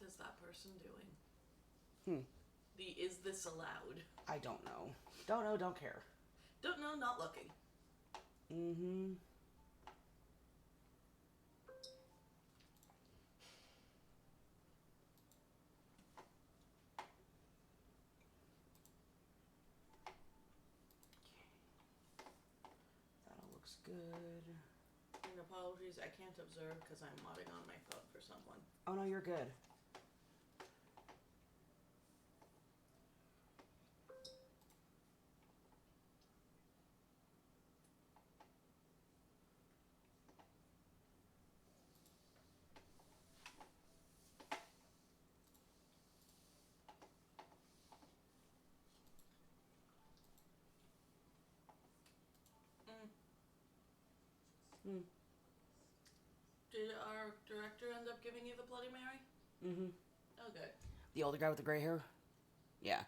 is that person doing? Hmm. The is this allowed? I don't know. Don't know, don't care. Don't know, not looking. Mm-hmm. That all looks good. And apologies, I can't observe because I'm modding on my phone for someone. Oh no, you're good. Mm. Mm. Did our director end up giving you the Bloody Mary? Mm-hmm. Oh, good. The older guy with the gray hair? Yeah.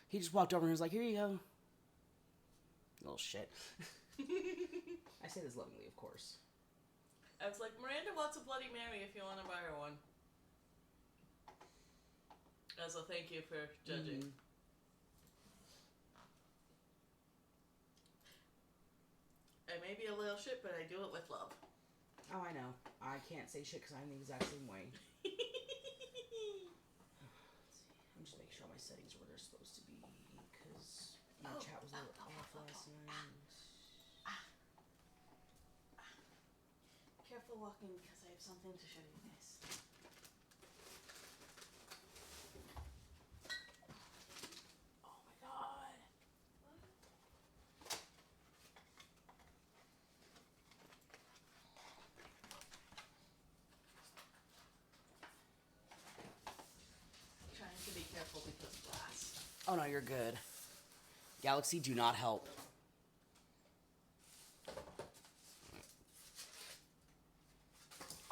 He just walked over and was like, here you go. Little shit. I say this lovingly, of course. I was like, Miranda wants a Bloody Mary if you want to buy her one. As a thank you for judging. Mm-hmm. I may be a little shit, but I do it with love. Oh, I know. I can't say shit because I'm the exact same way. I'm just making sure my settings are where they're supposed to be because my chat was a little off last night. Careful walking because I have something to show you guys. Oh my god. I'm trying to be careful because of glass. Oh no, you're good. Galaxy do not help.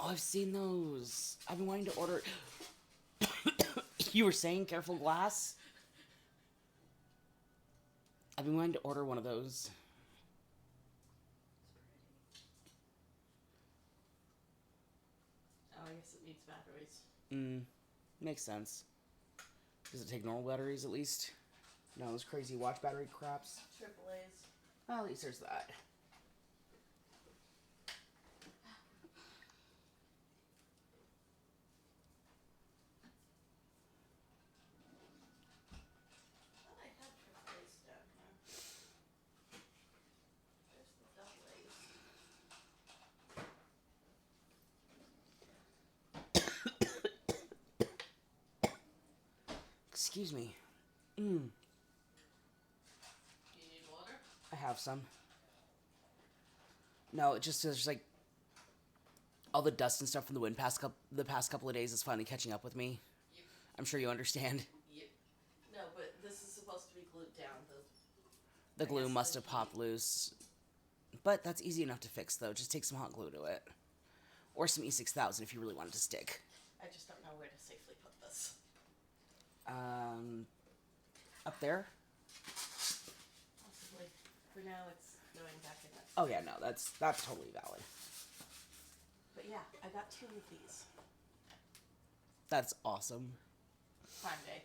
Oh, I've seen those. I've been wanting to order. You were saying careful glass? I've been wanting to order one of those. Oh, I guess it needs batteries. Makes sense. Does it take normal batteries at least? No, those crazy watch battery craps. AAA's. Well, at least there's that. I had AAA's down here. There's the double Excuse me. Do you need water? I have some. No, it just there's like all the dust and stuff from the past couple of days is finally catching up with me. Yep. I'm sure you understand. Yep. No, but this is supposed to be glued down. The glue must have popped loose. But that's easy enough to fix though. Just take some hot glue to it. Or some E6000 if you really want it to stick. I just don't know where to safely put this. Up there? Possibly. For now, it's going back in that. Oh yeah, no, that's totally valid. But yeah, I got 2 of these. That's awesome. Prime Day.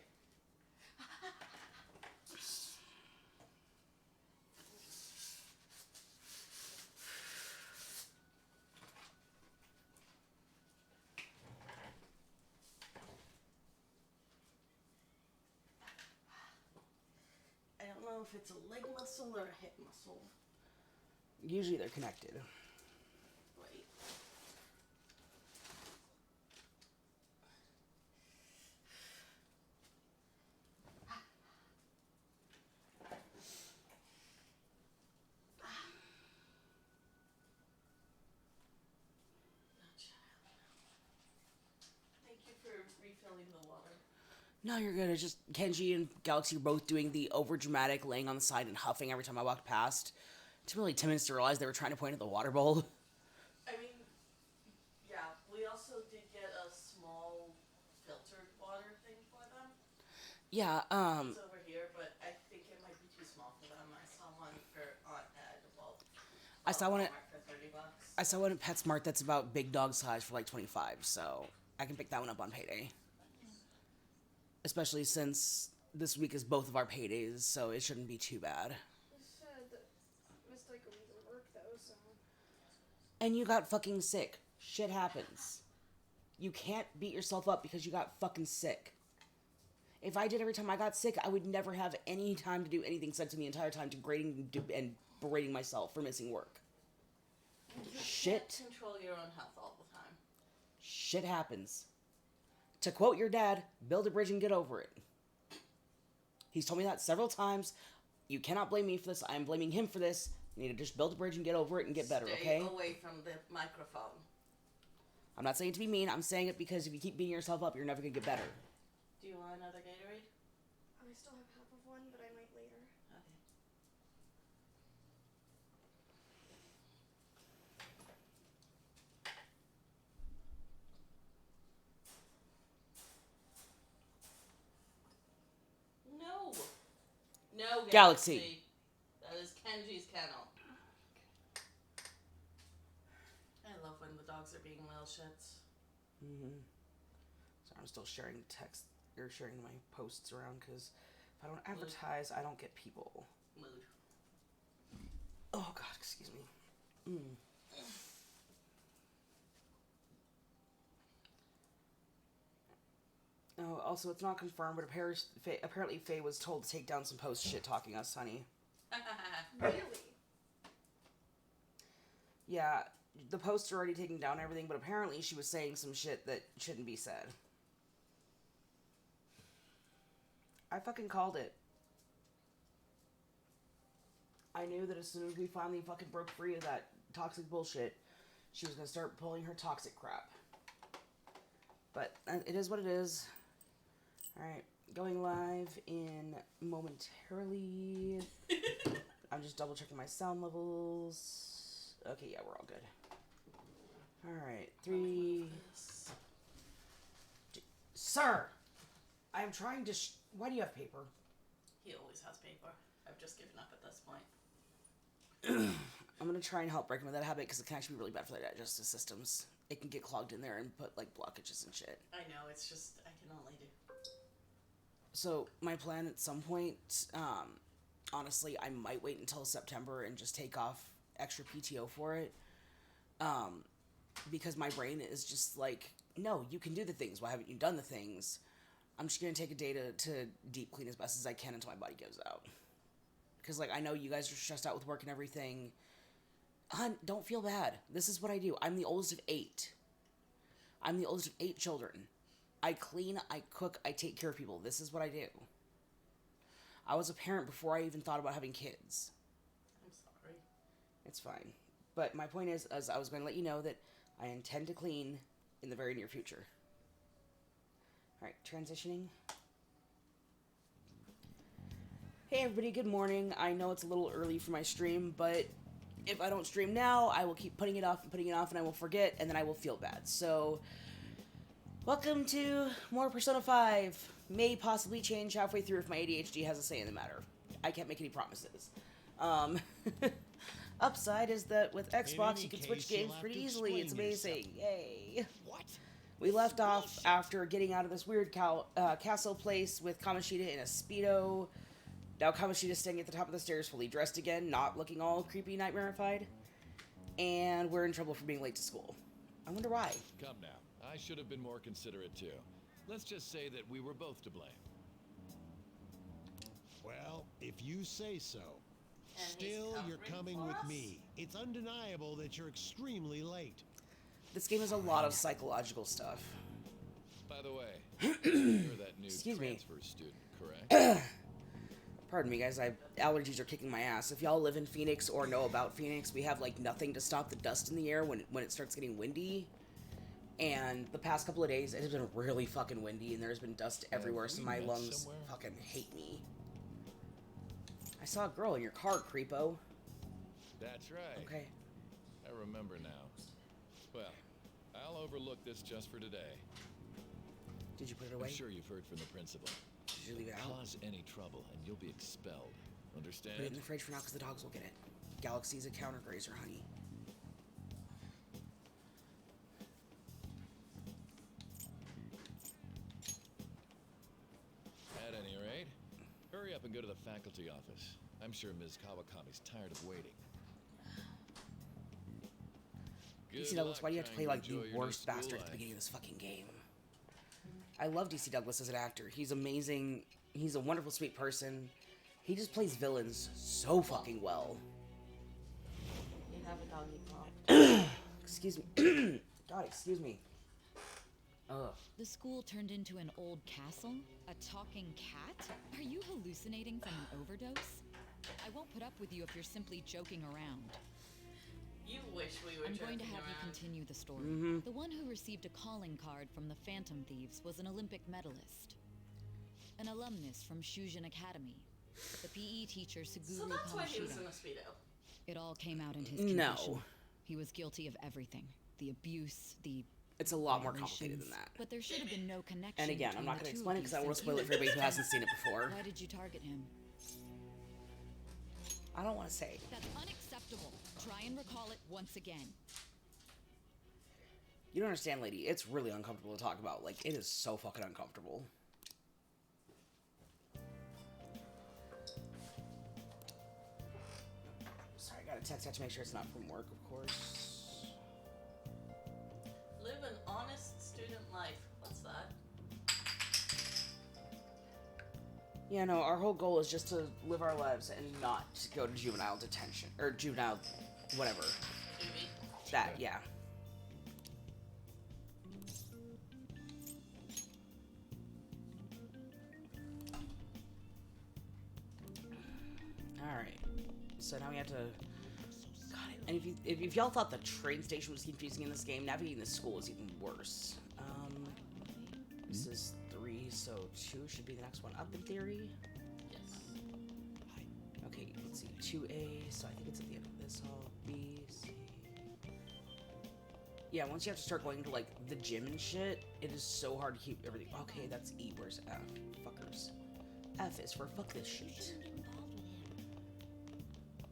I don't know if it's a leg muscle or a hip muscle. Usually they're connected. Wait. Thank you for refilling the water. No, you're good. It's just Kenji and Galaxy are both doing the over dramatic laying on the side and huffing every time I walked past. It took me like 10 minutes to realize they were trying to point at the water bowl. I mean, yeah, we also did get a small filtered water thing for them. Yeah, It's over here, but I think it might be too small for them. I saw one for Aunt Ed. Well, I saw one at Walmart for $30. I saw one at PetSmart that's about big dog size for like 25, so I can pick that one up on payday. Especially since this week is both of our paydays, so it shouldn't be too bad. I said that missed like a week of work though, so. And you got fucking sick. Shit happens. You can't beat yourself up because you got fucking sick. If I did every time I got sick, I would never have any time to do anything except in the entire time degrading and berating myself for missing work. You Shit. can't control your own health all the time. Shit happens. To quote your dad, build a bridge and get over it. He's told me that several times. You cannot blame me for this. I am blaming him for this. You need to just build a bridge and get over it and get better, okay? Stay away from the microphone. I'm not saying it to be mean. I'm saying it because if you keep beating yourself up, you're never going to get better. Do you want another Gatorade? I still have half of one, but I might later. Okay. No. No, Galaxy. That is Kenji's kennel. I love when the dogs are being little shits. Mm-hmm. So I'm still sharing text or sharing my posts around because if I don't advertise, I don't get people. Mood. Oh God, excuse me. Oh, also, it's not confirmed, but apparently Faye was told to take down some posts shit-talking us, honey. Really? Yeah, the posts are already taken down and everything, but apparently she was saying some shit that shouldn't be said. I fucking called it. I knew that as soon as we finally fucking broke free of that toxic bullshit, she was gonna start pulling her toxic crap. But it is what it is. Alright, going live in momentarily. I'm just double checking my sound levels. Okay, yeah, we're all good. Alright, 3... Sir! I am trying to why do you have paper? He always has paper. I've just given up at this point. I'm gonna try and help break him of that habit because it can actually be really bad for their digestive systems. It can get clogged in there and put like blockages and shit. I know, it's just, I can only do. So my plan at some point, honestly, I might wait until September and just take off extra PTO for it. Because my brain is just like, no, you can do the things. Why haven't you done the things? I'm just gonna take a day to deep clean as best as I can until my body goes out. Because, like, I know you guys are stressed out with work and everything. Hun, don't feel bad. This is what I do. I'm the oldest of 8. I'm the oldest of 8 children. I clean, I cook, I take care of people. This is what I do. I was a parent before I even thought about having kids. I'm sorry. It's fine. But my point is I was going to let you know that I intend to clean in the very near future. Alright, transitioning. Hey everybody, good morning. I know it's a little early for my stream, but if I don't stream now, I will keep putting it off, and I will forget, and then I will feel bad. So, welcome to more Persona 5. May possibly change halfway through if my ADHD has a say in the matter. I can't make any promises. Upside is that with Xbox, you can switch games pretty easily. It's amazing. Yay. What? We left off after getting out of this weird castle place with Kamoshida in a Speedo. Now Kamoshida's standing at the top of the stairs fully dressed again, not looking all creepy nightmarified. And we're in trouble for being late to school. I wonder why. Come now. I should have been more considerate too. Let's just say that we were both to blame. Well, if you say so. And Still, he's you're covering coming for with us? me. It's undeniable that you're extremely late. This game has a lot of psychological stuff. By the way, you're that new Excuse me. transfer student, correct? Pardon me, guys. Allergies are kicking my ass. If y'all live in Phoenix or know about Phoenix, we have, like, nothing to stop the dust in the air when it starts getting windy. And the past couple of days, it has been really fucking windy, and there's been dust everywhere, so we my met lungs somewhere? fucking hate me. I saw a girl in your car, creepo. That's right. Okay. I remember now. Well, I'll overlook this just for today. Did you put it away? I'm sure you've heard from the principal. Did you leave it out? Cause any trouble, and you'll be expelled. Understand? Put it in the fridge for now, because the dogs will get it. Galaxy's a counter grazer, honey. Hurry up and go to the faculty office. I'm sure Ms. Kawakami's tired of waiting. Good DC Douglas, luck why do you have to trying play like enjoy the your worst new school bastard at the life. beginning of this fucking game? I love DC Douglas as an actor. He's amazing. He's a wonderful, sweet person. He just plays villains so fucking well. You have a doggy paw. Excuse me. God, excuse me. Ugh. The school turned into an old castle? A talking cat? Are you hallucinating from an overdose? I won't put up with you if you're simply joking around. You wish we were I'm going to joking have you around. continue the story. The one who received a calling card from the Phantom Thieves was an Olympic medalist. An alumnus from Shujin Academy. The PE teacher Suguru So that's why he was Kamoshida. in a Speedo. It all came out in his No. confession. He was guilty of everything. The abuse, the It's a lot more complicated than violations. that. But there should have been no connection. And again, I'm between not the going to two explain it of because I you want to since spoil it for everybody who hasn't seen it before. Why did you target him? I don't want to say. That's unacceptable. Try and recall it once again. You don't understand, lady. It's really uncomfortable to talk about. Like, it is so fucking uncomfortable. Sorry, I got a text out to make sure it's not from work, of course. Live an honest student life. What's that? Yeah, no, our whole goal is just to live our lives and not go to juvenile detention. Or juvenile... whatever. Juvie. That, yeah. Alright. So now we have to... God, and if y'all thought the train station was confusing in this game, navigating the school is even worse. This is 3, so 2 should be the next one up in theory. Yes. Okay, let's see. 2A, so I think it's at the end of this hall. B, C. Yeah, once you have to start going to, like, the gym and shit, it is so hard to keep everything. Okay, that's E. Where's F? Fuckers. F is for fuck this shit.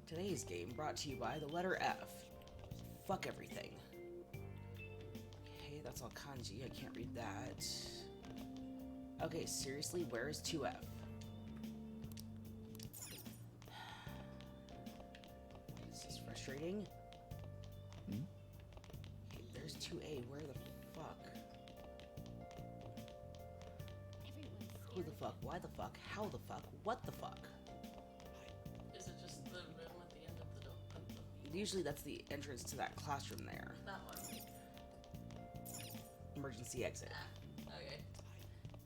Today's game brought to you by the letter F. Fuck everything. Okay, that's all kanji. I can't read that. Okay, seriously, where is 2F? This is frustrating. Okay, there's 2A. Where the fuck? Who the fuck? Why the fuck? How the fuck? What the fuck? Is it just the room at the end of the door? Usually that's the entrance to that classroom there. That one. Emergency exit. Ah, okay.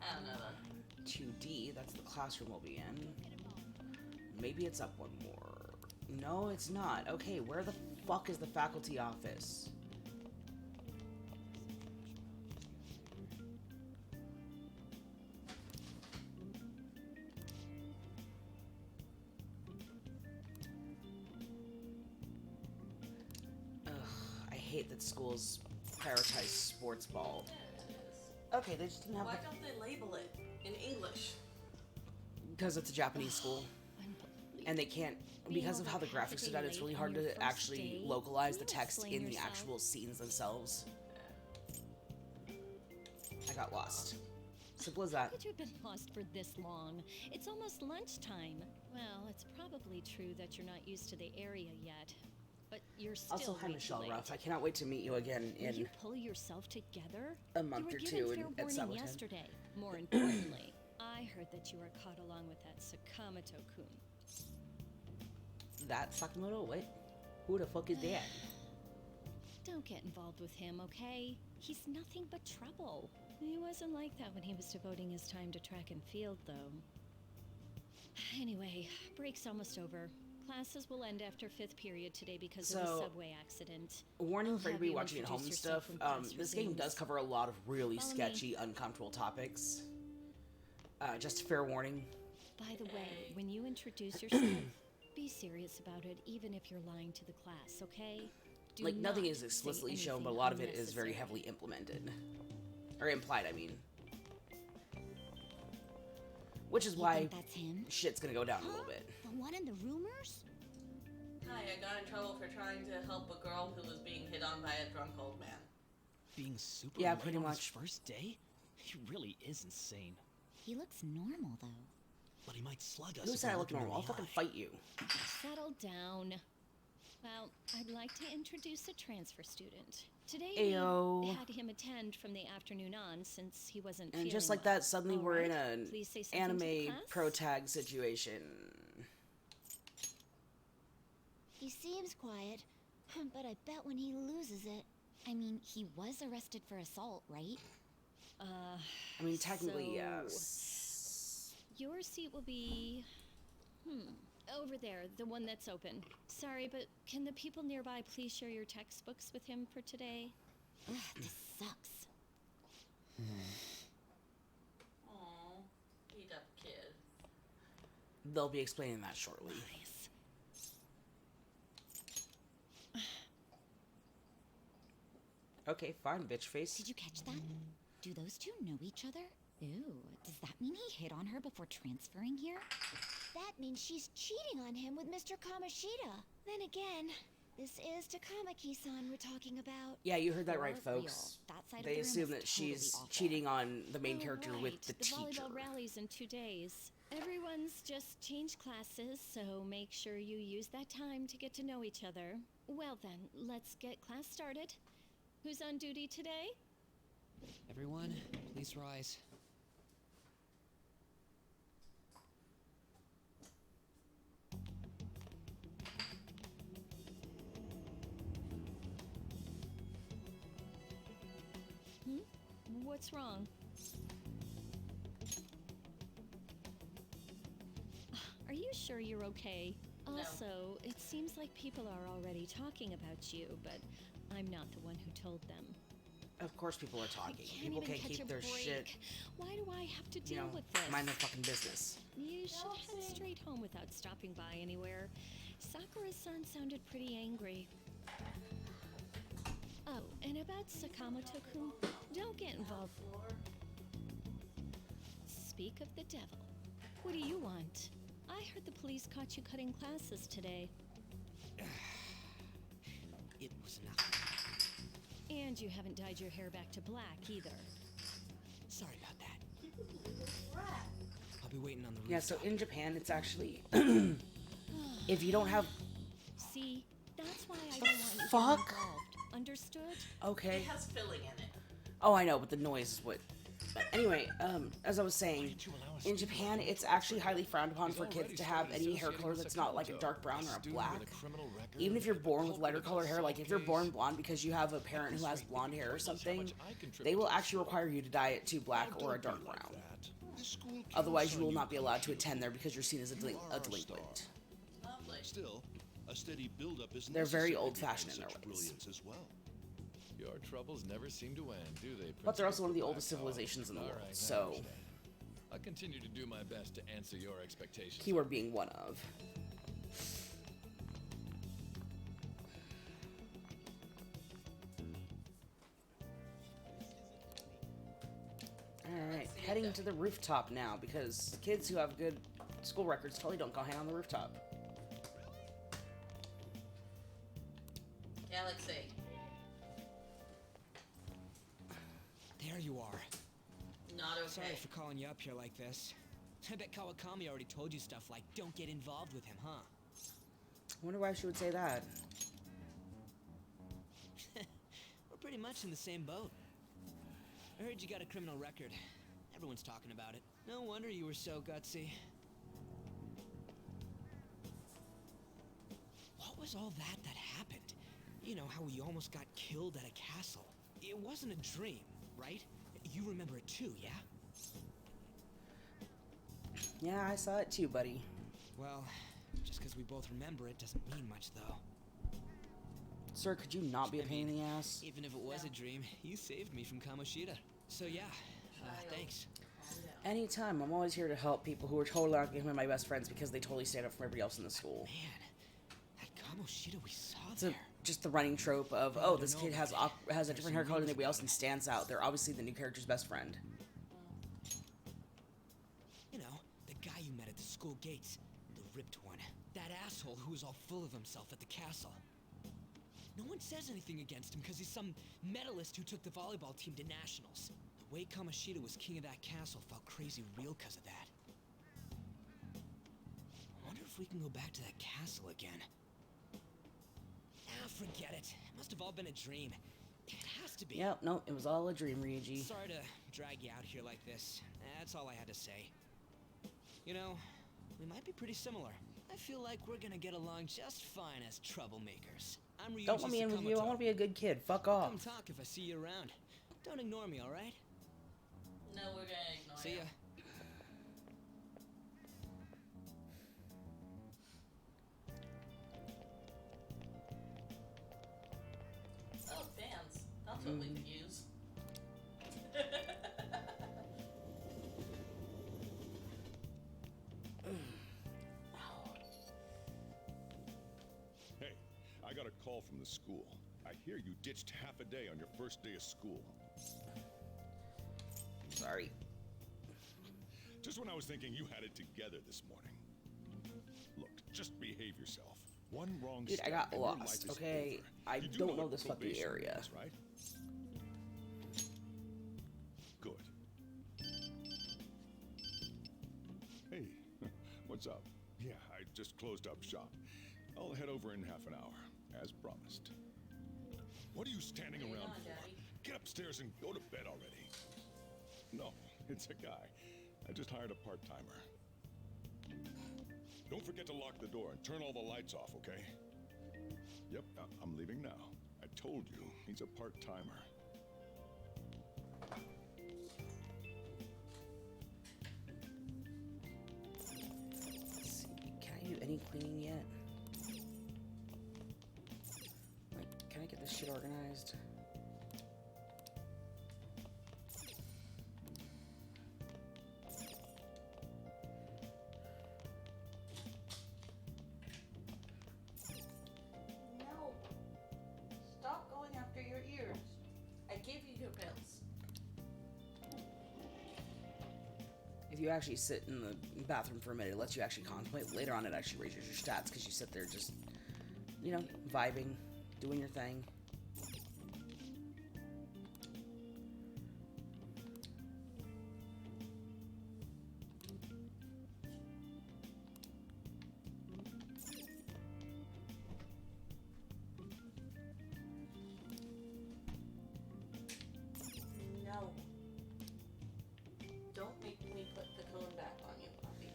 I don't know then. 2D, that's the classroom we'll be in. Maybe it's up one more. No, it's not. Okay, where the fuck is the faculty office? Ugh, I hate that schools prioritize sports ball. Okay, they just didn't have Why the... don't they label it in English? Because it's a Japanese school. And they can't, because of how the graphics are done, it's really hard to actually localize the text in the actual scenes themselves. I got lost. Simple as that. Could you have been lost for this long? It's almost lunchtime. Well, it's probably true that you're not used to the area yet, but you're still Also, hi way Michelle too late. Ruff. I cannot wait to meet you again Will you in pull yourself together? a month you or were two given fair at warning Saboten. yesterday. More importantly, I heard that you were caught along with that Sakamoto-kun. That Sakamoto? What? Who the fuck is that? Don't get involved with him, okay? He's nothing but trouble. He wasn't like that when he was devoting his time to track and field, though. Anyway, break's almost over. Classes will end after 5th period today because of the So, subway accident. Warning I'll for have everybody you watching at home and introduce yourself stuff. when class This game does resumes. cover a lot of really Follow me. sketchy, uncomfortable topics. Just a fair warning. By the way, when you introduce yourself, be serious about it, even if you're lying to the class, okay? Do Like, nothing not is say explicitly shown, but a anything lot of it is very unnecessary. heavily implemented. Or implied, I mean. Which is You why think that's him? shit's gonna go down a little bit. The one in the rumors? Hi, I got in trouble for trying to help a girl who was being hit on by a drunk old man. Being super Yeah, late pretty on his much. first day? He really is insane. He looks normal, though. but he might slug us. Who if said we I look him in normal? I'll the fucking eye. fight you. Settle down. Well, I'd like to introduce a transfer student. Today Ayo. we had him attend from the afternoon on since he wasn't And feeling just like well. that, suddenly All we're in right, an please say something to the anime class. pro tag situation. He seems quiet, but I bet when he loses it. I mean, he was arrested for assault, right? I mean, technically, So- yes. Your seat will be over there, the one that's open. Sorry, but can the people nearby please share your textbooks with him for today? Ugh, this sucks. Aw, beat up kid. They'll be explaining that shortly. Nice. Okay, fine, bitch face. Did you catch that? Do those two know each other? Ew, does that mean he hit on her before transferring here? That means she's cheating on him with Mr. Kamoshida. Then again, this is Takamaki-san we're talking about. Yeah, you heard that For right, real. folks. That side of They the room assume is that she's totally awful. cheating on the main Oh, character right. with the teacher. volleyball rally's in 2 days. Everyone's just changed classes, so make sure you use that time to get to know each other. Well then, let's get class started. Who's on duty today? Everyone, please rise. What's wrong? Are you sure you're okay? No. Also, it seems like people are already talking about you, but I'm not the one who told them. Of course, people are I talking. can't People even can't catch keep a their break. shit, Why do I have to you deal know, with this? mind their fucking business. You should head Chelsea. straight home without stopping by anywhere. Sakura-san sounded pretty angry. Oh, and about Sakamoto-kun, don't get involved. Speak of the devil. What do you want? I heard the police caught you cutting classes today. It was nothing. And you haven't dyed your hair back to black either. Sorry about that. I'll be waiting on the roof. Yeah, so in Japan, it's actually if you don't have See, that's why I don't want you getting fuck? involved. Understood? okay. It has filling in it. Oh, I know, but the noise is what. But anyway, as I was saying, in Japan, it's actually highly frowned upon for kids to have any hair color that's not like a dark brown or a black. Even if you're born with lighter colored hair, like if you're born blonde because you have a parent who has blonde hair or something, they will actually require you to dye it to black or a dark brown. Otherwise, you will not be allowed to attend there because you're seen as a delinquent. Lovely. Still, a steady buildup is They're very necessary old-fashioned in behind their such ways. brilliance as well. Your troubles never seem to end, do they? But they're also one of the Principal oldest Blackhawk? civilizations in the All world, right, I so understand. I'll continue to do my best to answer your expectations. keyword being one of. Alright, heading to the rooftop now because kids who have good school records totally don't go hang on the rooftop. Galaxy. There you are. Not okay. Sorry for calling you up here like this. I bet Kawakami already told you stuff like, don't get involved with him, huh? I wonder why she would say that. We're pretty much in the same boat. I heard you got a criminal record. Everyone's talking about it. No wonder you were so gutsy. What was all that happened? You know, how we almost got killed at a castle. It wasn't a dream, right? You remember it too, yeah? Yeah, I saw it too, buddy. Well, just because we both remember it doesn't mean much, though. Sir, could you not be a pain in the ass? Even if it was a dream, you saved me from Kamoshida. So yeah, Child. thanks. Calm down. Anytime, I'm always here to help people who are totally not gonna be my best friends because they totally stand up for everybody else in the school. Man, that Kamoshida we saw It's there. just the running trope of, oh, this kid has a different hair color than anybody else and stands out. They're obviously the new character's best friend. You know, the guy you met at the school gates. The ripped one. That asshole who was all full of himself at the castle. No one says anything against him because he's some medalist who took the volleyball team to nationals. The way Kamoshida was king of that castle felt crazy real because of that. if we can go back to that castle again. Ah, forget it. It must have all been a dream. It has to be. Yep, no, it was all a dream, Ryuji. Sorry to drag you out here like this. That's all I had to say. You know, we might be pretty similar. I feel like we're gonna get along just fine as troublemakers. I'm Ryuji Don't let me in with you. I want to be a good kid. Fuck off. Come talk if I see you around. Don't ignore me, alright? No, we're gonna ignore See you. ya. Oh, fans. That's what we could use. Hey, I got a call from the school. I hear you ditched half a day on your first day of school. Sorry. Just when I was thinking you had it together this morning. Look, just behave yourself. One wrong Dude, step I got and your life lost, is okay? over. I You do don't know know what this fucking probation area. means, right? Good. Hey, what's up? Yeah, I just closed up shop. I'll head over in half an hour, as promised. What are you standing Where you around going, for? Daddy? Get upstairs and go to bed already. No, it's a guy. I just hired a part-timer. Don't forget to lock the door and turn all the lights off, okay? Yep, I'm leaving now. I told you, he's a part-timer. Let's see. Can I do any cleaning yet? Like, can I get this shit organized? No. Stop going after your ears. I gave you your pills. If you actually sit in the bathroom for a minute, it lets you actually contemplate. Later on, it actually raises your stats because you sit there just, you know, vibing, doing your thing. No. Don't make me put the cone back on you, puppy.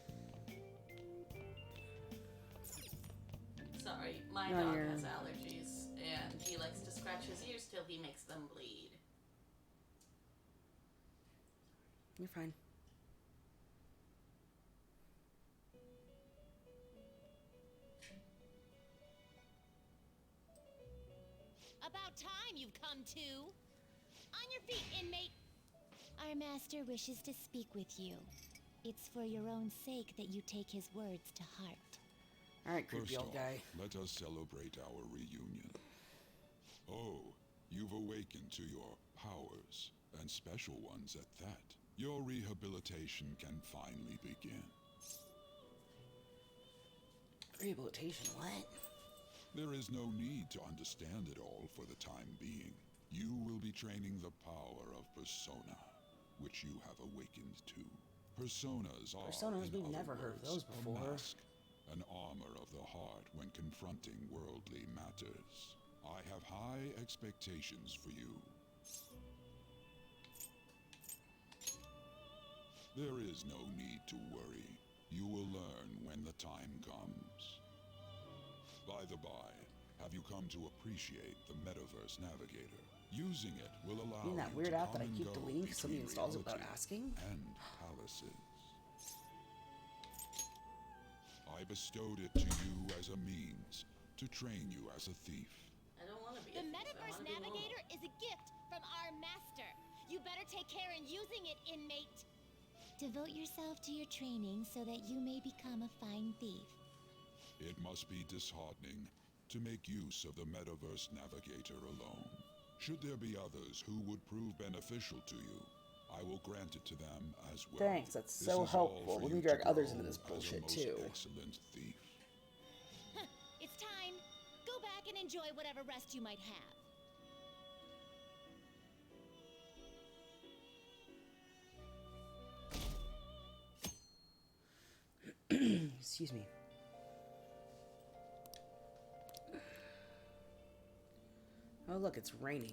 Sorry, my No, dog you're- has allergies, and he likes to scratch his ears till he makes them bleed. You're fine. About time you've come to. On your feet, inmate. Our master wishes to speak with you. It's for your own sake that you take his words to heart. Alright, creepy First old off, guy. let us celebrate our reunion. Oh, you've awakened to your powers, and special ones at that. Your rehabilitation can finally begin. Rehabilitation, what? There is no need to understand it all for the time being. You will be training the power of persona, which you have awakened to. Personas are, Personas, in we've other never heard of words, those before. a mask, an armor of the heart when confronting worldly matters. I have high expectations for you. There is no need to worry. You will learn when the time comes. By the by, have you come to appreciate the Metaverse Navigator? Using it will allow Isn't that you weird to app that I come and keep go deleting because somebody between installs it without reality asking? and palaces. I bestowed it to you as a means to train you as a thief. I don't want to be The a thief, I Metaverse wanna be Navigator normal. is a gift from our master. You better take care in using it, inmate. Devote yourself to your training so that you may become a fine thief. It must be disheartening to make use of the Metaverse Navigator alone. Should there be others who would prove beneficial to you, I will grant it to them as well. Thanks, that's This so is all helpful. for Let you me to drag others grow into this as a bullshit, most too. excellent thief. It's time. Go back and enjoy whatever rest you might have. Excuse me. Oh, look, it's raining.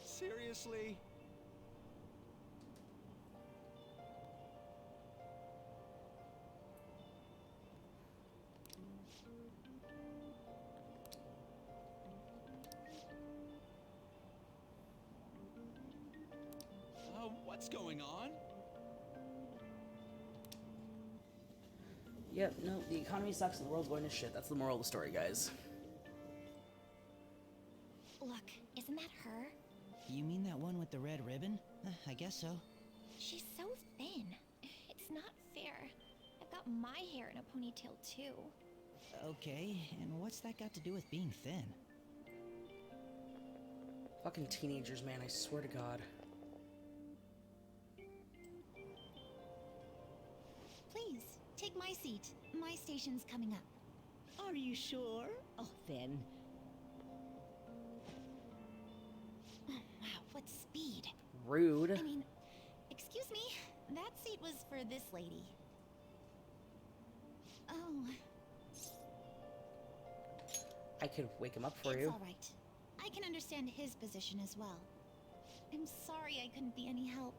Seriously? What's going on? Yep, no, the economy sucks and the world's going to shit. That's the moral of the story, guys. Look, isn't that her? You mean that one with the red ribbon? I guess so. She's so thin. It's not fair. I've got my hair in a ponytail too. Okay, and what's that got to do with being thin? Fucking teenagers, man, I swear to God. Please, take my seat. My station's coming up. Are you sure? Oh, then. Oh, wow, what speed. Rude. I mean, excuse me, that seat was for this lady. Oh. I could wake him up for It's you. all right. I can understand his position as well. I'm sorry I couldn't be any help.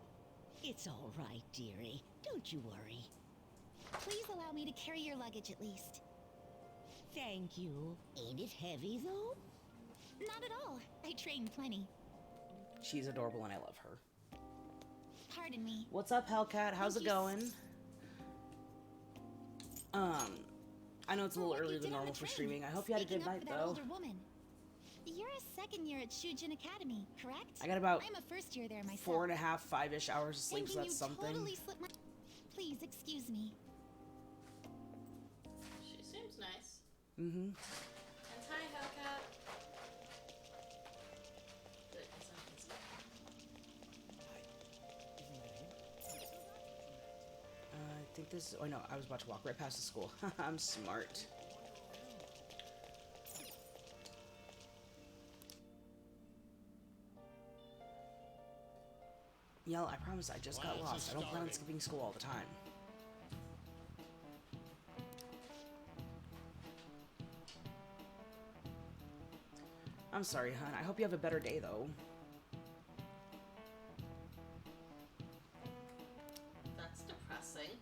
It's all right, dearie. Don't you worry. Please allow me to carry your luggage at least. Thank you. Ain't it heavy, though? Not at all. I train plenty. She's adorable and I love her. Pardon me. What's up, Hellcat? How's it going? I know it's a little earlier than normal for streaming. I hope you had a good night, though. You're a second year at Shujin Academy, correct? I got about I'm a first year there myself. 4.5, 5-ish hours of sleep, so Thinking that's you something. Totally slipped my... Please excuse me. She seems nice. Mm-hmm. And hi, Hellcat. Good, 'cause I'm busy. I think this. Oh no, I was about to walk right past the school. I'm smart. Yell, I promise I just got lost. I don't plan on skipping school all the time. I'm sorry, hon. I hope you have a better day, though. That's depressing.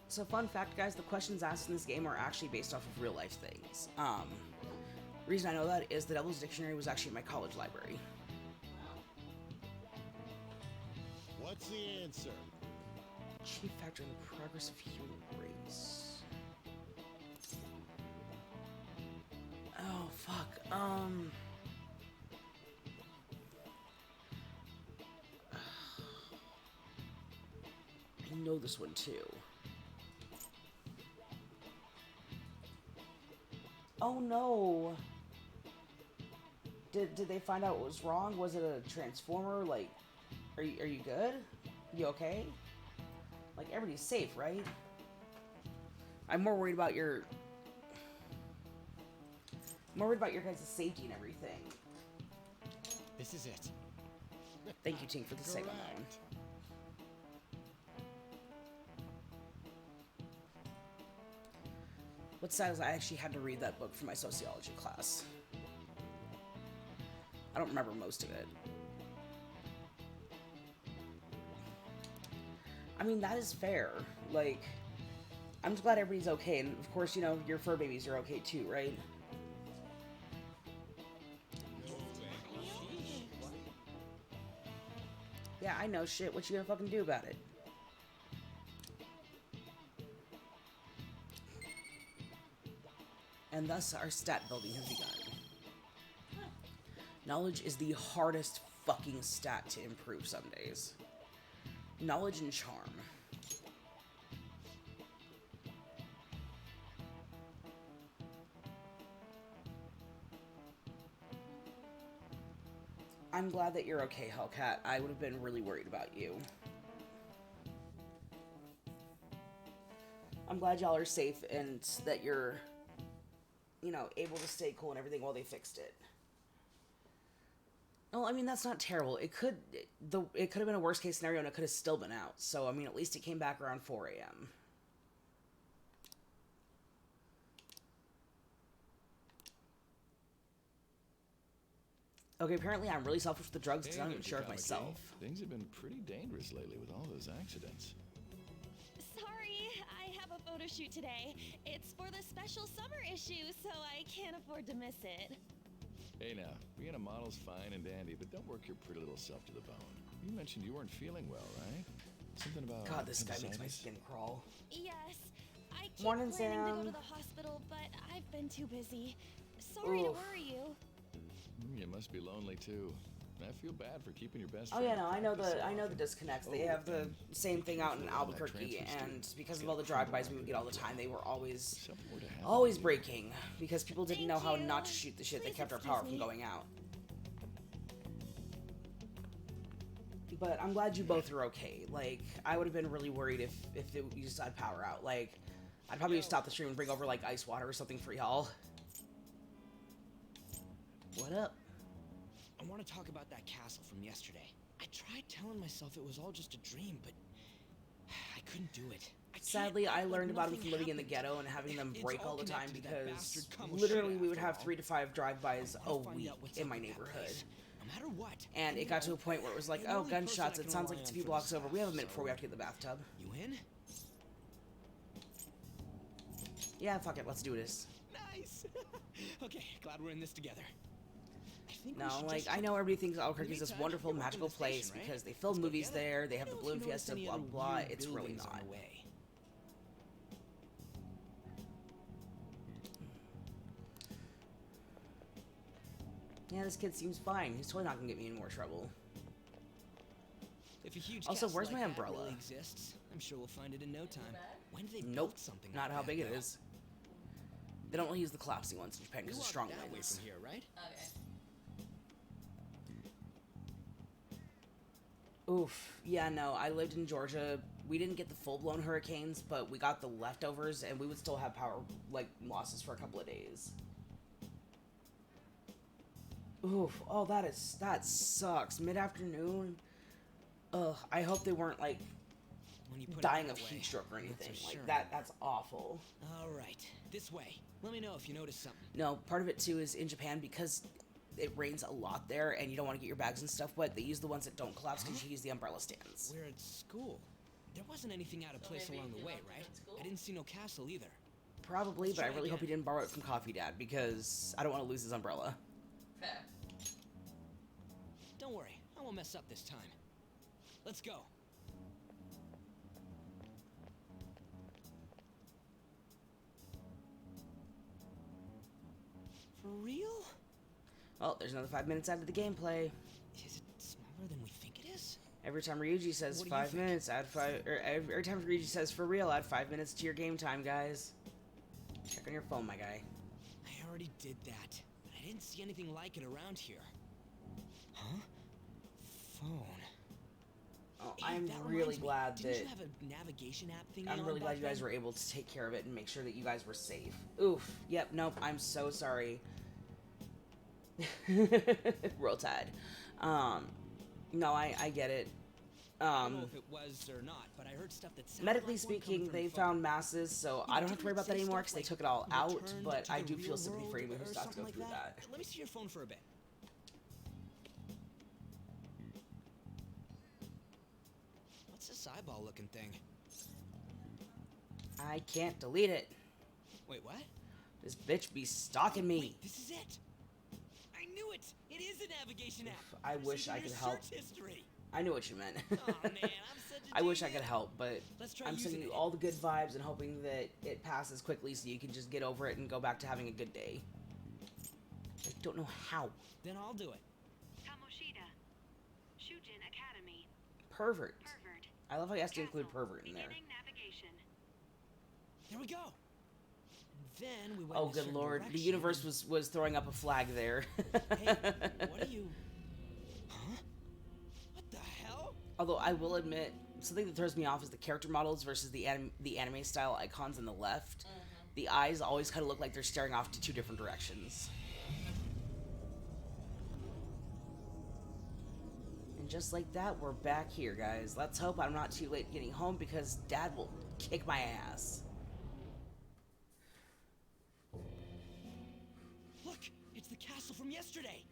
So, fun fact, guys, the questions asked in this game are actually based off of real life things. Reason I know that is the Devil's Dictionary was actually in my college library. What's the answer? Chief factor in the progress of human race. Oh, fuck. I know this one too. Oh no. Did they find out what was wrong? Was it a transformer? Like, are you good? You okay? Like, everybody's safe, right? I'm more worried about your guys' safety and everything. This is it. Thank you, Tink, for the save on that one. What's sad is I actually had to read that book for my sociology class. I don't remember most of it. I mean, that is fair. Like, I'm just glad everybody's okay. And, of course, you know, your fur babies are okay, too, right? Yeah, I know shit. What you gonna fucking do about it? And thus, our stat building has begun. Knowledge is the hardest fucking stat to improve some days. Knowledge and charm. I'm glad that you're okay, Hellcat. I would have been really worried about you. I'm glad y'all are safe and that you're, you know, able to stay cool and everything while they fixed it. Well, I mean, that's not terrible. It could have been a worst case scenario and it could have still been out. So, I mean, at least it came back around 4 a.m. Okay, apparently I'm really selfish with the drugs because I don't even share it myself. Things have been pretty dangerous lately with all those accidents. Sorry, I have a photo shoot today. It's for the special summer issue, so I can't afford to miss it. Hey now, being a model's fine and dandy, but don't work your pretty little self to the bone. You mentioned you weren't feeling well, right? Something about God, this guy makes my appendicitis? skin crawl. Yes, I keep Morning, planning to go Sam. to the hospital, but I've been too busy. Sorry to Oof. worry you. You must be lonely too. I feel bad for keeping your best Oh friend yeah, no, from so I know the often. disconnects. They Oh, have the and same thing out in careful on that Albuquerque, transfer and street. because of Get all the a drive-bys we criminal would get all the record. time, they were always Something were to happen always to you. breaking because people didn't know how Thank not to you. shoot the shit. They Please kept our excuse power from me. going out. But I'm glad you both are okay. Like, I would have been really worried if you just had power out. Like, I'd probably just stop the stream and bring over like ice water or something for y'all. What up? I want to talk about that castle from yesterday. I tried telling myself it was all just a dream, but I couldn't do it. Sadly, I learned about them nothing from living in the happened. ghetto and having them It's break all all the time connected to that because bastard Kamoshida, literally we would after have all. 3 to 5 drive-bys I a wanna find week out what's in up my with that neighborhood. place. No matter what. And it got to a point where it was like, the oh, only person gunshots, I it can sounds like rely it's a on few for blocks this over. We have a minute stuff, before we have to get to the bathtub. You in? Yeah, fuck it, let's do this. Nice. Okay, glad we're in this together. I think we No, should like, just I know everybody thinks Albuquerque is this meantime, wonderful, you're working magical the station, place right? because they film Let's go movies together. there, they have Let the me know if balloon you notice fiesta, any blah, other blah, blah. weird It's really buildings on not. the way. Yeah, this kid seems fine. He's totally not gonna get me in more trouble. If a huge Also, castle where's like my that umbrella? really exists, I'm sure we'll find it in no time. When did they Nope, build something not like how that, big it though? is. They don't really use the collapsing ones in Japan We because of walked strong that way winds. from here, right? Okay. Oof. Yeah, no, I lived in Georgia. We didn't get the full-blown hurricanes, but we got the leftovers, and we would still have power, like, losses for a couple of days. Oof. Oh, that sucks. Mid-afternoon. Ugh, I hope they weren't, like, When you put it dying that of way, heat stroke or that's anything. Like, assuring. that's awful. All right, this way. Let me know if you notice something. No, part of it, too, is in Japan, because it rains a lot there, and you don't want to get your bags and stuff wet, they use the ones that don't collapse because you use the umbrella stands. We're at school. There wasn't anything out of place maybe along the you way, left it right? at school? I didn't see no castle either. Probably, Let's but I try really hope he again. didn't borrow it from Coffee Dad, because I don't want to lose his umbrella. Fair. Don't worry, I won't mess up this time. Let's go. For real? Well, there's another 5 minutes out of the gameplay. Is it smaller than we think it is? Every time Ryuji says What do you 5 think? minutes, add 5, or every time Ryuji says for real, add 5 minutes to your game time, guys. Check on your phone, my guy. I already did that, but I didn't see anything like it around here. Huh? Phone. Oh, Hey, I'm that really reminds me, glad didn't that... you have a navigation app thing I'm on really back glad you guys then? were able to take care of it and make sure that you guys were safe. Oof. Yep, nope, I'm so sorry. Roll Tide. No, I get it. I don't know if it was or not, but I heard stuff that sounded Medically like one coming speaking, from they the phone. found masses, so I don't have to worry about that Didn't it say anymore stuff because they like took it all out, return but to I the do feel real sympathy for world anyone who or has to go something through like that. Let me see your phone for a bit. What's this eyeball-looking thing? I can't delete it. Wait, what? This bitch be stalking me. Wait, this is it. I knew it. It is a navigation app. I First wish in I your could help. search history. I knew what you meant. Aw, man, I'm such a I wish I genius. could help, but Let's try I'm using sending you it. all the good vibes and hoping that it passes quickly so you can just get over it and go back to having a good day. I don't know how. Then I'll do it. Kamoshida. Shujin Academy. Pervert. Pervert. I love how he has to include Castle. pervert in there. Beginning navigation. Here we go. Then we went Oh, in a good certain lord. The direction universe was throwing up a flag there. Hey, what are you? Huh? What the hell? Although I will admit, something that throws me off is the character models versus the anime style icons on the left. The eyes always kind of look like they're staring off to two different directions. just like that, we're back here, guys. Let's hope I'm not too late getting home because Dad will kick my ass. Look, it's the castle from yesterday.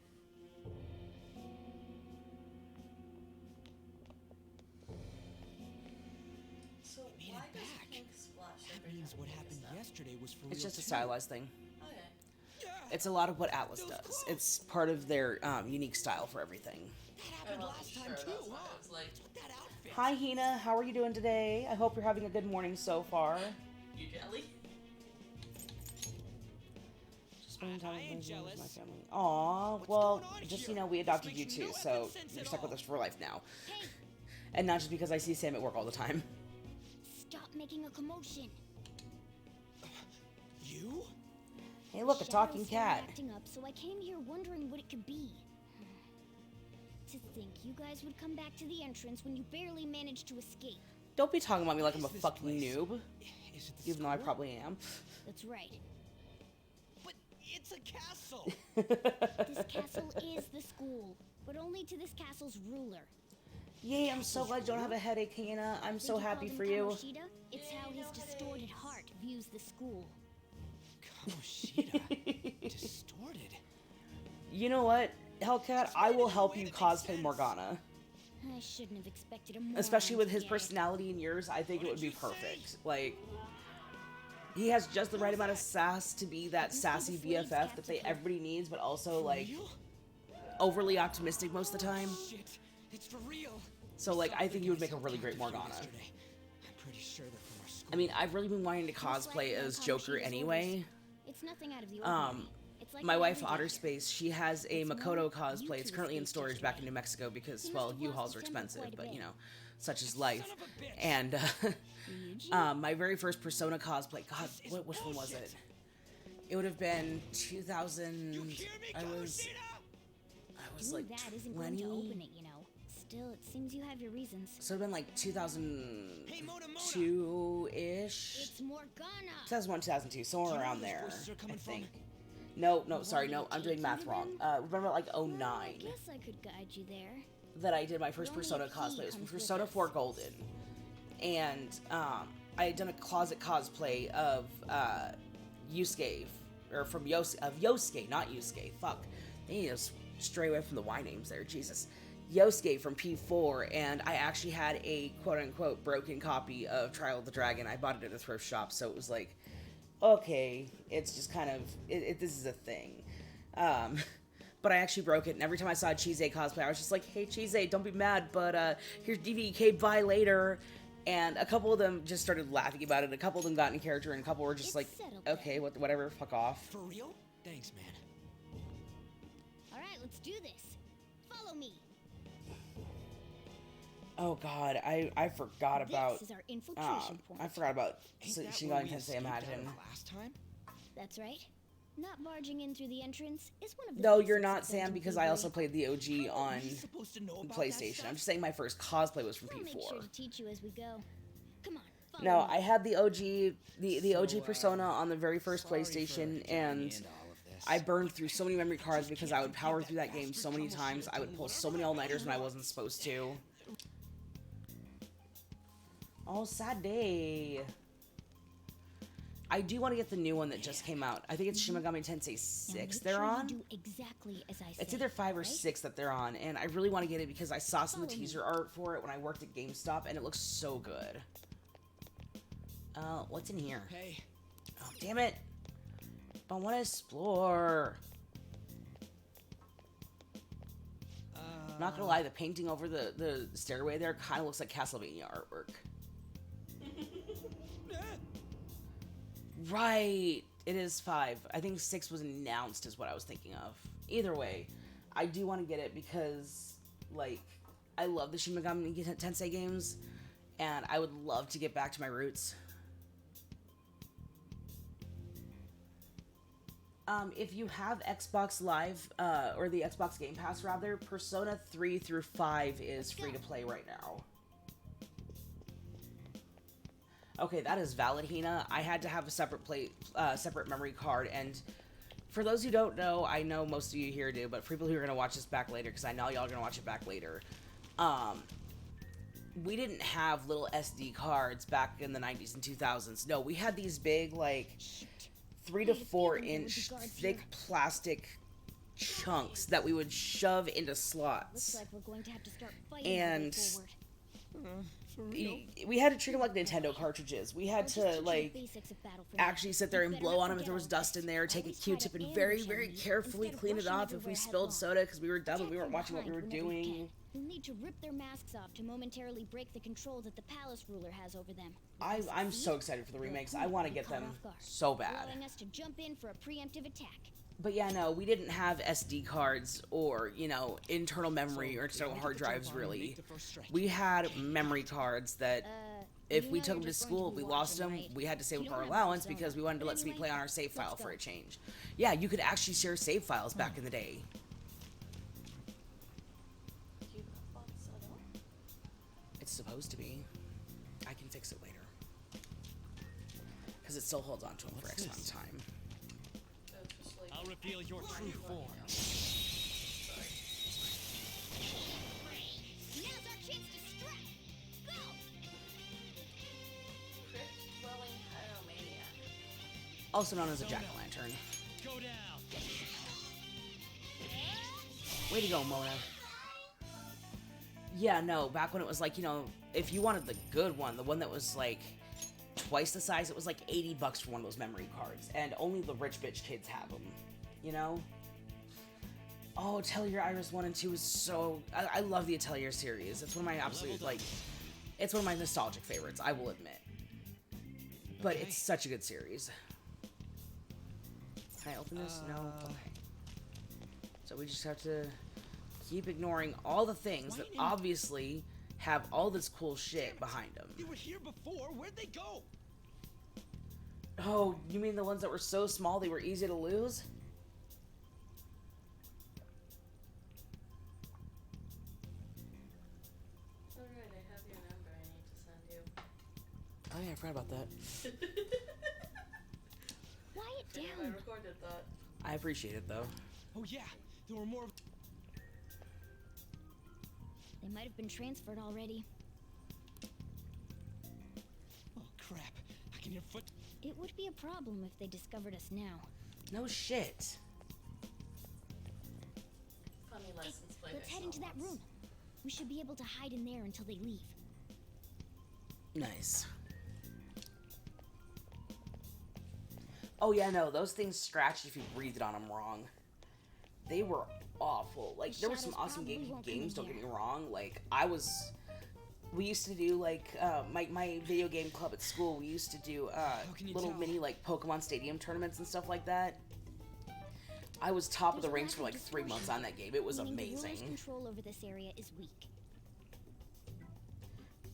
So Made why it does back. pink splash That every means time what we happened use that? yesterday was for It's real just a too. stylized thing. Okay. It's a lot of what Atlas does. It's part of their unique style for everything. That happened last time too, that's huh? why I was like, What's with that outfit? Hi, Hina. How are you doing today? I hope you're having a good morning so far. you jelly? Just spending time I with ain't my jealous. family. Aw, well, going on just here? we adopted This you makes too, no so effing sense you're at stuck with all. us for life now. Hey, And not just because I see Sam at work all the time. stop making a commotion. You? Hey, look, a talking Shadows started cat. acting up, so I came here wondering what it could be. To think you guys would come back to the entrance when you barely managed to escape. Don't be talking about me like I'm a Is this fucking place- noob, Is it the even though I school? probably am. That's right. But it's a castle. This castle is the school, but only to this castle's ruler. Yay, I'm so glad you don't have a headache, Hina. I'm so Think happy called for him you. Kamoshida? It's how his distorted heart views the school. Kamoshida. Distorted. You know what, Hellcat? I will help you cosplay Morgana. I shouldn't have expected a moron Especially with to his get it. personality and yours, I think it would be perfect. Like, he has just the right amount of sass to be that sassy BFF that everybody needs, but also, like, overly optimistic most of the time. Shit, it's for real. So, like, I think he would make a really great Morgana. Yesterday. I'm pretty sure they're from our school. I mean, I've really been wanting to Most likely cosplay on as Joker Kamoshida's anyway. orders. It's nothing out of the ordinary. It's like My they wife, already Otter did. Space, she has a It's Makoto more cosplay. you It's two currently in escaped storage back in yesterday. New Mexico because, He well, must have lost U-Hauls are his temper expensive, quite a but, bit. you know, such is life. Son of a bitch. And, Ryuji? my very first Persona cosplay, God, which one was it? It would have been 2000, You hear me, I was Doing like that isn't going to 20, open it, you know. Still, it seems you have your reasons. so it would have been like Hey, Mona, Mona. 2002-ish? It's Morgana. 2001, 2002, somewhere Do you know around where there, those voices are I coming from? think. No, sorry, Why no, I'm doing taking math them? wrong. Remember like Well, 09 I guess I could guide you there. that I did my first Only Persona if he cosplay. It was from comes with Persona us. 4 Golden. And I had done a closet cosplay of Yusuke, or from Yosuke, not Yusuke. Fuck. They need to stray away from the Y names there, Jesus. Yosuke from P4, and I actually had a quote-unquote broken copy of Trial of the Dragon. I bought it at a thrift shop, so it was like, okay, it's just kind of, this is a thing. But I actually broke it, and every time I saw a Cheese cosplay, I was just like, hey, Cheese, don't be mad, but here's DVDK, buy later. And a couple of them just started laughing about it. A couple of them got in character, and a couple were just It's like, settled okay, whatever, fuck off. For real? Thanks, man. All right, let's do this. Follow me. Oh god, I forgot about, This is our infiltration point. I forgot about Ain't that Shinigami where we Tensei escaped out of Imagine. last time? That's right. Not barging in through the entrance is one of the No, basics you're of not, Sam, Phantom because I Thievery. also played the OG How are on we supposed to know about that PlayStation. stuff? I'm just saying my first cosplay was from I'll make P4. sure to teach you as we go. Come on, follow No, me. I had the OG, the OG So, Persona on the very first sorry for PlayStation, jumping and into all of this. I burned through so many memory cards because I would power through that game bastard so many Kamoshida times. I would told pull me so many whatever all-nighters when I happened. wasn't supposed to. Oh, sad day. I do want to get the new one that just came out. I think it's Shin Megami Tensei Now 6 make they're sure you on. do exactly as I say. It's either 5 or right? 6 that they're on, and I really want to get it because I saw some of the Follow me. teaser art for it when I worked at GameStop, and it looks so good. What's in here? Hey, Oh, damn it! I want to explore. Not gonna lie, the painting over the stairway there kind of looks like Castlevania artwork. Right, it is 5. I think 6 was announced is what I was thinking of. Either way, I do want to get it because, like, I love the Shin Megami Tensei games, and I would love to get back to my roots. If you have Xbox Live, or the Xbox Game Pass rather, Persona 3 through 5 is free to play right now. Okay, that is valid, Hina. I had to have a separate separate memory card, and for those who don't know, I know most of you here do, but for people who are going to watch this back later, because I know y'all are going to watch it back later, we didn't have little SD cards back in the 90s and 2000s. No, we had these big, like, 3 to 4 inch thick plastic chunks that we would shove into slots. Looks like we're going to have to start fighting And forward. we had to treat them like Nintendo cartridges. We had to, like, actually sit there and blow on them if there was dust in there, take a Q-tip and very, very carefully clean it off if we spilled soda because we were dumb and we weren't watching what we were doing. We'll need to rip their masks off to momentarily break the control that the palace ruler has over them. I'm so excited for the remakes. I want to get them so bad. Allowing us to jump in for a preemptive attack. But yeah, no, we didn't have SD cards or, you know, internal memory or external hard drives, really. We had memory cards that, if we took them to school, we lost them, we had to save up our allowance because we wanted to let somebody play on our save file for a change. Yeah, you could actually share save files back in the day. It's supposed to be. I can fix it later. Because it still holds on to them for X amount of time. I'll reveal your true form. Now's our chance to strike. Go! Crypt-dwelling pyromaniac. Also known as a jack-o'-lantern. Go down. Way to go, Mona. Yeah, no, back when it was like, you know, if you wanted the good one, the one that was like twice the size, it was like $80 for one of those memory cards, and only the rich bitch kids have them, you know? Oh, Atelier Iris 1 and 2 is so... I love the Atelier series. It's one of my absolute, like... It's one of my nostalgic favorites, I will admit. But it's such a good series. Can I open this? No? Okay. So we just have to keep ignoring all the things that obviously have all this cool shit behind them. You were here before. Where'd they go? Oh, you mean the ones that were so small they were easy to lose? Alright, I have your number I need to send you. Oh yeah, I forgot about that. Quiet I down. recorded that. I appreciate it though. Oh yeah, there were more. They might have been transferred already. Oh crap! I can hear foot. It would be a problem if they discovered us now. No shit. Funny lessons played. Let's head into that room. We should be able to hide in there until they leave. Nice. Oh yeah, no, those things scratched if you breathed on them wrong. They were awful. Like, there were some awesome games, don't get me wrong. Like, we used to do, like, my video game club at school, we used to do, little mini, like, Pokemon Stadium tournaments and stuff like that. I was top of the ranks for, like, 3 months on that game. It was amazing. The control over this area is weak.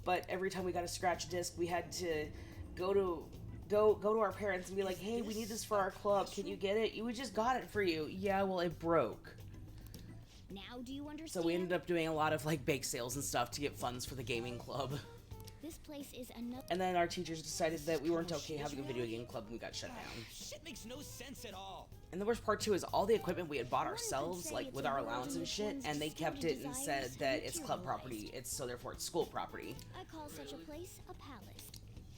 But every time we got a scratch disc, we had to go to our parents and be like, hey, we need this for our club. Can you get it? We just got it for you. Yeah, well, it broke. Now do you understand? So we ended up doing a lot of like bake sales and stuff to get funds for the gaming club. This place is another. And then our teachers decided that we weren't okay having a video game club and we got shut down. Shit makes no sense at all. And the worst part too is all the equipment we had bought ourselves, like with our allowance and shit, and they kept it and said that it's club property, so therefore it's school property. I call such a place a palace.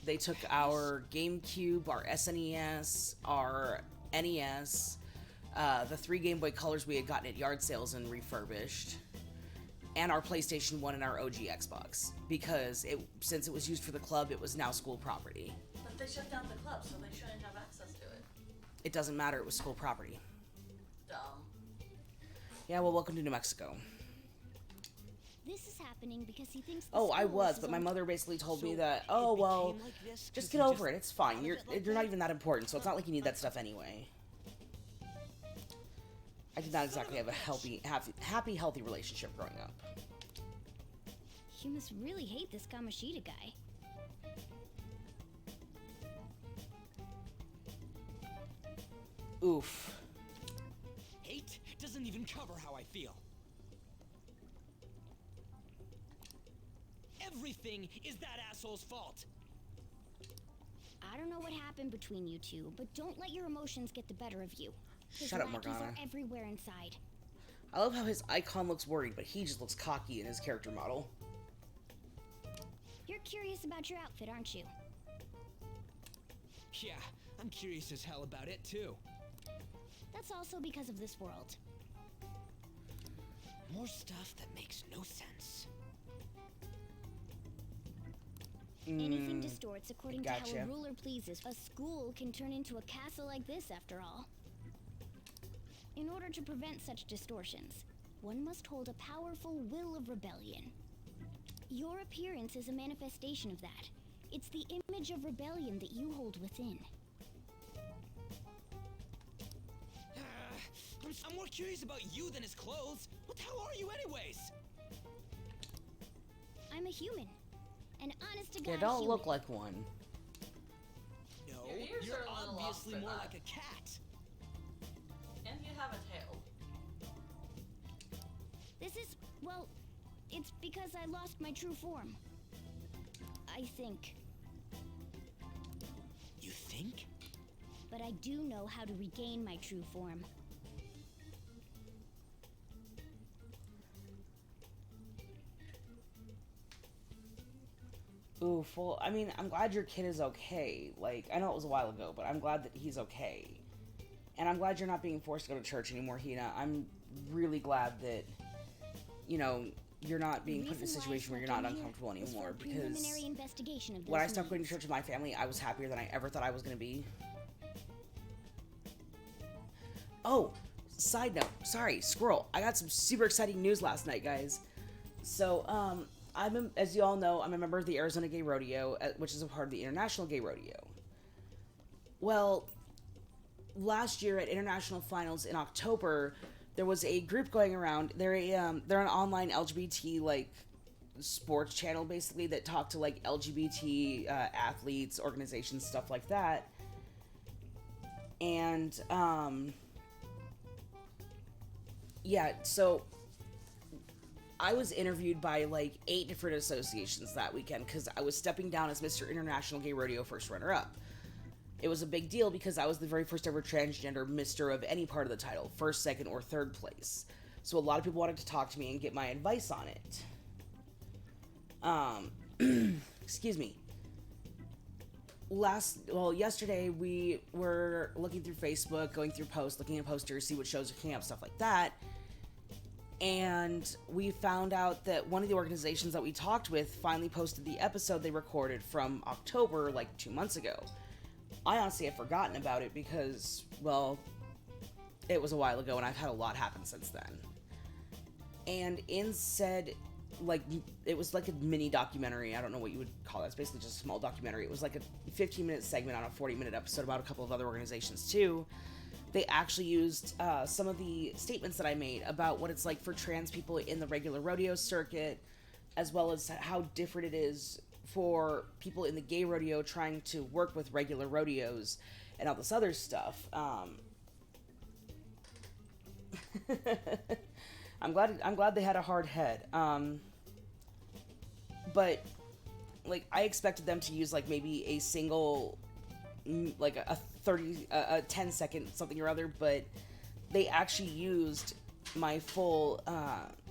They took our GameCube, our SNES, our NES, the 3 Game Boy Colors we had gotten at yard sales and refurbished, and our PlayStation 1 and our OG Xbox, because since it was used for the club, it was now school property. But they shut down the club, so they shouldn't have access to it. It doesn't matter, it was school property. Dumb. Yeah, well, welcome to New Mexico. This is happening because he thinks. Oh, I was, but my mother basically told me that, oh, well, just get over it, it's fine, you're not even that important, so it's not like you need that stuff anyway. I did not exactly have a happy, healthy relationship growing up. You must really hate this Kamoshida guy. Oof. Hate doesn't even cover how I feel. Everything is that asshole's fault. I don't know what happened between you two, but don't let your emotions get the better of you. His Shut up, lackeys Morgana. are everywhere inside. I love how his icon looks worried, but he just looks cocky in his character model. You're curious about your outfit, aren't you? Yeah, I'm curious as hell about it too. That's also because of this world. More stuff that makes no sense. Anything distorts according to how gotcha. a ruler pleases. A school can turn into a castle like this, after all. In order to prevent such distortions, one must hold a powerful will of rebellion. Your appearance is a manifestation of that. It's the image of rebellion that you hold within. I'm more curious about you than his clothes. What the hell are you anyways? I'm a human. An honest to God Yeah, don't human. look like one. No, Your ears you're are a little off obviously for more that. like a cat. And you have a tail. This is, well, it's because I lost my true form. I think. You think? But I do know how to regain my true form. Ooh, full. I mean, I'm glad your kid is okay. Like, I know it was a while ago, but I'm glad that he's okay. And I'm glad you're not being forced to go to church anymore, Hina. I'm really glad that, you know, you're not being put in a situation where you're not uncomfortable anymore. Because when I stopped going to church with my family, I was happier than I ever thought I was going to be. Oh, side note. Sorry, squirrel. I got some super exciting news last night, guys. So, as you all know, I'm a member of the Arizona Gay Rodeo, which is a part of the International Gay Rodeo. Well, last year at International Finals in October, there was a group going around. They're an online LGBT like sports channel basically that talk to like LGBT athletes, organizations, stuff like that. And yeah, so I was interviewed by like 8 different associations that weekend because I was stepping down as Mr. International Gay Rodeo first runner-up. It was a big deal because I was the very first ever transgender Mr. of any part of the title, first, second, or third place. So a lot of people wanted to talk to me and get my advice on it. Excuse me. Yesterday we were looking through Facebook, going through posts, looking at posters, see what shows are coming up, stuff like that. And we found out that one of the organizations that we talked with finally posted the episode they recorded from October, like 2 months ago. I honestly had forgotten about it because, well, it was a while ago and I've had a lot happen since then. And in said, like, it was like a mini documentary. I don't know what you would call it. It's basically just a small documentary. It was like a 15-minute segment on a 40-minute episode about a couple of other organizations too. They actually used some of the statements that I made about what it's like for trans people in the regular rodeo circuit, as well as how different it is for people in the gay rodeo trying to work with regular rodeos and all this other stuff. I'm glad they had a hard head. But like I expected them to use like maybe a single like a 10-second something or other, but they actually used my full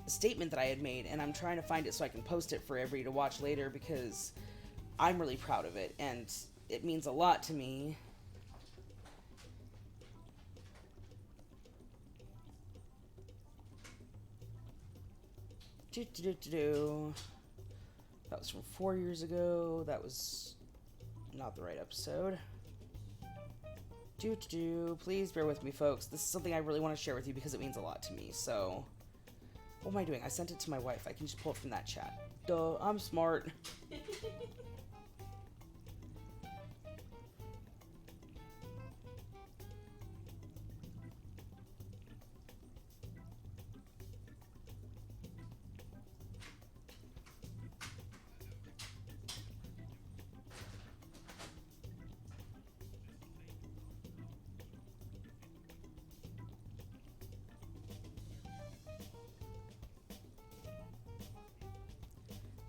statement that I had made, and I'm trying to find it so I can post it for everybody to watch later because I'm really proud of it and it means a lot to me. That was from 4 years ago. That was not the right episode. Please bear with me, folks. This is something I really want to share with you because it means a lot to me. So, what am I doing? I sent it to my wife. I can just pull it from that chat. Duh, I'm smart.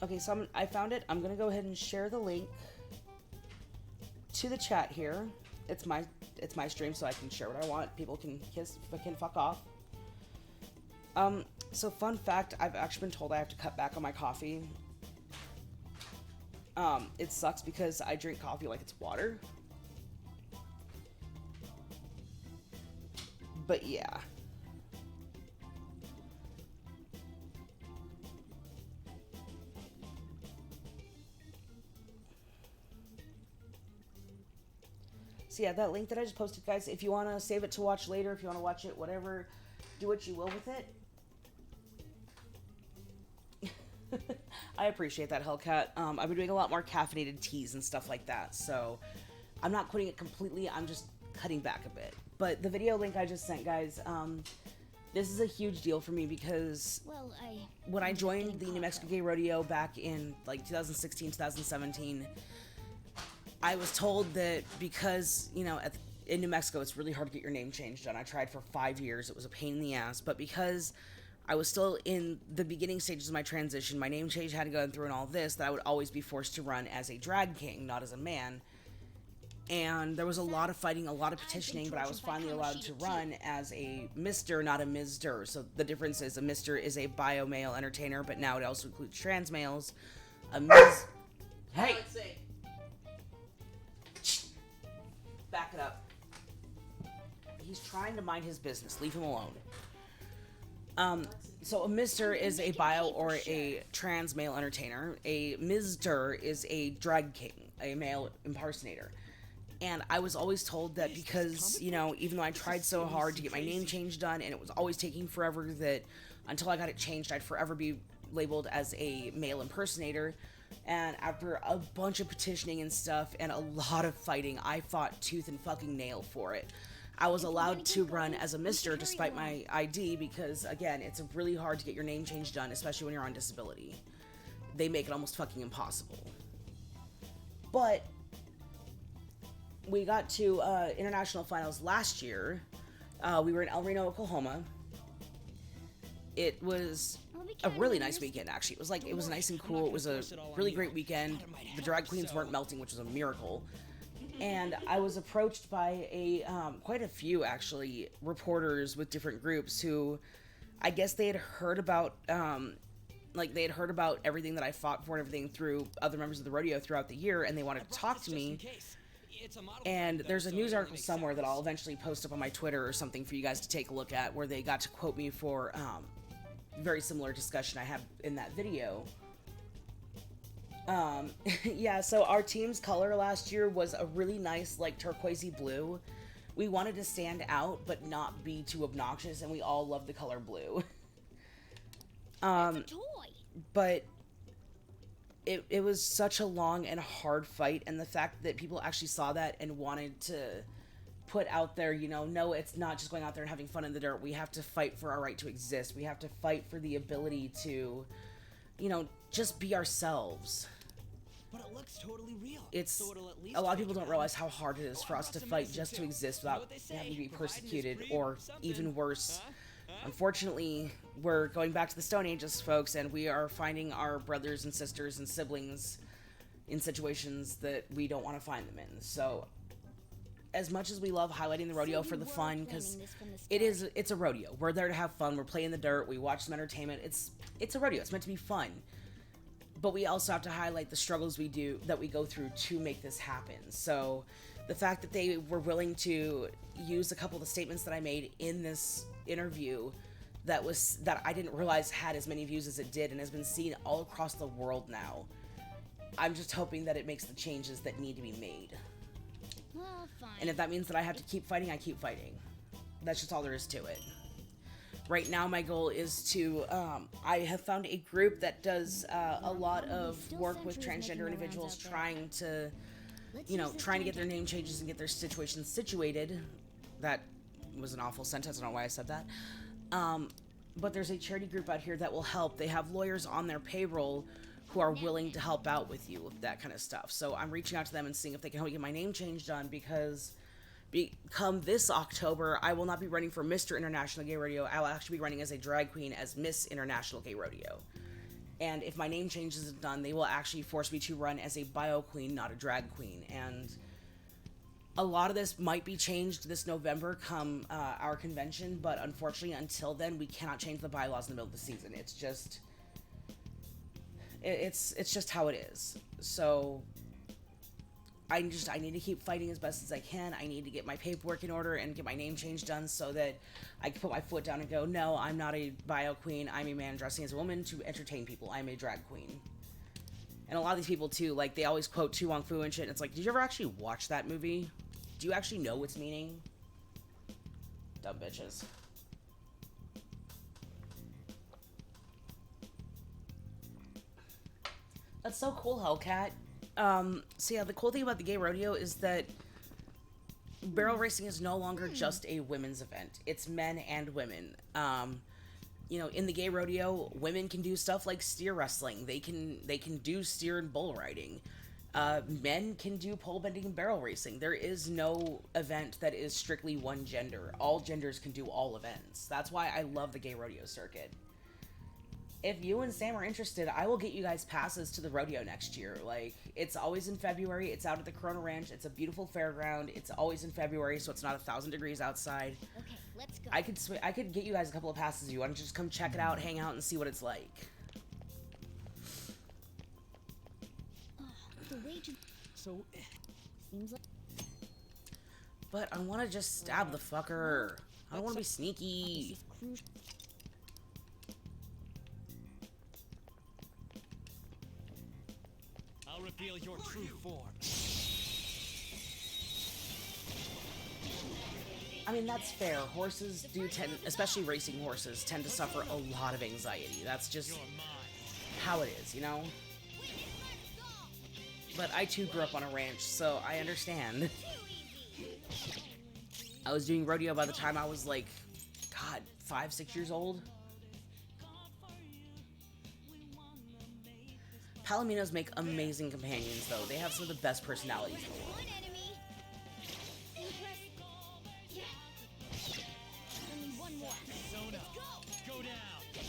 Okay, so I found it. I'm gonna go ahead and share the link to the chat here. It's my stream, so I can share what I want. People can fuck off. So fun fact, I've actually been told I have to cut back on my coffee. It sucks because I drink coffee like it's water. But yeah. So yeah, that link that I just posted, guys, if you want to save it to watch later, if you want to watch it, whatever, do what you will with it. I appreciate that, Hellcat. I've been doing a lot more caffeinated teas and stuff like that, so I'm not quitting it completely, I'm just cutting back a bit. But the video link I just sent, guys, this is a huge deal for me because when I joined the New Mexico Gay Rodeo back in like 2016, 2017, I was told that because, you know, in New Mexico, it's really hard to get your name changed done. I tried for 5 years. It was a pain in the ass. But because I was still in the beginning stages of my transition, my name change had to go through and all this, that I would always be forced to run as a drag king, not as a man. And there was a lot of fighting, a lot of petitioning, but I was finally allowed to run as a Mr., not a Ms. Der. So the difference is a Mr. is a bio male entertainer, but now it also includes trans males. A Ms. Hey! Back it up. He's trying to mind his business. Leave him alone. So a Mr. is a bio or a trans male entertainer. A Ms. Der is a drag king, a male impersonator. And I was always told that because, you know, even though I tried so hard to get my name change done and it was always taking forever, that until I got it changed, I'd forever be labeled as a male impersonator. And after a bunch of petitioning and stuff and a lot of fighting, I fought tooth and fucking nail for it. I was allowed to run as a Mr. despite my ID because, again, it's really hard to get your name change done, especially when you're on disability. They make it almost fucking impossible. But we got to international finals last year. We were in El Reno, Oklahoma. It was a really nice weekend, actually. It was nice and cool. It was a really great weekend. The drag queens weren't melting, which was a miracle. And I was approached by quite a few, actually, reporters with different groups who, I guess they had heard about, everything that I fought for and everything through other members of the rodeo throughout the year, and they wanted to talk to me. And there's a news article somewhere that I'll eventually post up on my Twitter or something for you guys to take a look at, where they got to quote me for very similar discussion I had in that video. Yeah, so our team's color last year was a really nice, like, turquoisey blue. We wanted to stand out, but not be too obnoxious, and we all love the color blue. But it was such a long and hard fight, and the fact that people actually saw that and wanted to put out there, you know, no, it's not just going out there and having fun in the dirt. We have to fight for our right to exist. We have to fight for the ability to, you know, just be ourselves. But it looks totally real. It's a lot of people don't realize how hard it is for us to fight just to exist without having to be persecuted, or even worse. Unfortunately, we're going back to the Stone Ages, folks, and we are finding our brothers and sisters and siblings in situations that we don't want to find them in. So, as much as we love highlighting the rodeo for the fun, because it's a rodeo. We're there to have fun. We're playing the dirt. We watch some entertainment. It's a rodeo. It's meant to be fun. But we also have to highlight the struggles that we go through to make this happen. So the fact that they were willing to use a couple of the statements that I made in this interview that I didn't realize had as many views as it did and has been seen all across the world now. I'm just hoping that it makes the changes that need to be made. Well, fine. And if that means that I have to keep fighting, I keep fighting. That's just all there is to it. Right now, my goal is to, I have found a group that does a lot of work with transgender individuals trying to get their name changes and get their situations situated. That was an awful sentence. I don't know why I said that. But there's a charity group out here that will help. They have lawyers on their payroll who are willing to help out with you with that kind of stuff. So I'm reaching out to them and seeing if they can help me get my name changed done, because come this October, I will not be running for Mr. International Gay Rodeo. I will actually be running as a drag queen as Miss International Gay Rodeo. And if my name change isn't done, they will actually force me to run as a bio queen, not a drag queen. And a lot of this might be changed this November come our convention, but unfortunately until then we cannot change the bylaws in the middle of the season. It's just it's just how it is. So I need to keep fighting as best as I can. I need to get my paperwork in order and get my name change done so that I can put my foot down and go, no, I'm not a bio queen. I'm a man dressing as a woman to entertain people. I'm a drag queen. And a lot of these people too, like they always quote Tu Wong Fu and shit. And it's like, did you ever actually watch that movie? Do you actually know its meaning? Dumb bitches. That's so cool, Hellcat. So yeah, the cool thing about the gay rodeo is that barrel racing is no longer just a women's event. It's men and women. You know, in the gay rodeo, women can do stuff like steer wrestling. They can do steer and bull riding. Men can do pole bending and barrel racing. There is no event that is strictly one gender. All genders can do all events. That's why I love the gay rodeo circuit. If you and Sam are interested, I will get you guys passes to the rodeo next year. Like, it's always in February. It's out at the Corona Ranch. It's a beautiful fairground. It's always in February, so it's not 1,000 degrees outside. Okay, let's go. I could get you guys a couple of passes. You want to just come check it out, hang out, and see what it's like. The way to... So... Seems like... But I want to just stab the fucker. I don't want to be sneaky. This is crucial. I'll reveal your true form. I mean, that's fair. Horses do tend, especially racing horses, tend to suffer a lot of anxiety. That's just how it is, you know? But I too grew up on a ranch, so I understand. I was doing rodeo by the time I was like, God, 5, 6 years old. Palominos make amazing companions, though. They have some of the best personalities in the world. One enemy. Only one more. Zona. Go down.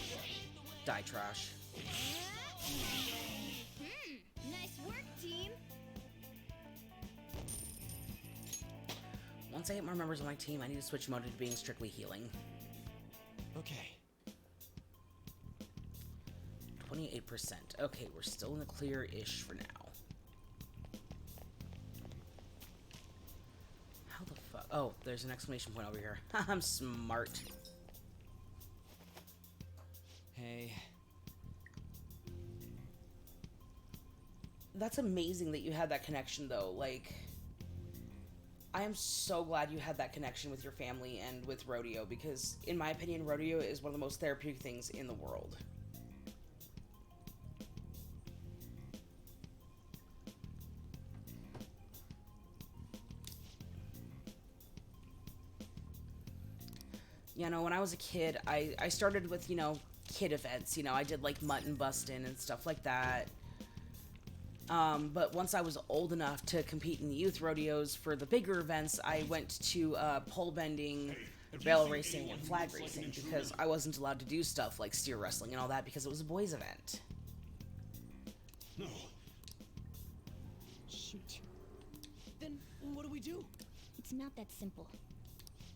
Die trash. Nice work, team. Once I get more members on my team, I need to switch mode to being strictly healing. Okay. 28%. Okay, we're still in the clear-ish for now. How the fuck? Oh, there's an exclamation point over here. I'm smart. Hey. That's amazing that you had that connection, though. Like, I am so glad you had that connection with your family and with rodeo, because, in my opinion, rodeo is one of the most therapeutic things in the world. You know, when I was a kid, I started with, you know, kid events. You know, I did, like, mutton busting and stuff like that. But once I was old enough to compete in the youth rodeos for the bigger events, I went to pole bending, barrel racing, and flag racing, because I wasn't allowed to do stuff like steer wrestling and all that because it was a boys' event. No. Shoot. Then what do we do? It's not that simple.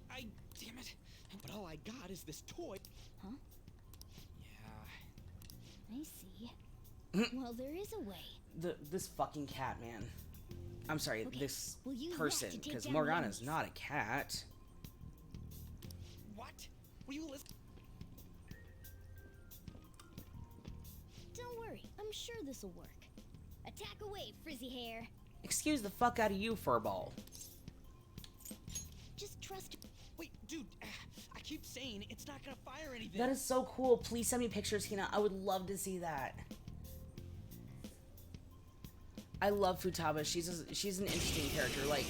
Damn it. But all I got is this toy. Huh? Yeah. I see. Well, there is a way. This fucking cat, man. I'm sorry, Okay, this we'll use that person, to take because down Morgana's enemies. not a cat. What? Will you listen? Don't worry, I'm sure this'll work. Attack away, frizzy hair. Excuse the fuck out of you, furball. Just trust. Wait, dude. I keep saying it's not gonna fire anything. That is so cool. Please send me pictures, Hina. I would love to see that. I love Futaba. She's an interesting character. Like,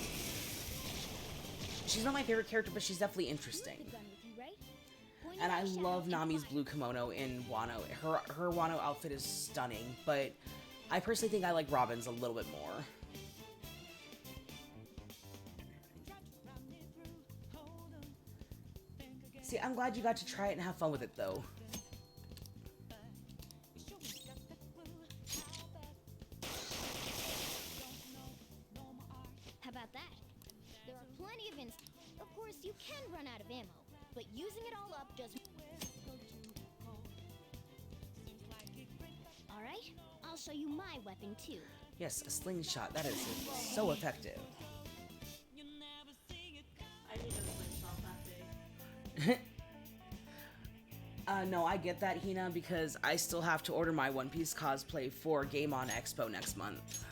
she's not my favorite character, but she's definitely interesting. The gun with you, right? Point And at I the love shadow and Nami's fire. blue kimono in Wano. Her Wano outfit is stunning, but I personally think I like Robin's a little bit more. See, I'm glad you got to try it and have fun with it, though. How about that? There are plenty of Of course, you can run out of ammo, but using it all up does. All right, I'll show you my weapon too. Yes, a slingshot. That is so effective. I need a slingshot that big. No, I get that, Hina, because I still have to order my One Piece cosplay for Game On Expo next month.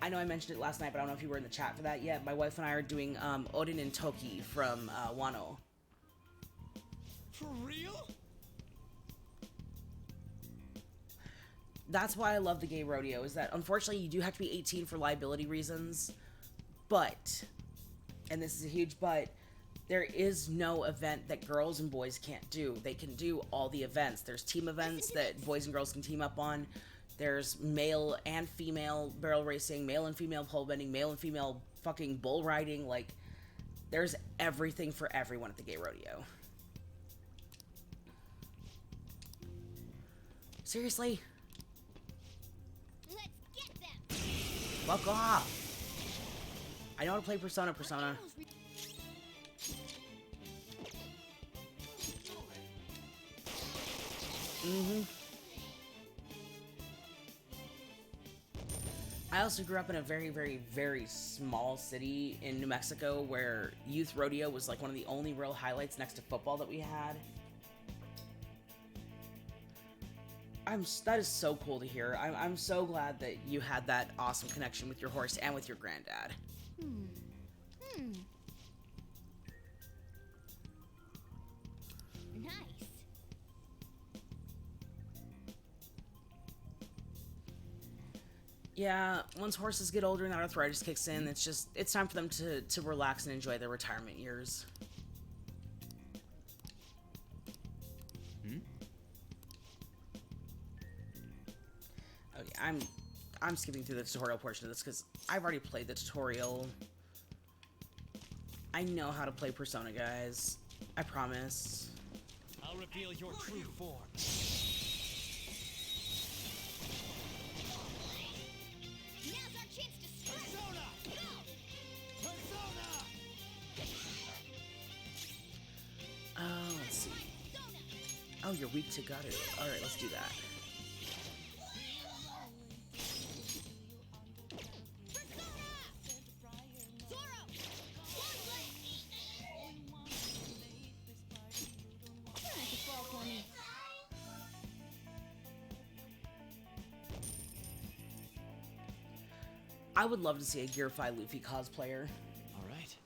I know I mentioned it last night, but I don't know if you were in the chat for that yet. My wife and I are doing Odin and Toki from Wano. For real? That's why I love the gay rodeo, is that unfortunately you do have to be 18 for liability reasons, but, and this is a huge but, there is no event that girls and boys can't do. They can do all the events. There's team events that boys and girls can team up on. There's male and female barrel racing, male and female pole bending, male and female fucking bull riding. Like, there's everything for everyone at the gay rodeo. Seriously? Let's get them. Fuck off. I know how to play Persona. I also grew up in a very, very, very small city in New Mexico where youth rodeo was like one of the only real highlights next to football that we had. That is so cool to hear. I'm so glad that you had that awesome connection with your horse and with your granddad. Nice. Yeah, once horses get older and that arthritis kicks in, it's time for them to relax and enjoy their retirement years. Okay, I'm skipping through the tutorial portion of this because I've already played the tutorial. I know how to play Persona, guys. I promise. I'll reveal your true form. Now's our chance to strike. Persona! Go! Persona! Let's see. Oh, you're weak to Garu. Alright, let's do that. I would love to see a Gear 5 Luffy cosplayer. Alright.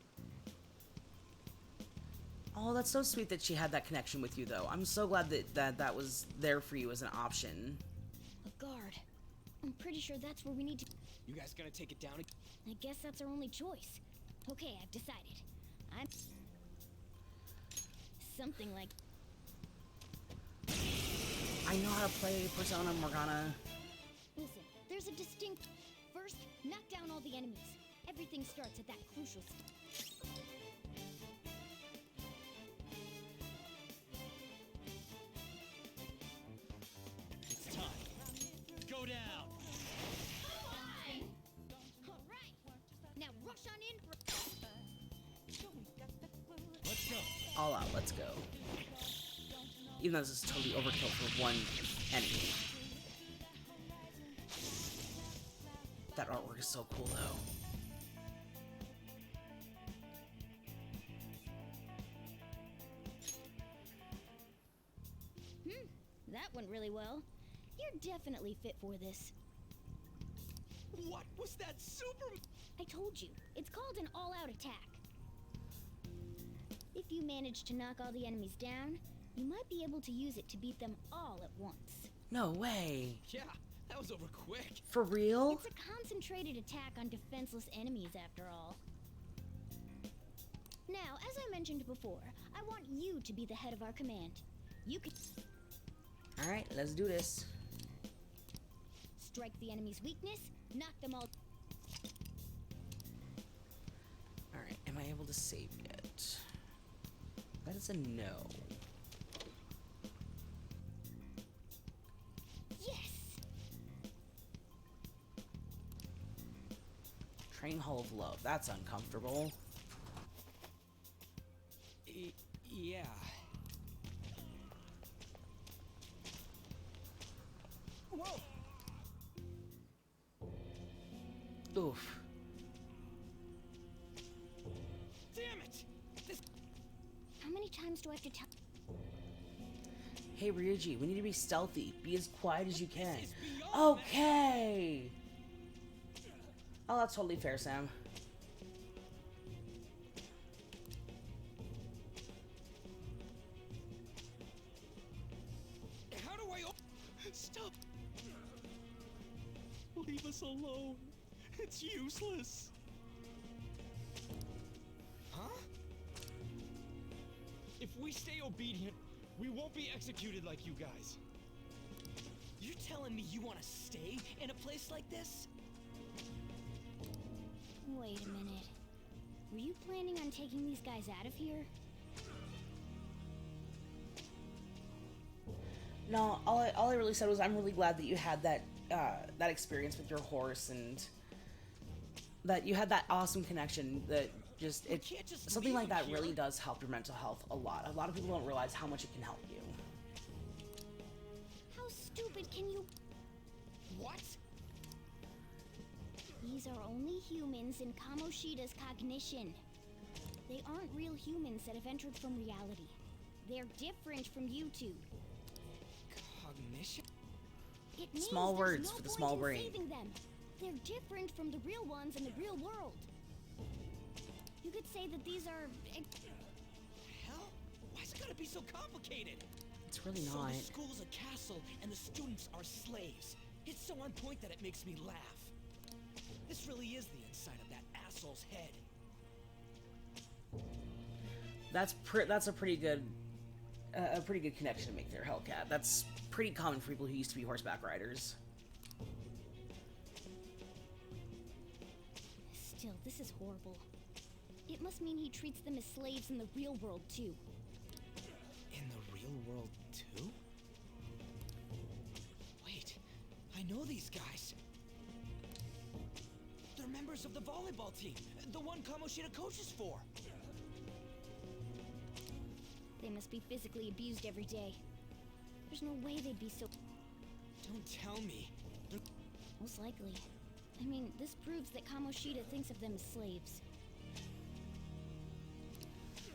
Oh, that's so sweet that she had that connection with you, though. I'm so glad that was there for you as an option. A guard. I'm pretty sure that's where we need to... You guys gonna take it down? I guess that's our only choice. Okay, I've decided. I'm... something like... I know how to play Persona, Morgana. Listen, there's a distinct... First, knock down all the enemies. Everything starts at that crucial... It's time. Go down! Alright! Now rush on in for... Let's go. All out, let's go. Even though this is totally overkill for one enemy. That artwork is so cool, though. That went really well. You're definitely fit for this. What was that super... I told you, it's called an all-out attack. If you manage to knock all the enemies down, you might be able to use it to beat them all at once. No way. Yeah, that was over quick. For real? It's a concentrated attack on defenseless enemies, after all. Now, as I mentioned before, I want you to be the head of our command. You can... Alright, let's do this. Strike the enemy's weakness, knock them all... Alright, am I able to save yet? That is a no. Yes! Training Hall of Love. That's uncomfortable. Yeah. Whoa! Oof. Damn it! This. How many times do I have to tell? Hey Ryuji, we need to be stealthy. Be as quiet as you can. Okay. Oh, that's totally fair, Sam. How do I? Stop! Leave us alone. It's useless. Huh? If we stay obedient, we won't be executed like you guys. You're telling me you want to stay in a place like this? Wait a minute. Were you planning on taking these guys out of here? No, all I really said was I'm really glad that you had that that experience with your horse and that you had that awesome connection. That just something like that really does help your mental health a lot. A lot of people don't realize how much it can help you. How stupid can you? What? These are only humans in Kamoshida's cognition. They aren't real humans that have entered from reality. They're different from you two. Cognition? It means Small there's words no for the point small in brain. saving them. They're different from the real ones in the real world. You could say that these are. Hell? Why's it gotta be so complicated? It's really So not. the school's a castle and the students are slaves. It's so on point that it makes me laugh. This really is the inside of that asshole's head. That's a pretty good connection to make there, Hellcat. That's pretty common for people who used to be horseback riders. Still, this is horrible. It must mean he treats them as slaves in the real world too. In the real world too? Wait, I know these guys. They're members of the volleyball team, the one Kamoshida coaches for. They must be physically abused every day. There's no way they'd be so. Don't tell me. Most likely. I mean, this proves that Kamoshida thinks of them as slaves.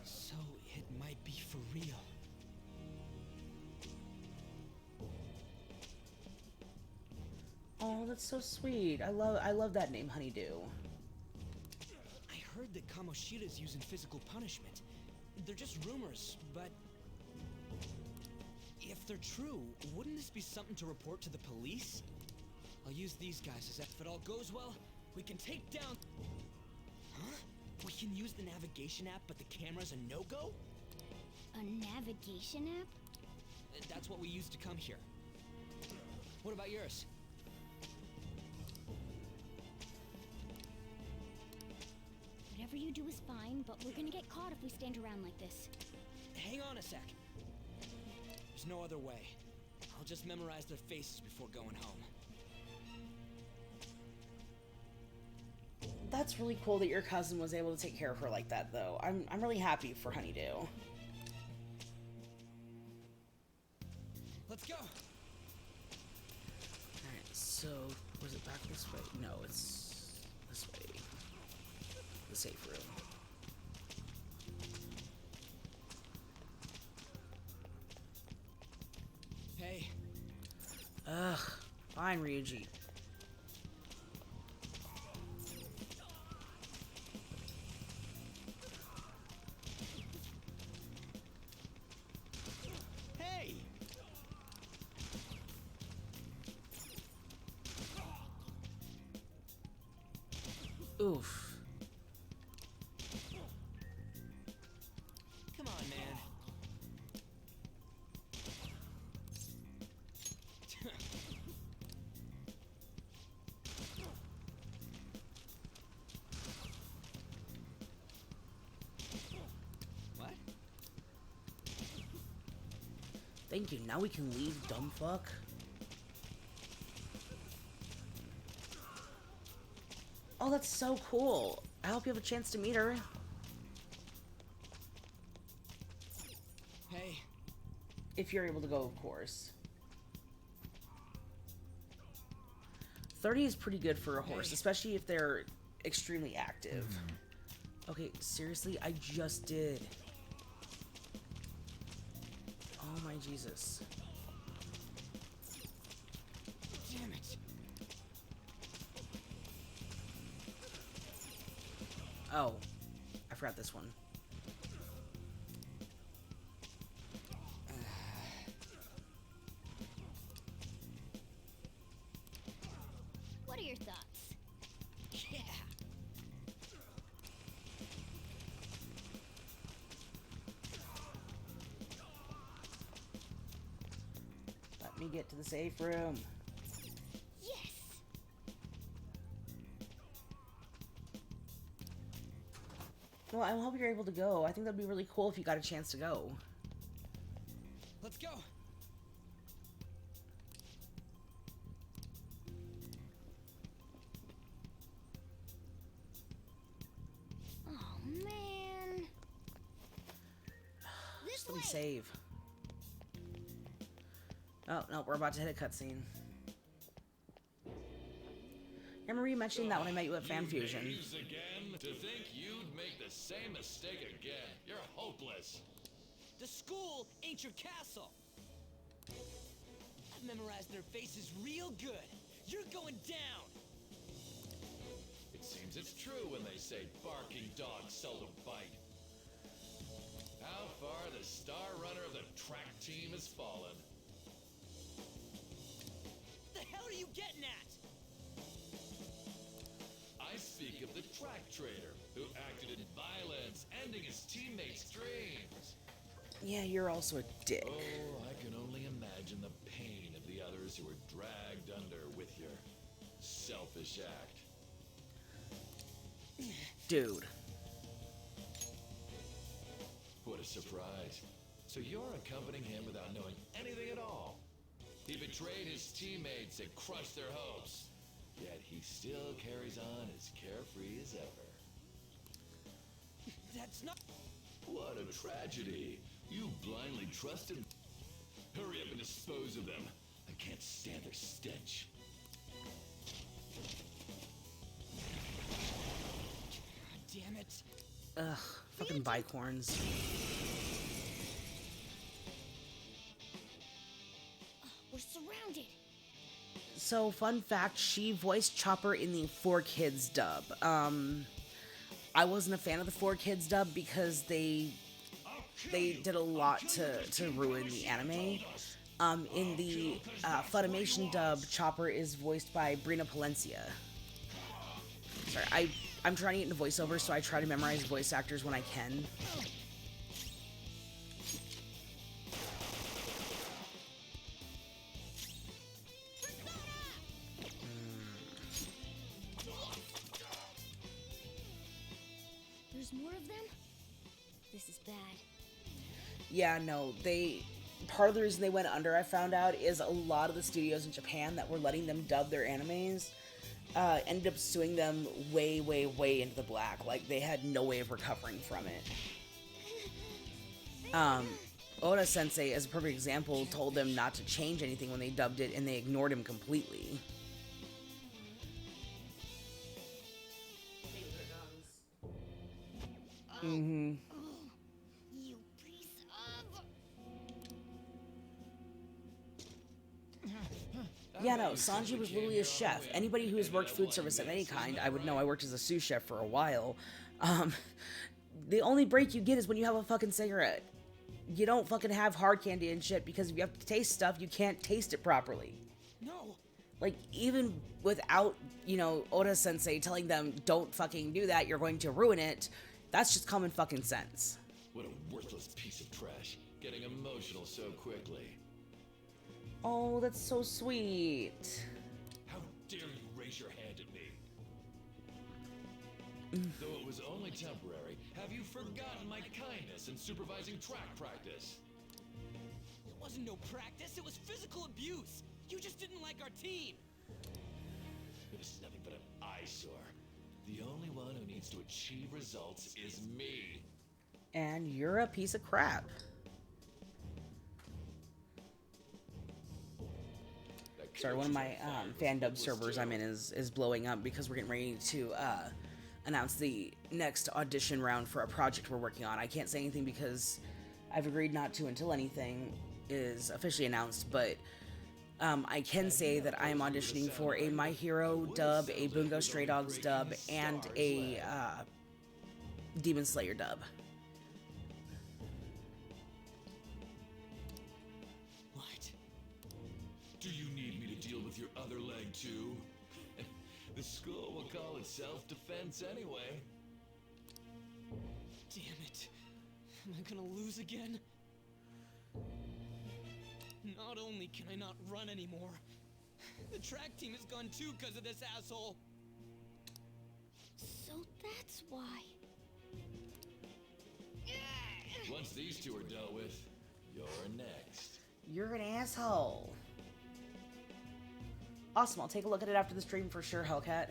So it might be for real. Oh, that's so sweet. I love that name, Honeydew. I heard that Kamoshida's using physical punishment. They're just rumors, but if they're true, wouldn't this be something to report to the police? I'll use these guys as if it all goes well, we can take down. Huh? We can use the navigation app, but the camera's a no-go? A navigation app? That's what we used to come here. What about yours? Whatever you do is fine, but we're gonna get caught if we stand around like this. Hang on a sec. There's no other way. I'll just memorize their faces before going home. That's really cool that your cousin was able to take care of her like that, though. I'm really happy for Honeydew. Let's go. Alright, so was it back this way? No, it's this way. The safe room. Hey. Ugh, fine, Ryuji. Hey! Oof. Come on, man. What? Thank you. Now we can leave, dumb fuck. Oh, that's so cool. I hope you have a chance to meet her. Hey. If you're able to go, of course. 30 is pretty good for a horse, especially if they're extremely active. Okay, seriously, I just did. Oh my Jesus. Damn it. Oh, I forgot this one. What are your thoughts? Yeah. Let me get to the safe room. Yes. Well, I hope you're able to go. I think that'd be really cool if you got a chance to go. Let's go. Oh man. Just let me save. Oh, no, we're about to hit a cutscene. I remember you mentioning that when I met you at Fan Fusion. Knaves again? To think you'd make the same mistake again. You're hopeless. The school ain't your castle. I've memorized their faces real good. You're going down. It seems it's true when they say barking dogs seldom bite. How far the star runner of the track team has fallen. What the hell are you getting at? I speak of the track trader who acted in violence, ending his teammates' dreams. Yeah, you're also a dick. Oh, I can only imagine the pain of the others who were dragged under with your selfish act. Dude. What a surprise. So you're accompanying him without knowing anything at all. He betrayed his teammates and crushed their hopes. Yet he still carries on as carefree as ever. That's not... What a tragedy. You blindly trusted... Hurry up and dispose of them. I can't stand their stench. Damn it. Ugh, fucking bike horns. We're surrounded. So, fun fact, she voiced Chopper in the 4Kids dub. I wasn't a fan of the 4Kids dub because they did a lot to ruin the anime. In the Funimation dub, Chopper is voiced by Brina Palencia. Sorry, I'm trying to get into voiceover, so I try to memorize voice actors when I can. There's more of them? This is bad. Yeah, no, part of the reason they went under, I found out, is a lot of the studios in Japan that were letting them dub their animes ended up suing them way, way, way into the black. Like, they had no way of recovering from it. Oda Sensei, as a perfect example, told them not to change anything when they dubbed it, and they ignored him completely. Mm-hmm. You piece of... Yeah, no, Sanji was literally a chef. Anybody who has worked food service of any kind, I would know. I worked as a sous chef for a while. The only break you get is when you have a fucking cigarette. You don't fucking have hard candy and shit, because if you have to taste stuff, you can't taste it properly. No. Like, even without, Oda Sensei telling them, don't fucking do that, you're going to ruin it, that's just common fucking sense. What a worthless piece of trash. Getting emotional so quickly. Oh, that's so sweet. How dare you raise your hand at me? Though it was only temporary, have you forgotten my kindness in supervising track practice? It wasn't no practice, it was physical abuse. You just didn't like our team. This is nothing but an eyesore. The only one who needs to achieve results is me. And you're a piece of crap. Sorry, one of my fan dub servers I'm in is blowing up because we're getting ready to announce the next audition round for a project we're working on. I can't say anything because I've agreed not to until anything is officially announced, but I can say that I am auditioning for a My Hero dub, a Bungo Stray Dogs dub, and a Demon Slayer dub. What? Do you need me to deal with your other leg too? The school will call it self-defense anyway. Damn it. Am I gonna lose again? Not only can I not run anymore, the track team is gone too because of this asshole. So that's why. Once these two are dealt with, you're next. You're an asshole. Awesome, I'll take a look at it after the stream for sure, Hellcat.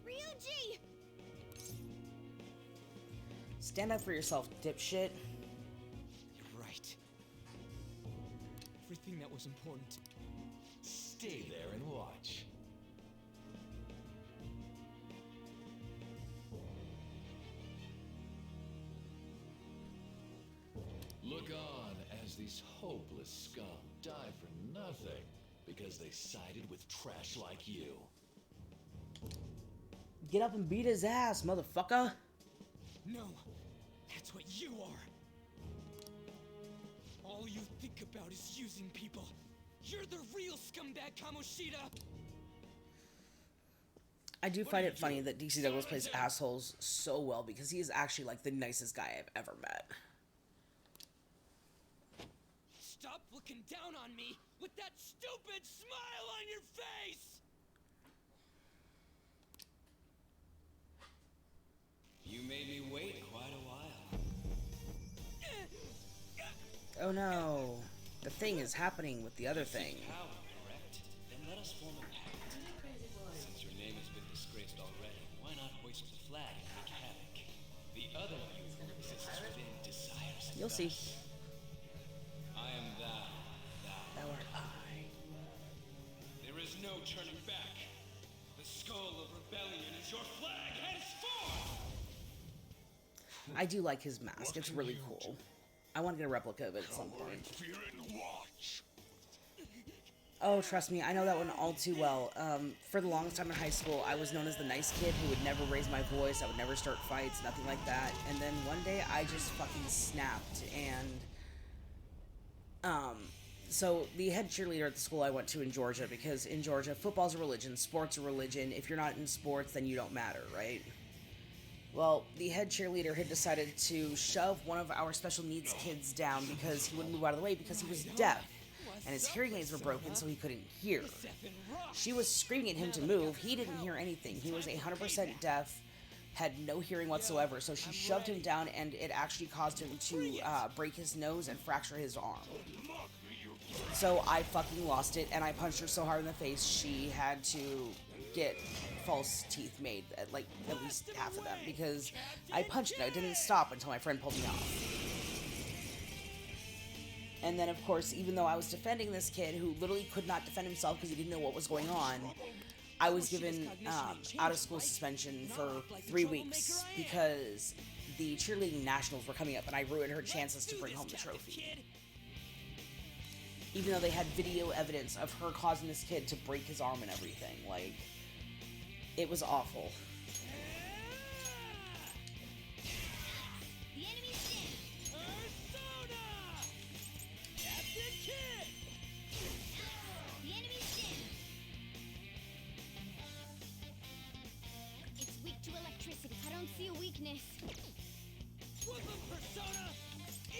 Ryuji! Stand up for yourself, dipshit. You're right. Everything that was important. Stay there and watch. Look on as these hopeless scum die for nothing because they sided with trash like you. Get up and beat his ass, motherfucker. No, that's what you are. All you think about is using people. You're the real scumbag, Kamoshida. I do find it funny that DC Douglas plays assholes so well because he is actually like the nicest guy I've ever met. Stop looking down on me with that stupid smile on your face! You made me wait quite a while. Oh no. The thing is happening with the other thing. Power, correct? Then let us form a pact. Since your name has been disgraced already, why not hoist the flag and wreak havoc? The other you who exists within desires. You'll see. I am thou. Thou art I. There is no turning back. The skull of rebellion is your flag henceforth! I do like his mask. It's really cool. I want to get a replica of it at some point. Oh, trust me, I know that one all too well. For the longest time in high school, I was known as the nice kid who would never raise my voice, I would never start fights, nothing like that. And then one day, I just fucking snapped, and so the head cheerleader at the school I went to in Georgia, because in Georgia, football's a religion, sports a religion. If you're not in sports, then you don't matter, right? Well, the head cheerleader had decided to shove one of our special needs kids down because he wouldn't move out of the way because he was deaf, and his hearing aids were broken so he couldn't hear. She was screaming at him to move. He didn't hear anything. He was 100% deaf, had no hearing whatsoever, so she shoved him down, and it actually caused him to break his nose and fracture his arm. So I fucking lost it, and I punched her so hard in the face she had to get false teeth made, at least half of them, because I punched it. I didn't stop until my friend pulled me off. And then, of course, even though I was defending this kid who literally could not defend himself because he didn't know what was going on, I was given out-of-school suspension for 3 weeks because the cheerleading nationals were coming up, and I ruined her chances to bring home the trophy. Even though they had video evidence of her causing this kid to break his arm and everything. Like, it was awful. The enemy's dead. Persona! Captain Kid! The enemy's dead. It's weak to electricity. I don't see a weakness. Whoop 'em, Persona!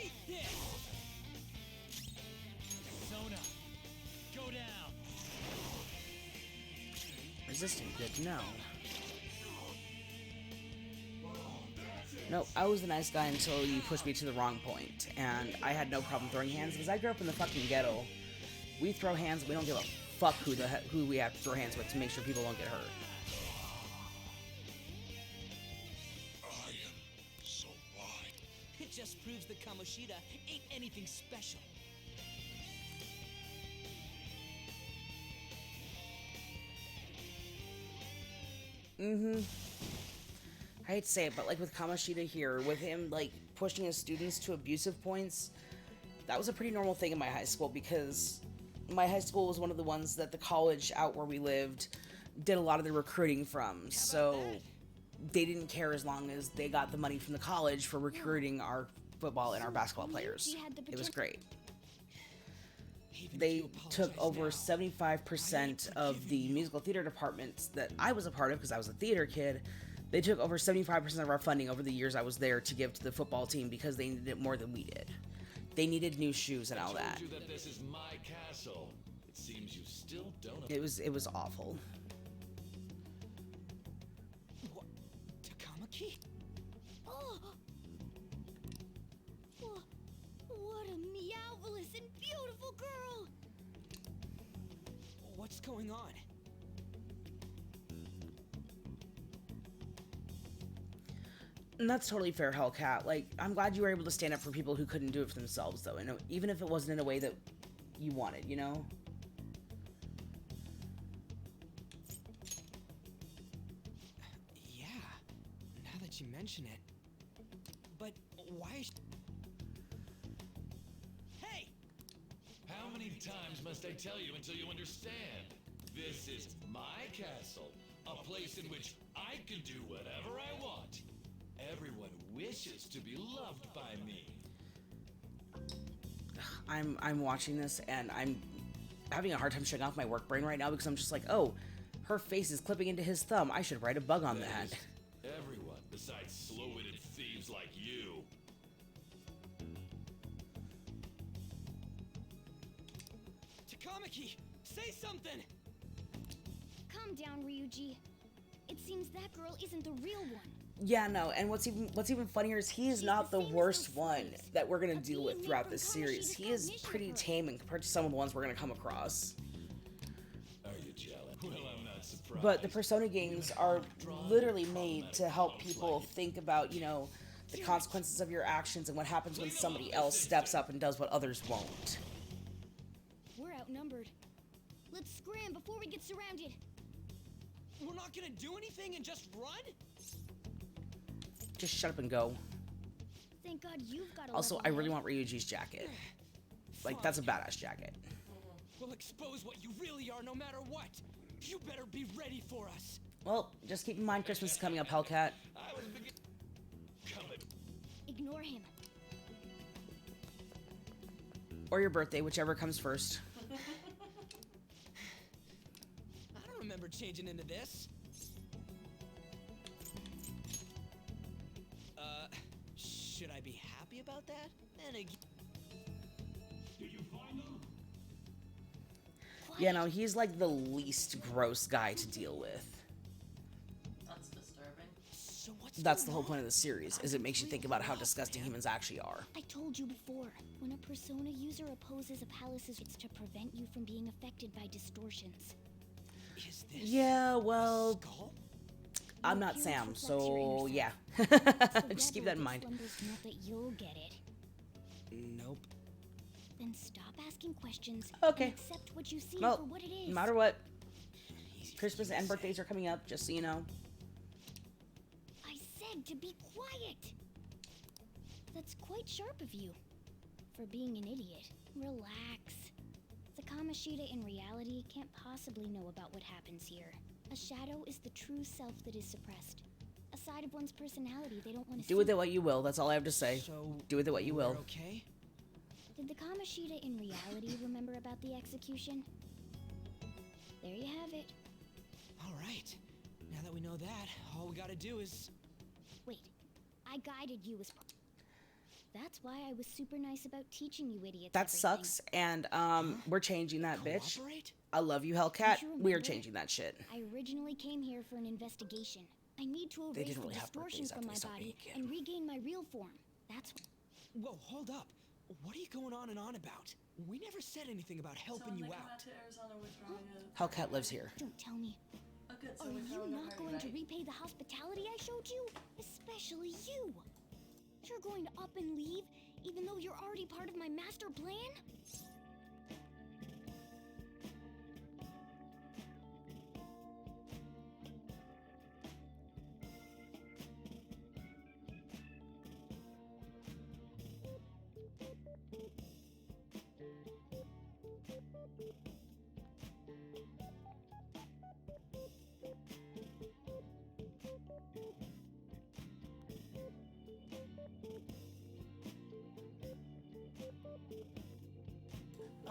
Eat this! Persona, go down! Resistant, good to know. No, I was the nice guy until you pushed me to the wrong point, and I had no problem throwing hands because I grew up in the fucking ghetto. We throw hands, we don't give a fuck who we have to throw hands with to make sure people don't get hurt. I am so wide. It just proves that Kamoshida ain't anything special. I hate to say it, but like with Kamoshida here, with him like pushing his students to abusive points, that was a pretty normal thing in my high school because my high school was one of the ones that the college out where we lived did a lot of the recruiting from. So they didn't care as long as they got the money from the college for recruiting our football and our basketball players. It was great. They took over 75% of the musical theater departments that I was a part of because I was a theater kid. They took over 75% of our funding over the years I was there to give to the football team because they needed it more than we did. They needed new shoes and all that. I told you that this is my castle. It seems you still don't. It was awful. What? Takamaki? Oh! What a meowvelous and beautiful girl! What's going on? And that's totally fair, Hellcat. Like, I'm glad you were able to stand up for people who couldn't do it for themselves, though, and even if it wasn't in a way that you wanted, you know? Yeah, now that you mention it. But why? Hey! How many times must I tell you until you understand? This is my castle, a place in which I can do whatever I want. Everyone wishes to be loved by me. I'm watching this and I'm having a hard time shutting off my work brain right now because I'm just like, oh, her face is clipping into his thumb. I should write a bug on that. Everyone besides slow-witted thieves like you. Takamaki, say something! Calm down, Ryuji. It seems that girl isn't the real one. Yeah, no, and what's even funnier is he is not the worst one that we're gonna deal with throughout this series. He is pretty tame in compared to some of the ones we're gonna come across. Are you jealous? Well, I'm not surprised. But the Persona games are literally made to help people think about, you know, the consequences of your actions and what happens when somebody else steps up and does what others won't. We're outnumbered. Let's scram before we get surrounded. We're not gonna do anything and just run? Just shut up and go. Thank God you've got a Also, level I really head. want Ryuji's jacket. Like, that's a badass jacket. We'll expose what you really are no matter what. You better be ready for us. Well, just keep in mind Christmas is coming up, Hellcat. Ignore him. Or your birthday, whichever comes first. I don't remember changing into this. Should I be happy about that? Then again... Do you find them? Yeah, no, he's like the least gross guy to deal with. That's disturbing. So what's That's the whole point of the series, is it makes you think about how disgusting humans actually are. I told you before, when a Persona user opposes a palace's, it's to prevent you from being affected by distortions. Is this Yeah, well, skull? I'm not Sam, so yeah. Just keep that in mind. Not that you'll get it. Nope. Then stop asking questions. Okay. And accept what you see Well, for what it is. no matter what, Easy Christmas for you and to birthdays say. are coming up, just so you know. I said to be quiet. That's quite sharp of you. For being an idiot. Relax. Sakamashita in reality can't possibly know about what happens here. A shadow is the true self that is suppressed. A side of one's personality they don't want to see. Do with it what you will, that's all I have to say. So Do with it what you we're will. okay? Did the Kamoshida in reality remember about the execution? There you have it. All right. Now that we know that, all we gotta do is... Wait, I guided you as... That's why I was super nice about teaching you idiots That everything. sucks, and we're changing that, bitch. Cooperate? I love you, Hellcat. Don't you We are remember? changing that shit. I originally came here for an investigation. I need to They erase didn't the really have distortion birthdays from after my they stopped body being a kid. and regain my real form. That's Whoa, hold up. What are you going on and on about? We never said anything about helping you out. To Arizona, we're throwing a... Hellcat lives here. Don't tell me. Oh, good. So Are we're you throwing a not party, going to right? repay the hospitality I showed you? Especially you. You're going to up and leave, even though you're already part of my master plan?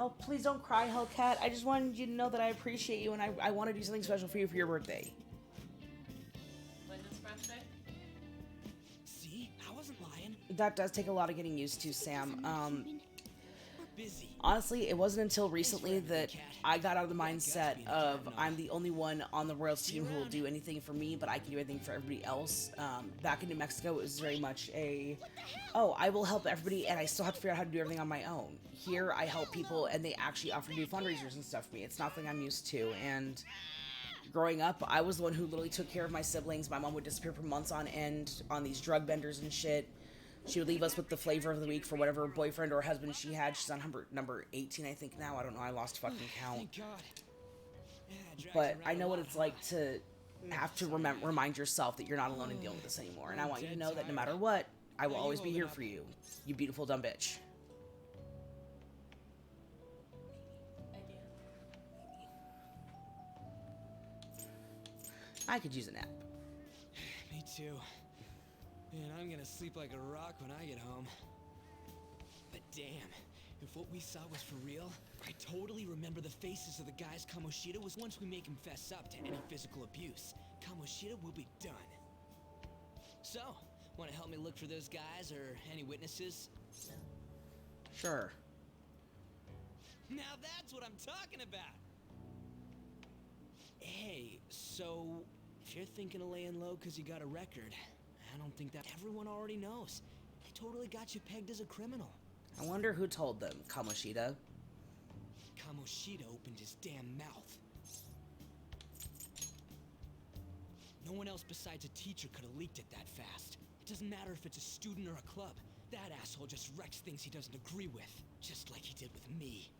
Oh, please don't cry, Hellcat. I just wanted you to know that I appreciate you and I want to do something special for you for your birthday. Lyndon's birthday? See? I wasn't lying. That does take a lot of getting used to, Sam. We're busy. Honestly, it wasn't until recently that I got out of the mindset of I'm the only one on the Royals team who will do anything for me, but I can do anything for everybody else. Back in New Mexico, it was very much a, oh, I will help everybody, and I still have to figure out how to do everything on my own. Here, I help people, and they actually offer to do fundraisers and stuff for me. It's not something I'm used to, and growing up, I was the one who literally took care of my siblings. My mom would disappear for months on end on these drug benders and shit. She would leave us with the flavor of the week for whatever boyfriend or husband she had. She's on number 18, I think, now. I don't know. I lost fucking count. Thank God. Yeah, But I know what it's like to have to remind yourself that you're not alone in dealing with this anymore. And I want you to know that no matter what, I will always be here for you. You beautiful dumb bitch. I could use a nap. Me too. Man, I'm gonna sleep like a rock when I get home. But damn, if what we saw was for real, I totally remember the faces of the guys Kamoshida was. Once we make him fess up to any physical abuse, Kamoshida will be done. So, wanna help me look for those guys or any witnesses? Sure. Now that's what I'm talking about! Hey, so if you're thinking of laying low because you got a record, I don't think that everyone already knows. They totally got you pegged as a criminal. I wonder who told them, Kamoshida. Kamoshida opened his damn mouth. No one else besides a teacher could have leaked it that fast. It doesn't matter if it's a student or a club. That asshole just wrecks things he doesn't agree with, just like he did with me.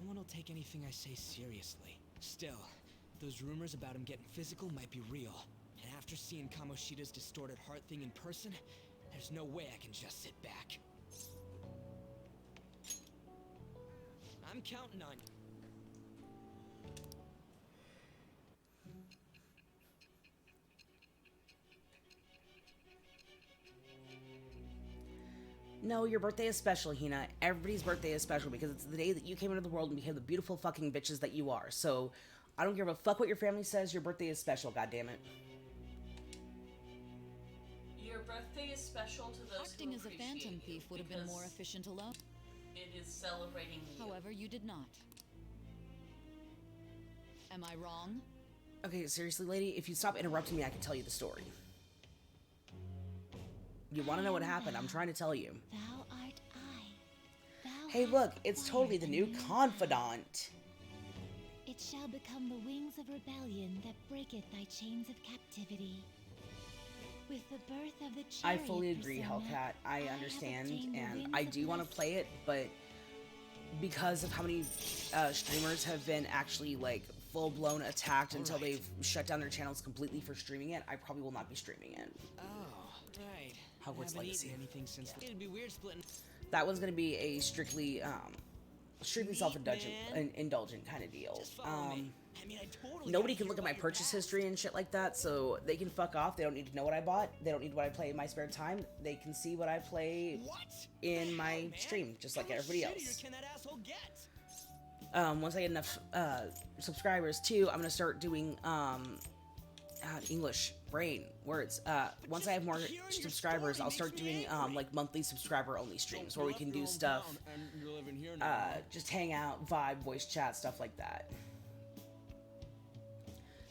No one will take anything I say seriously. Still, those rumors about him getting physical might be real. And after seeing Kamoshida's distorted heart thing in person, there's no way I can just sit back. I'm counting on you. No, your birthday is special, Hina. Everybody's birthday is special because it's the day that you came into the world and became the beautiful fucking bitches that you are. So, I don't give a fuck what your family says, your birthday is special, goddammit. Your birthday is special to those Acting who as a appreciate phantom you thief would have been more because efficient alone. It is celebrating you. However, you did not. Am I wrong? Okay, seriously, lady, if you stop interrupting me, I can tell you the story. You want to know what happened? I'm trying to tell you. Thou art I. Thou Hey, hast look, it's totally the new acquired confidant. It shall become the wings of rebellion that breaketh thy chains of captivity. With the birth of the I chariot fully agree, persona, Hellcat. I have understand, obtained the and wings I of do want to play it, but because of how many streamers have been actually, like, full-blown attacked until they've shut down their channels completely for streaming it, I probably will not be streaming it. Oh, right. Hogwarts Haven't Legacy. eaten anything since. It'd be weird splitting. That one's gonna be a strictly self-indulgent kind of deal. I mean, I totally Nobody gotta can hear look at my about your purchase past. history and shit like that, so they can fuck off. They don't need to know what I bought. They don't need what I play in my spare time. They can see what I play in my stream, just like everybody else. Can that asshole get? Once I get enough subscribers too, I'm gonna start doing English brain words. Once I have more subscribers, I'll start doing like monthly subscriber only streams where we can do stuff, just hang out, vibe, voice chat, stuff like that.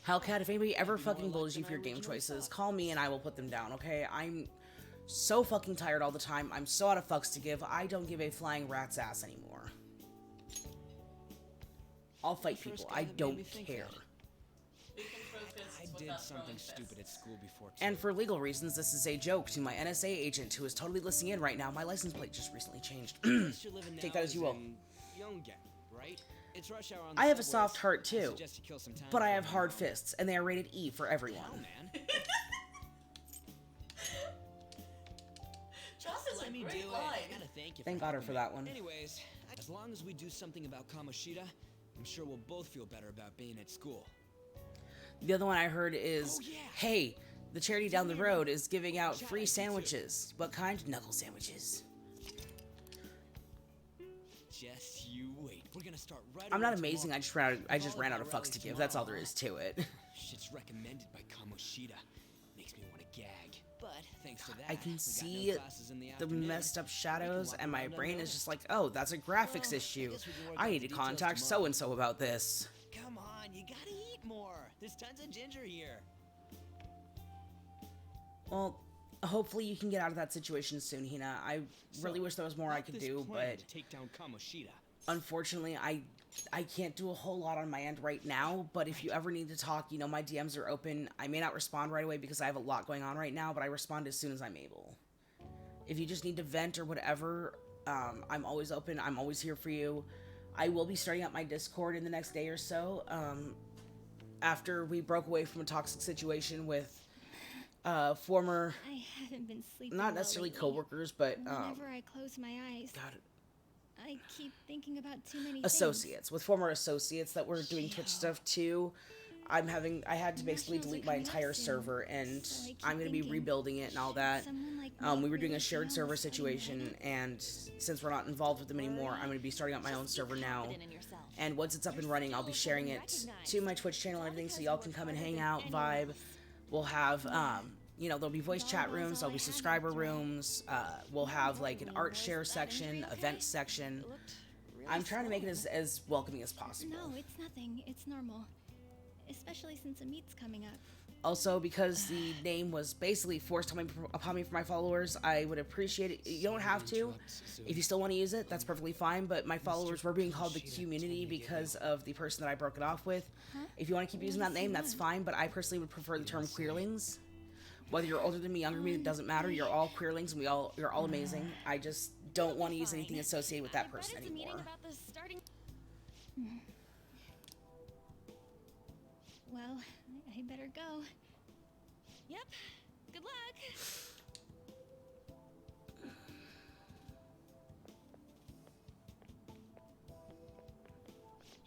Hellcat, if anybody ever fucking bullies you for your game choices, call me and I will put them down, okay? I'm so fucking tired all the time. I'm so out of fucks to give. I don't give a flying rat's ass anymore. I'll fight people. I don't care. We can throw fists I did without something throwing fists. stupid at school before. And for legal reasons, this is a joke to my NSA agent who is totally listening in right now. My license plate just recently changed. Take that as you will. Yongen, right? It's rush hour on I have a subways. soft heart I too, suggest you kill some time but I before have you hard go. fists, and they are rated E for everyone. Hell, man. Just is Let a me do great it. line. I gotta thank you. Thank for God her helping for me. that one. Anyways, as long as we do something about Kamoshida, I'm sure we'll both feel better about being at school. The other one I heard is, Oh, yeah. hey, the charity down the road is giving out free sandwiches. What kind? Knuckle sandwiches. Just you wait. We're gonna start right I'm not away amazing. tomorrow. I just ran out of fucks to give. That's all there is to it. Shit's recommended by Kamoshida. Makes me want to gag. But thanks to that, I can we got see no classes in the the afternoon. messed up We shadows, can and walk my around brain is unnoticed. just like, oh, that's a graphics issue. guess we can work I out need the to details contact tomorrow. so-and-so about this. Come on, you gotta eat more. There's tons of ginger here. Well, hopefully you can get out of that situation soon, Hina. I really wish there was more I could do, but to take down Kamoshida. unfortunately, I can't do a whole lot on my end right now, but if you ever need to talk, you know, my DMs are open. I may not respond right away because I have a lot going on right now, but I respond as soon as I'm able. If you just need to vent or whatever, I'm always open. I'm always here for you. I will be starting up my Discord in the next day or so, after we broke away from a toxic situation with former, I haven't been sleeping not well necessarily lately. coworkers, but Whenever I close my eyes, God, I keep thinking about too many associates, with former associates that were doing Twitch stuff too. I had to basically Nationals are delete my coming up entire soon, server, and so I keep I'm gonna be thinking, rebuilding it and all that. someone like We me were doing a really shared be on server this fighting situation, line? and since we're not involved with them anymore, I'm gonna be starting up my own server now. And once it's up and running, I'll be sharing it to my Twitch channel and everything, so y'all can come and hang out, vibe. We'll have, you know, there'll be voice chat rooms, there'll be subscriber rooms, we'll have like an art share section, event section. I'm trying to make it as welcoming as possible. No, it's nothing. It's normal. Especially since a meet's coming up. Also, because the name was basically forced upon me for my followers, I would appreciate it. You don't have to. If you still want to use it, that's perfectly fine, but my followers were being called the community because of the person that I broke it off with. If you want to keep using that name, that's fine, but I personally would prefer the term queerlings. Whether you're older than me, younger than me, it doesn't matter. You're all queerlings, and you're all amazing. I just don't want to use anything associated with that person anymore. Well, I better go. Yep. Good luck.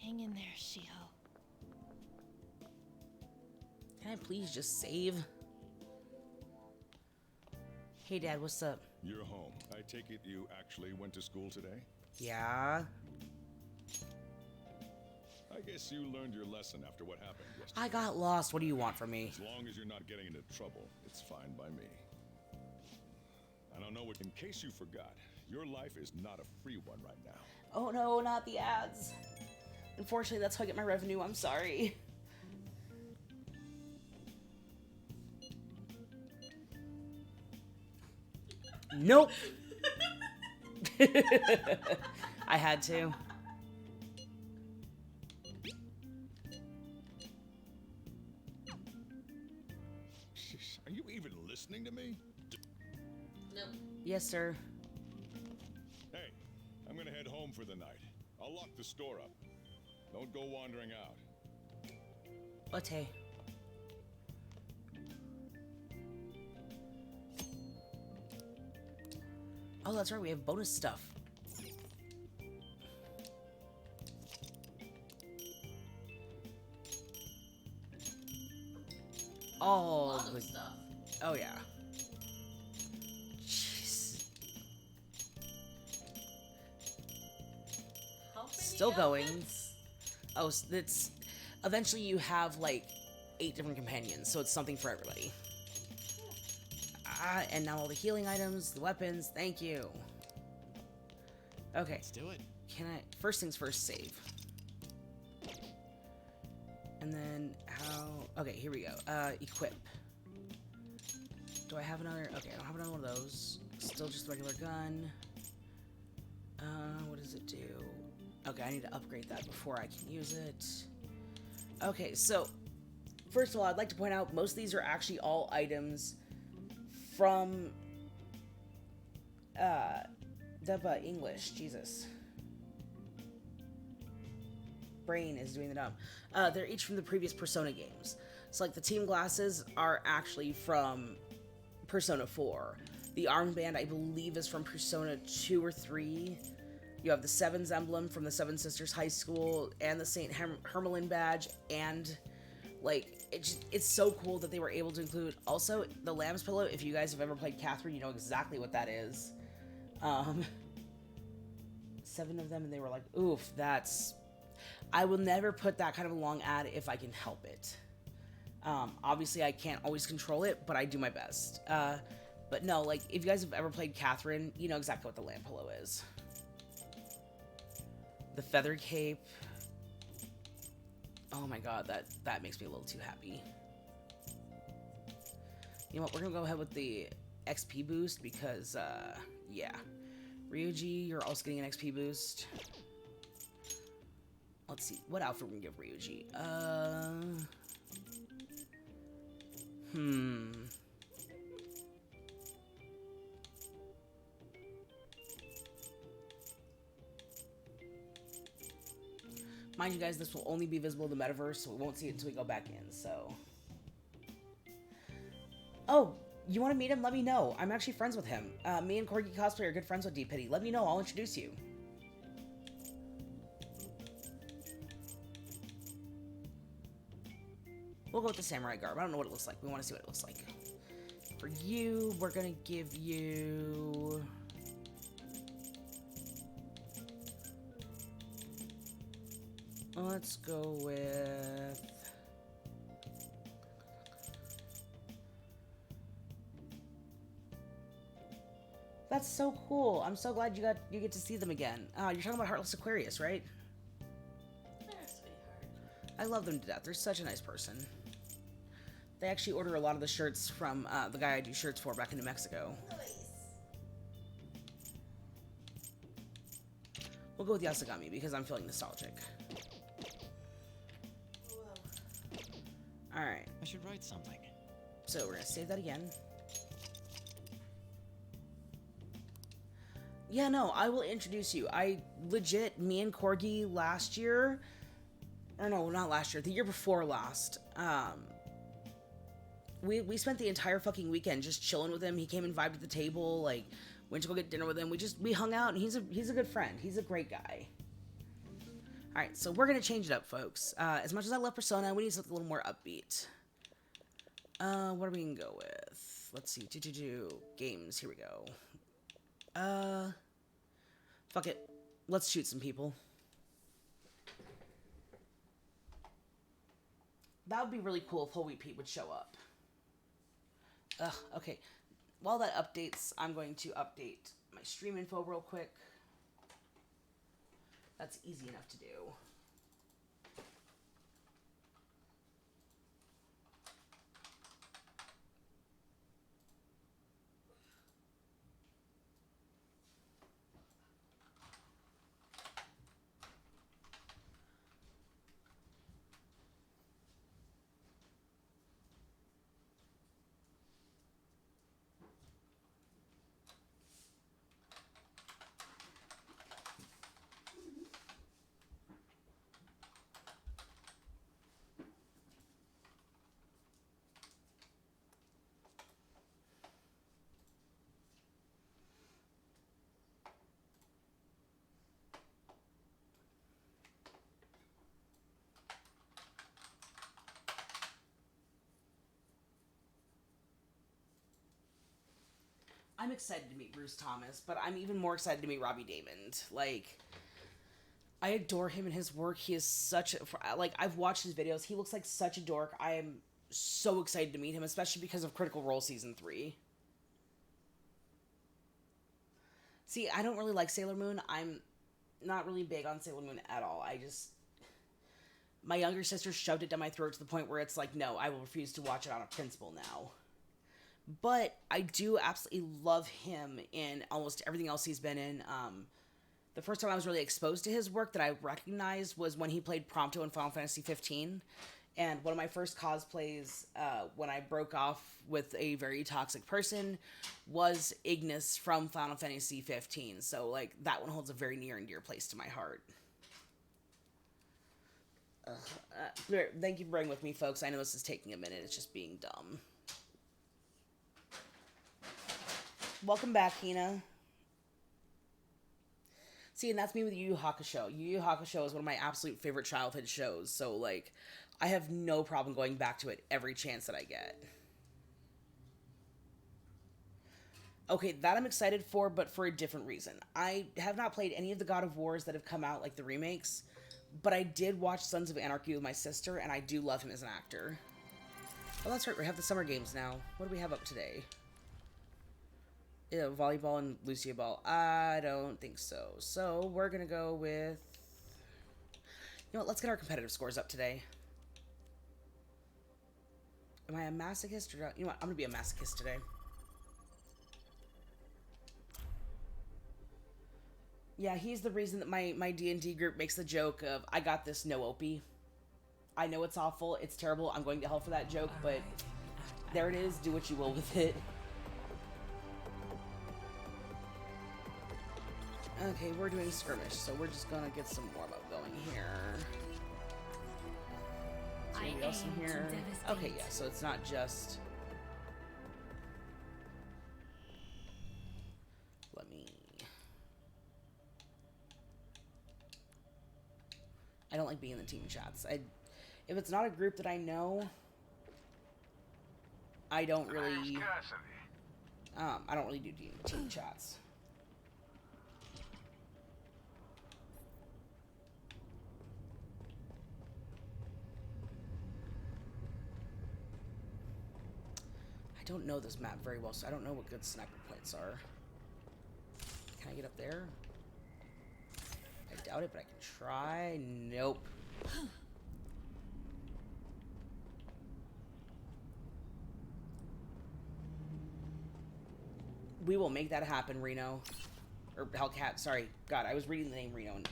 Hang in there, Shiho. Can I please just save? Hey, Dad, what's up? You're home. I take it you actually went to school today? Yeah? I guess you learned your lesson after what happened yesterday. I got lost. What do you want from me? As long as you're not getting into trouble, it's fine by me. I don't know what. In case you forgot, your life is not a free one right now. Oh no, not the ads. Unfortunately, that's how I get my revenue. I'm sorry. Nope. I had to. Are you even listening to me? No. Yes, sir. Hey, I'm gonna head home for the night. I'll lock the store up. Don't go wandering out. Latte. Oh, that's right. We have bonus stuff. A Oh, lot of stuff. oh yeah. Jeez. How many Still going. outfits? Oh, so it's eventually you have like 8 different companions, so it's something for everybody. And now all the healing items, the weapons. Thank you. Okay. Let's do it. Can I? First things first, save. And then how? Okay, here we go. Equip. Do I have another? Okay, I don't have another one of those. Still just a regular gun. What does it do? Okay, I need to upgrade that before I can use it. Okay, so first of all, I'd like to point out most of these are actually all items from English. Jesus. Brain is doing the dumb. They're each from the previous Persona games. So like the team glasses are actually from Persona 4. The armband, I believe, is from Persona 2 or 3. You have the Seven's emblem from the Seven Sisters High School and the St. Hermelin badge, and like it's so cool that they were able to include also the Lamb's Pillow. If you guys have ever played Catherine, you know exactly what that is. 7 of them, and they were like, oof, that's... I will never put that kind of a long ad if I can help it. Obviously, I can't always control it, but I do my best. But no, like, if you guys have ever played Catherine, you know exactly what the lamp pillow is. The feather cape. Oh my god, that makes me a little too happy. You know what, we're gonna go ahead with the XP boost because, yeah. Ryuji, you're also getting an XP boost. Let's see, what outfit we're gonna give Ryuji? Mind you guys, this will only be visible in the metaverse, so we won't see it until we go back in, so... Oh, you want to meet him? Let me know. I'm actually friends with him. Me and Corgi Cosplay are good friends with D-Pity. Let me know. I'll introduce you. We'll go with the samurai garb. I don't know what it looks like. We want to see what it looks like. For you, we're going to give you... Let's go with... That's so cool. I'm so glad you get to see them again. You're talking about Heartless Aquarius, right? They're a sweetheart. I love them to death. They're such a nice person. They actually order a lot of the shirts from the guy I do shirts for back in New Mexico. Nice. We'll go with Yasagami because I'm feeling nostalgic. Alright. I should write something. So we're gonna save that again. Yeah, no, I will introduce you. Me and Corgi last year, or no, not last year, the year before last, we spent the entire fucking weekend just chilling with him. He came and vibed at the table, like, went to go get dinner with him. We hung out, and he's a good friend. He's a great guy. Alright, so we're gonna change it up, folks. As much as I love Persona, we need something a little more upbeat. What are we gonna go with? Let's see, games, here we go. Fuck it. Let's shoot some people. That would be really cool if Whole Wheat Pete would show up. Okay. While that updates, I'm going to update my stream info real quick. That's easy enough to do. I'm excited to meet Bruce Thomas, but I'm even more excited to meet Robbie Daymond. Like, I adore him and his work. He is such a... Like, I've watched his videos. He looks like such a dork. I am so excited to meet him, especially because of Critical Role Season 3. See, I don't really like Sailor Moon. I'm not really big on Sailor Moon at all. My younger sister shoved it down my throat to the point where it's like, no, I will refuse to watch it on a principle now. But I do absolutely love him in almost everything else he's been in. The first time I was really exposed to his work that I recognized was when he played Prompto in Final Fantasy 15. And one of my first cosplays, when I broke off with a very toxic person, was Ignis from Final Fantasy 15. So, like, that one holds a very near and dear place to my heart. Thank you for bearing with me, folks. I know this is taking a minute. It's just being dumb. Welcome back, Hina. See, and that's me with Yu Yu Hakusho. Yu Yu Hakusho is one of my absolute favorite childhood shows. So, like, I have no problem going back to it every chance that I get. Okay, that I'm excited for, but for a different reason. I have not played any of the God of Wars that have come out, like the remakes, but I did watch Sons of Anarchy with my sister, and I do love him as an actor. Oh, that's right, we have the summer games now. What do we have up today? Yeah, volleyball and Lucia Ball. I don't think so. So, we're gonna go with... You know what, let's get our competitive scores up today. Am I a masochist or... You know what, I'm gonna be a masochist today. Yeah, he's the reason that my D&D group makes the joke of, I got this, no Opie. I know it's awful, it's terrible, I'm going to hell for that joke, but there it is, do what you will with it. Okay, we're doing skirmish, so we're just gonna get some warm-up going here. Is there anybody else in here? Okay, yeah, so it's not just... Let me... I don't like being in the team chats. If it's not a group that I know, I don't really... I don't really do team chats. I don't know this map very well, so I don't know what good sniper points are. Can I get up there? I doubt it, but I can try. Nope. We will make that happen, Reno. Or Hellcat, sorry. God, I was reading the name Reno, and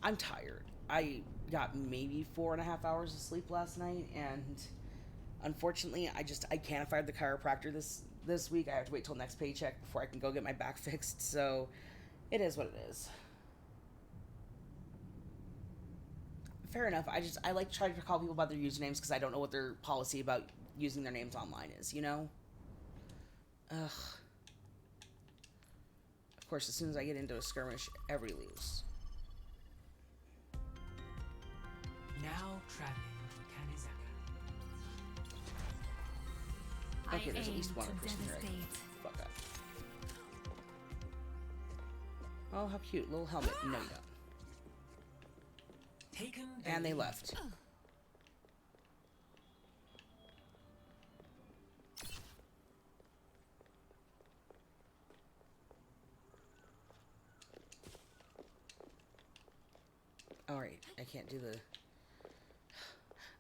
I'm tired. I got maybe 4.5 hours of sleep last night, and... Unfortunately, I can't afford the chiropractor this week. I have to wait till next paycheck before I can go get my back fixed, so it is what it is. Fair enough. I like trying to call people by their usernames because I don't know what their policy about using their names online is, you know? Ugh. Of course, as soon as I get into a skirmish, everybody leaves. Now traveling. Okay, there's at least one person here. Fuck up. Oh, how cute. Little helmet. No, you don't. And they left. Alright, I can't do the...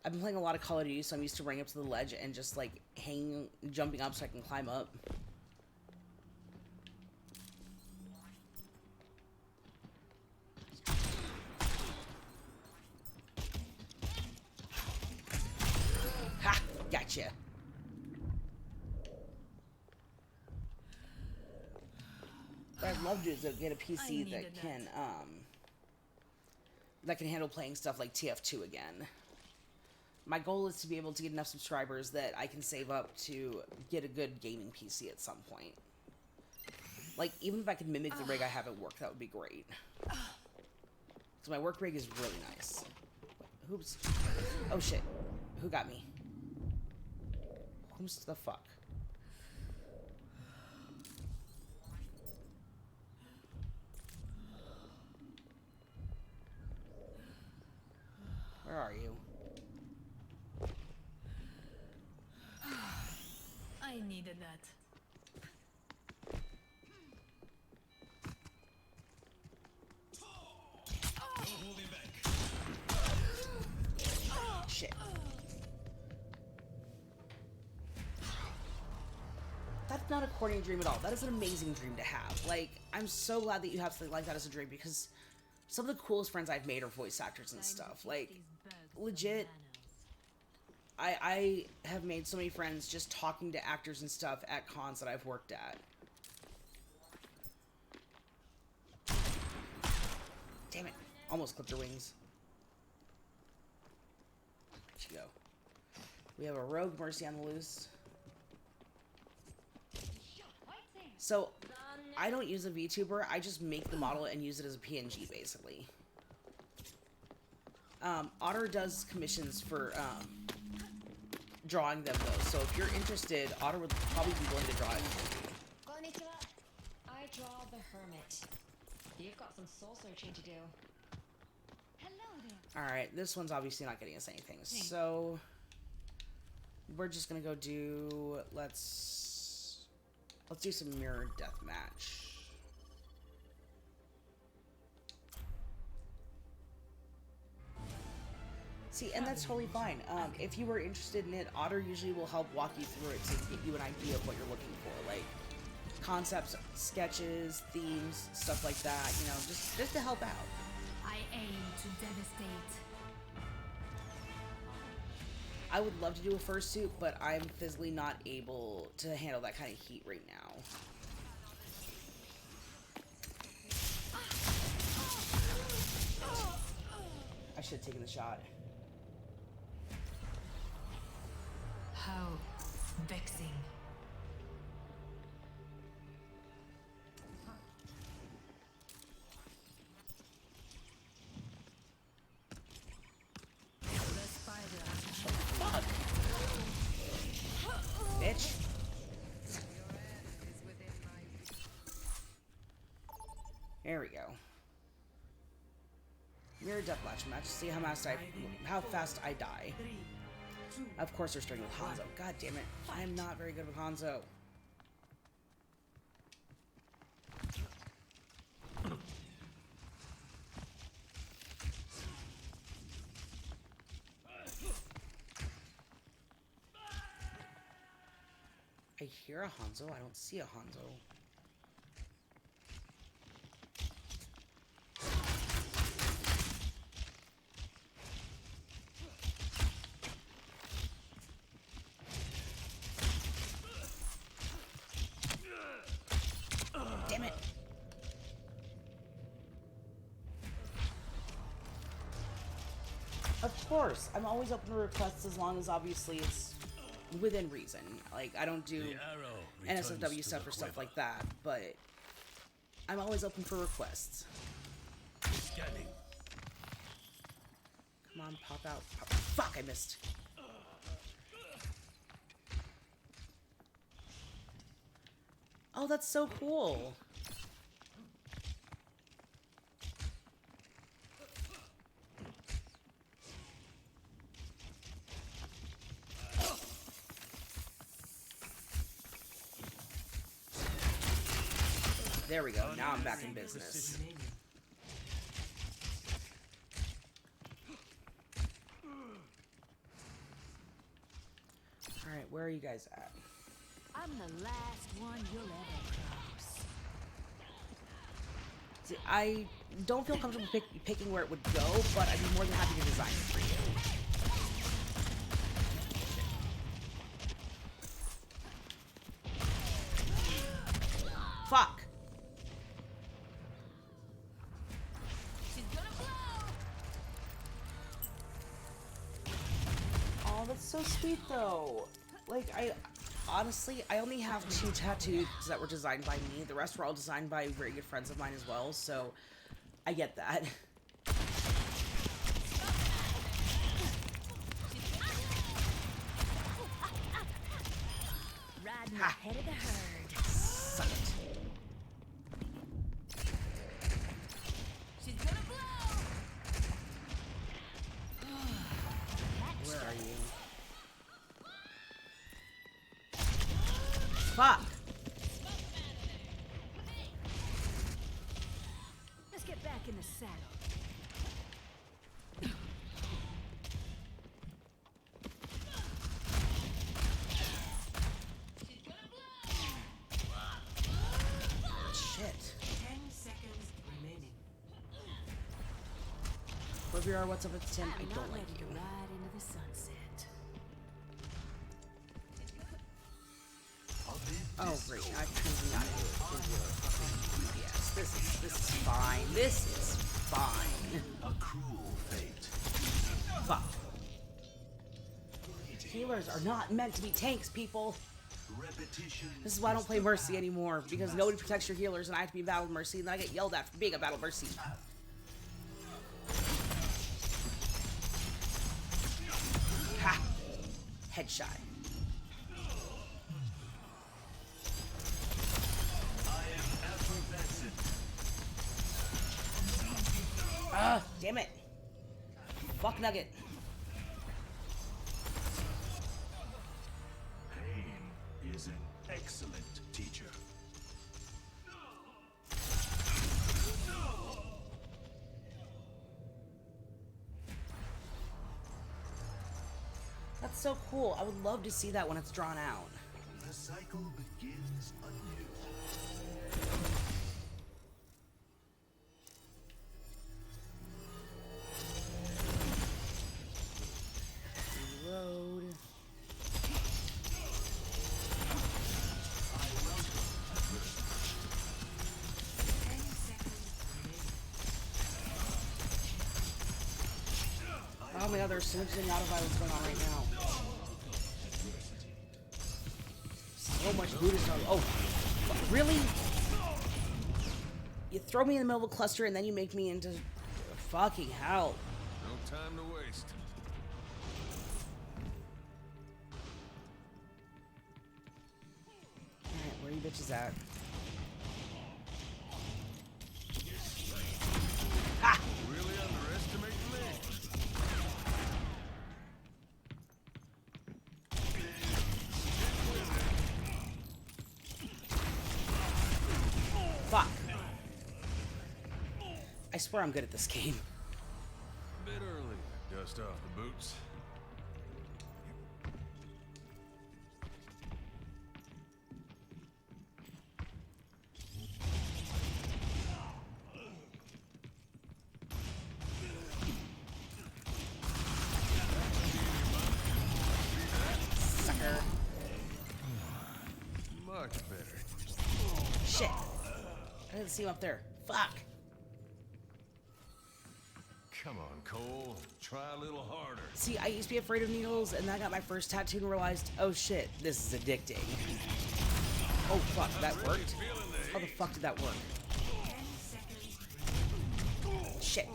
I've been playing a lot of Call of Duty, so I'm used to running up to the ledge and just, like, jumping up so I can climb up. Ha! Gotcha! What I'd love to do is get a PC that can handle playing stuff like TF2 again. My goal is to be able to get enough subscribers that I can save up to get a good gaming PC at some point. Like, even if I could mimic the rig I have at work, that would be great. So my work rig is really nice. Oops. Oh shit. Who got me? Who's the fuck? Where are you? I needed that. Shit. that's not a corny dream at all. That is an amazing dream to have. Like, I'm so glad that you have something like that as a dream, because some of the coolest friends I've made are voice actors and stuff. Like, legit, I have made so many friends just talking to actors and stuff at cons that I've worked at. Damn it. Almost clipped her wings. Where'd she go? We have a rogue Mercy on the loose. So, I don't use a VTuber, I just make the model and use it as a PNG, basically. Otter does commissions for, drawing them, though, so if you're interested, Otter would probably be willing to draw it for you. Konnichiwa. I draw the Hermit. You've got some soul searching to do. Hello there. Alright, this one's obviously not getting us anything, so... We're just gonna go do... Let's do some mirror deathmatch. See, and that's totally fine. If you were interested in it, Otter usually will help walk you through it to get you an idea of what you're looking for. Like, concepts, sketches, themes, stuff like that, you know, just to help out. I aim to devastate. I would love to do a fursuit, but I'm physically not able to handle that kind of heat right now. I should have taken the shot. How vexing. Fuck! Bitch! There we go. Mirror deathmatch match. See how fast I die. Of course, they're starting with Hanzo. God damn it! I am not very good with Hanzo. I hear a Hanzo. I don't see a Hanzo. Damn it. Of course, I'm always open to requests as long as obviously it's within reason. Like, I don't do NSFW stuff or stuff like that, but I'm always open for requests. Scanning. Come on, pop out. Fuck, I missed. Oh, that's so cool. There we go. Now I'm back in business. Alright, where are you guys at? I'm the last one you'll ever cross. See, I don't feel comfortable picking where it would go, but I'd be more than happy to design it for you. Fuck! Oh, that's so sweet though. Like, honestly, I only have 2 tattoos that were designed by me. The rest were all designed by very good friends of mine as well, so I get that. Riding ahead of the herd. Suck it. She's gonna blow. Where are you? Fuck! Let's get back in the saddle. VR, what's up, it's Tim. I don't like you. Ride into the sunset. Oh great, now I can not do it. Yes, this is fine. This is fine. A cruel fate. Fuck. Healers are not meant to be tanks, people. Repetition. This is why I don't play Mercy anymore, because nobody protects your healers and I have to be Battle Mercy and then I get yelled at for being a Battle Mercy. Ha! Headshot. Ah, damn it. Fuck Nugget. Pain is an excellent teacher. That's so cool. I would love to see that when it's drawn out. The cycle begins anew. Reload. Oh my god, there's so much auto-violence going on right now. So much Buddhist on. Oh, really? You throw me in the middle of a cluster and then you make me into fucking hell. No time to waste. Alright, where are you bitches at? Ha! Really underestimate me. Fuck. I swear I'm good at this game. Bit early. Dust off the boots. Sucker. Much better. Shit. I didn't see him up there. Fuck. Come on, Cole. Try a little harder. See, I used to be afraid of needles, and then I got my first tattoo and realized, oh shit, this is addicting. Oh fuck, that worked? How the fuck did that work? Shit.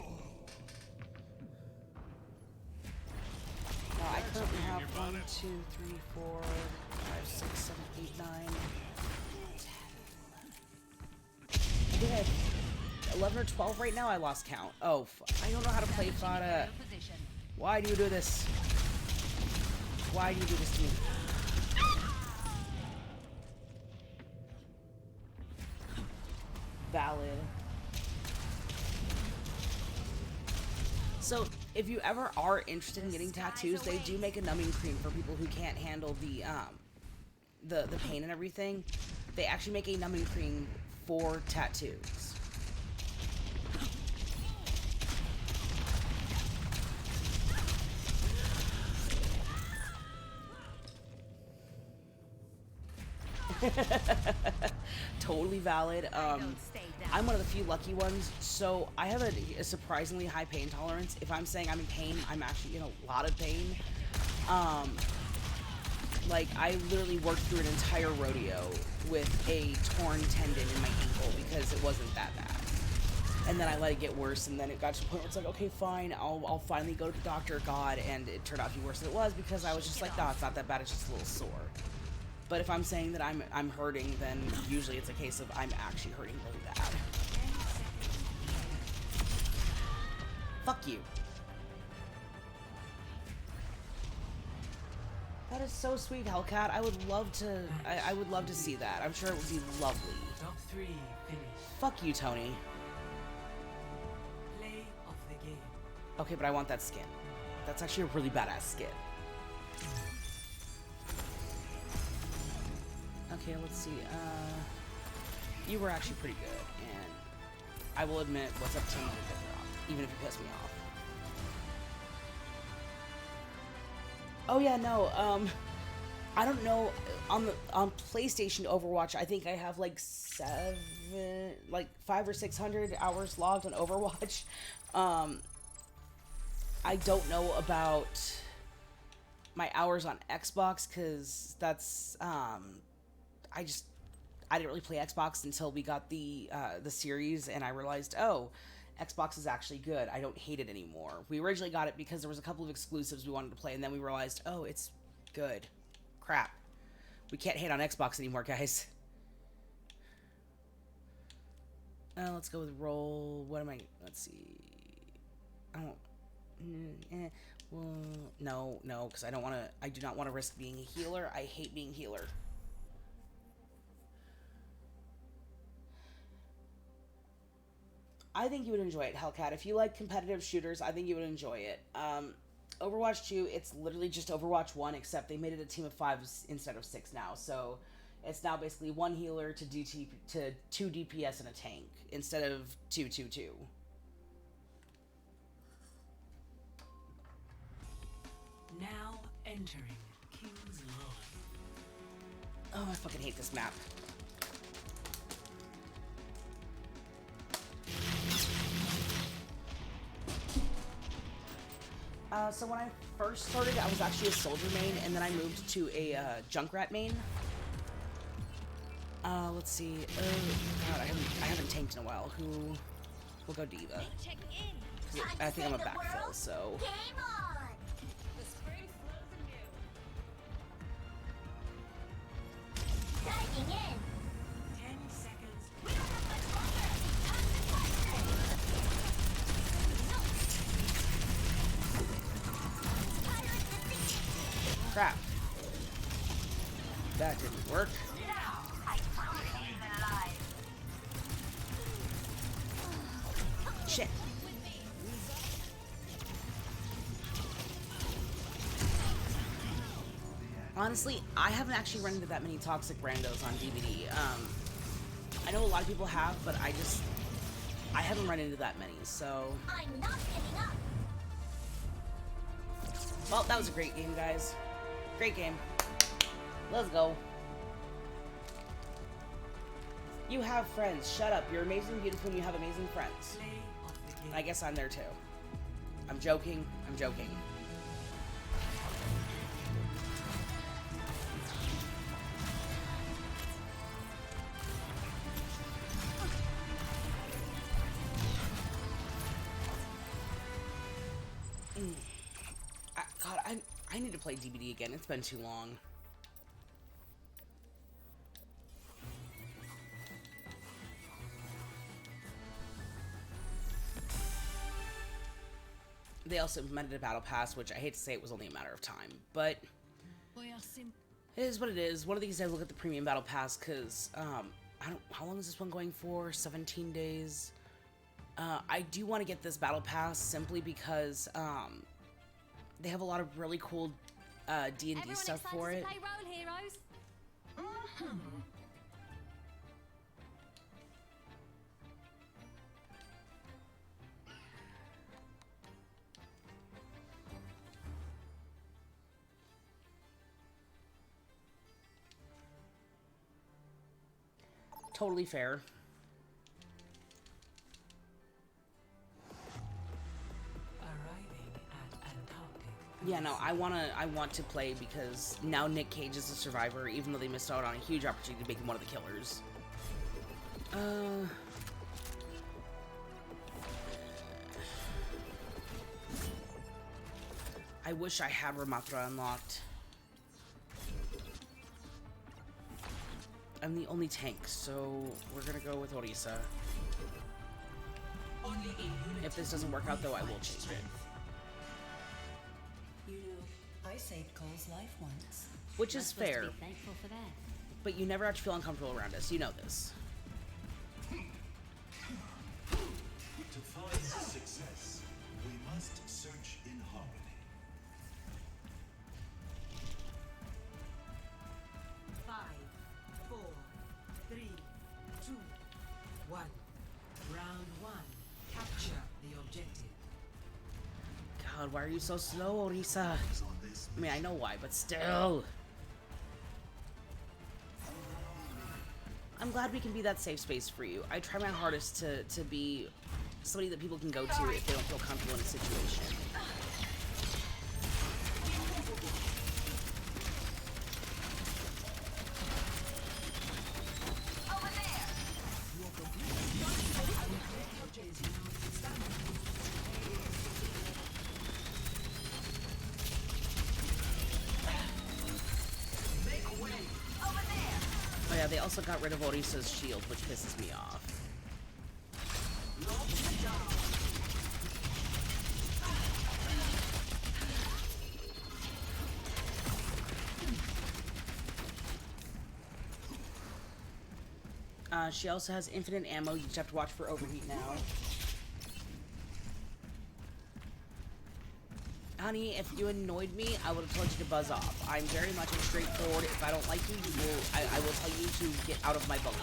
Now, I currently have 1, 2, 3, 4, 5, 6, 7, 8, 9, 10. I think I have 11 or 12 right now. I lost count. Oh, I don't know how to play Fada. Why do you do this? Why do you do this to me? Valid. So, if you ever are interested in getting tattoos, they do make a numbing cream for people who can't handle the pain and everything. They actually make a numbing cream for tattoos. Totally valid. I'm one of the few lucky ones, so I have a surprisingly high pain tolerance. If I'm saying I'm in pain, I'm actually in a lot of pain. Like, I literally worked through an entire rodeo with a torn tendon in my ankle because it wasn't that bad. And then I let it get worse, and then it got to the point where it's like, okay, fine, I'll finally go to the doctor, God, and it turned out to be worse than it was because I was just like, no, it's not that bad, it's just a little sore. But if I'm saying that I'm hurting, then usually it's a case of I'm actually hurting really bad. Fuck you. That is so sweet, Hellcat. I would love to. I would love to see that. I'm sure it would be lovely. Top 3 finish. Fuck you, Tony. Play of the game. Okay, but I want that skin. That's actually a really badass skin. Okay, let's see. You were actually pretty good, and I will admit, what's up, Tim, did a good job, even if you pissed me off. Oh yeah, no. I don't know. On PlayStation Overwatch, I think I have like 500 or 600 hours logged on Overwatch. I don't know about my hours on Xbox because that's I didn't really play Xbox until we got the series, and I realized, oh, Xbox is actually good. I don't hate it anymore. We originally got it because there was a couple of exclusives we wanted to play, and then we realized, oh, it's good. Crap. We can't hate on Xbox anymore, guys. Let's go with roll. What am I? Let's see. I don't. Well, no, because I don't want to. I do not want to risk being a healer. I hate being healer. I think you would enjoy it, Hellcat. If you like competitive shooters, I think you would enjoy it. Overwatch 2, it's literally just Overwatch 1, except they made it a team of 5 instead of 6 now. So it's now basically 1 healer to 2 DPS and a tank instead of 2-2-2. Now entering King's Row. Oh, I fucking hate this map. So when I first started, I was actually a soldier main, and then I moved to a Junkrat main. Let's see. Oh God, I haven't tanked in a while. Who? We'll go D.Va. I think I'm a backfill, so. Game on! The spring flows anew. Diving in! 10 seconds. We don't have much longer! Time to fight it! Crap. That didn't work. Now, I found it alive. Shit. Honestly, I haven't actually run into that many toxic randos on DVD. I know a lot of people have, but I haven't run into that many, so. I'm not giving up. Well, that was a great game, guys. Great game. Let's go. You have friends. Shut up. You're amazing, beautiful, and you have amazing friends. I guess I'm there too. I'm joking. I'm joking. God, I need to play DBD again. It's been too long. They also implemented a battle pass, which I hate to say it was only a matter of time, but it is what it is. One of these days I'll look at the premium battle pass because how long is this one going for? 17 days. I do want to get this battle pass simply because they have a lot of really cool D&D stuff for it. Totally fair. Yeah, no, I want to play because now Nick Cage is a survivor, even though they missed out on a huge opportunity to make him one of the killers. I wish I had Ramatra unlocked. I'm the only tank, so we're gonna go with Orisa. If this doesn't work out, though, I will change it. I saved Cole's life once. Which is fair. Be thankful for that. But you never have to feel uncomfortable around us. You know this. To find success, we must search in harmony. 5, 4, 3, 2, 1. Round 1. Capture the objective. God, why are you so slow, Orisa? On this I mean, I know why, but still. I'm glad we can be that safe space for you. I try my hardest to be somebody that people can go to if they don't feel comfortable in a situation. Oh yeah, they also got rid of Orisa's shield, which pisses me off. She also has infinite ammo. You just have to watch for overheat now. Honey, if you annoyed me, I would have told you to buzz off. I'm very much straightforward. If I don't like you, I will tell you to get out of my boat.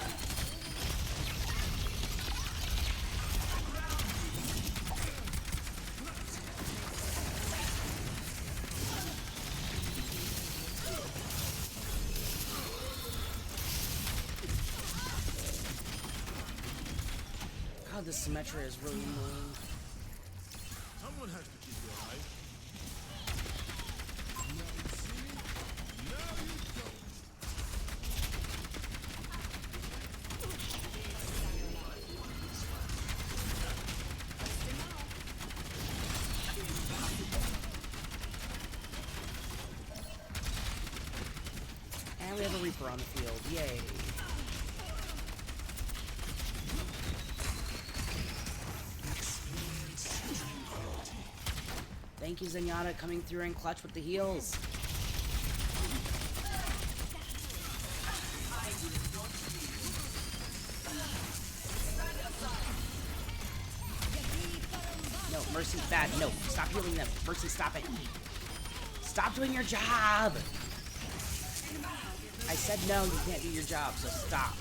God, this Symmetra is really annoying. Someone has to keep you alive. And we have a Reaper on the field. Yay. Thank you, Zenyatta, coming through and clutch with the heals. No, Mercy's bad. No, stop healing them. Mercy, stop it. Stop doing your job. I said no, you can't do your job, so stop.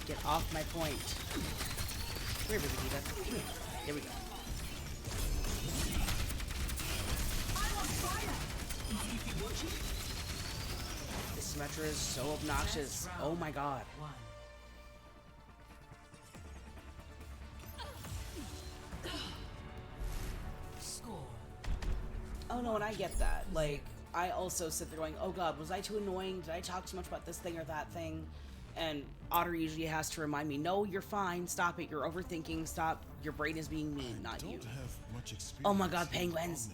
Get off my point. Come here, Vegeta. Come here. There we go. This Symmetra is so obnoxious. Oh my god. Oh no, and I get that. Like, I also sit there going, oh god, was I too annoying? Did I talk too much about this thing or that thing? And Otter usually has to remind me, no, you're fine, stop it, you're overthinking, stop, your brain is being mean, not you. Oh my god, penguins.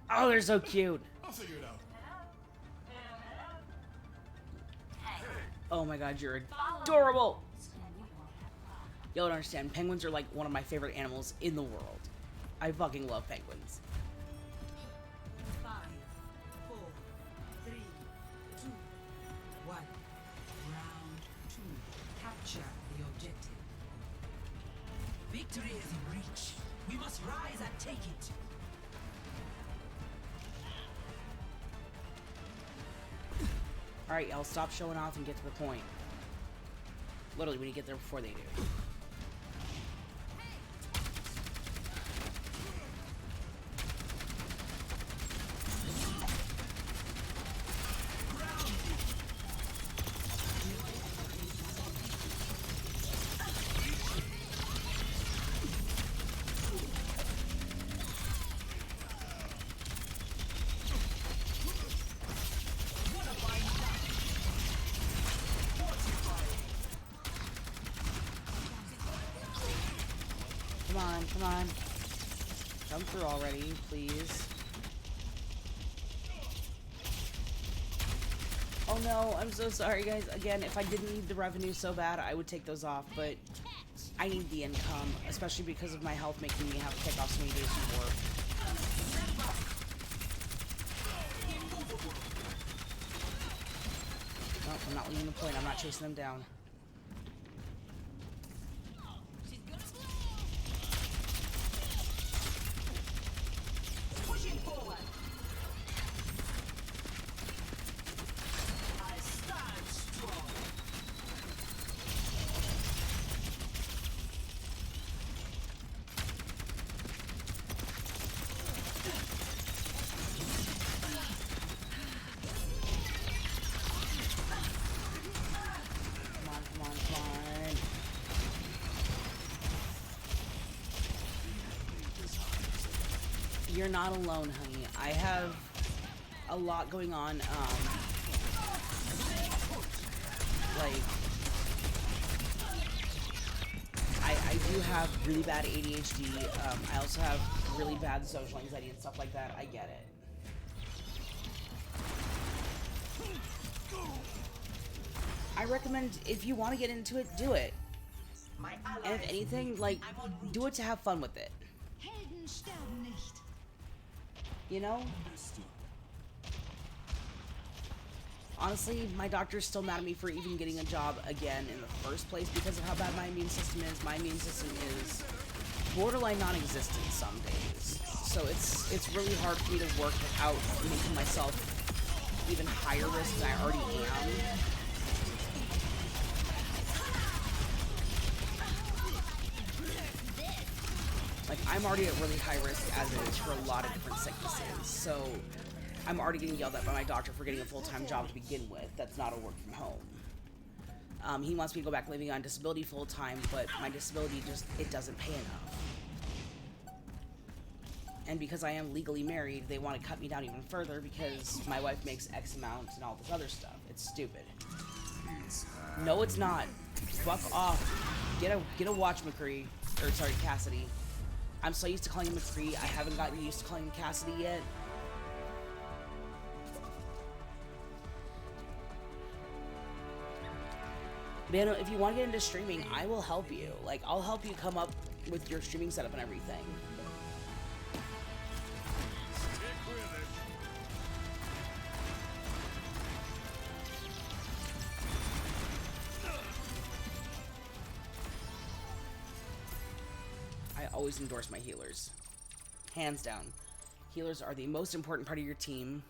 Oh, they're so cute. I'll figure it out. Oh my god, you're adorable. You don't understand, penguins are like one of my favorite animals in the world. I fucking love penguins. 5, 4, 3, 2, 1. Round 2. Capture the objective. Victory is in reach. We must rise and take it. Alright, y'all, stop showing off and get to the point. Literally, we need to get there before they do. Come on. Come through already, please. Oh no, I'm so sorry, guys. Again, if I didn't need the revenue so bad, I would take those off, but I need the income, especially because of my health making me have to take off so many days from work. Nope, I'm not leaving the point. I'm not chasing them down. You're not alone, honey. I have a lot going on. Like, I do have really bad ADHD. I also have really bad social anxiety and stuff like that. I get it. I recommend, if you want to get into it, do it. And if anything, like, do it to have fun with it. You know? Honestly, my doctor's still mad at me for even getting a job again in the first place because of how bad my immune system is. My immune system is borderline non-existent some days. So it's really hard for me to work without making myself even higher risk than I already am. Like, I'm already at really high risk as it is for a lot of different sicknesses. So I'm already getting yelled at by my doctor for getting a full-time job to begin with. That's not a work from home. He wants me to go back living on disability full-time, but my disability just, it doesn't pay enough. And because I am legally married, they want to cut me down even further because my wife makes X amount and all this other stuff. It's stupid. No, it's not. Fuck off. Get a watch, McCree. Or, sorry, Cassidy. I'm so used to calling him McCree, I haven't gotten used to calling him Cassidy yet. Man, if you want to get into streaming, I will help you. Like, I'll help you come up with your streaming setup and everything. I always endorse my healers. Hands down. Healers are the most important part of your team.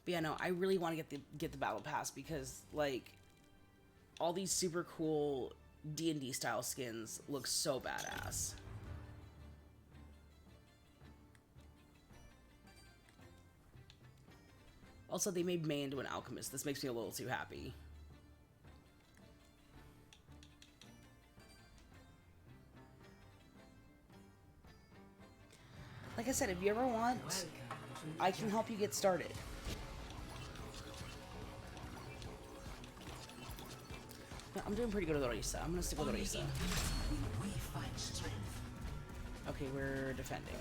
But yeah, no, I really want to get the battle pass because, like, all these super cool D&D style skins look so badass. Also, they made May into an alchemist. This makes me a little too happy. Like I said, if you ever want, I can help you get started. No, I'm doing pretty good with Orisa. I'm gonna stick with Orisa. Okay, we're defending.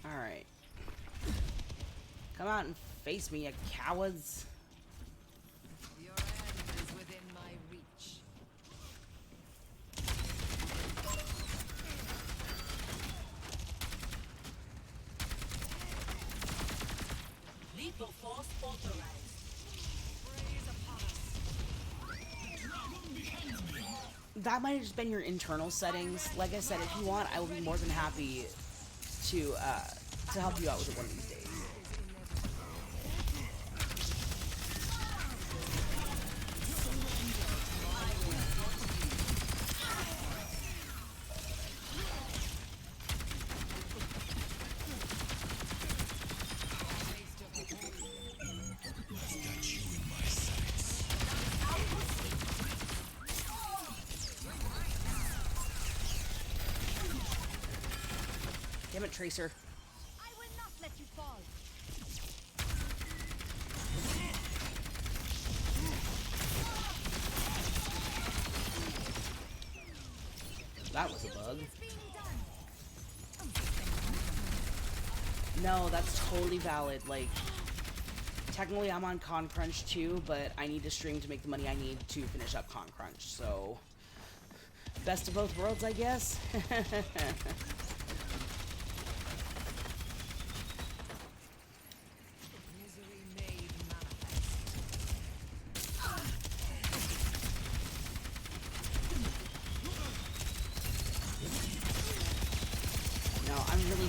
Alright. Come out and face me, you cowards. Your end is within my reach. Lethal force authorized. That might have just been your internal settings. Like I said, if you want, I will be more than happy to help you out with it one of these days. Damn it, Tracer. I will not let you fall. That was a bug. No, that's totally valid. Like, technically I'm on Con Crunch too, but I need to stream to make the money I need to finish up Con Crunch, so best of both worlds, I guess.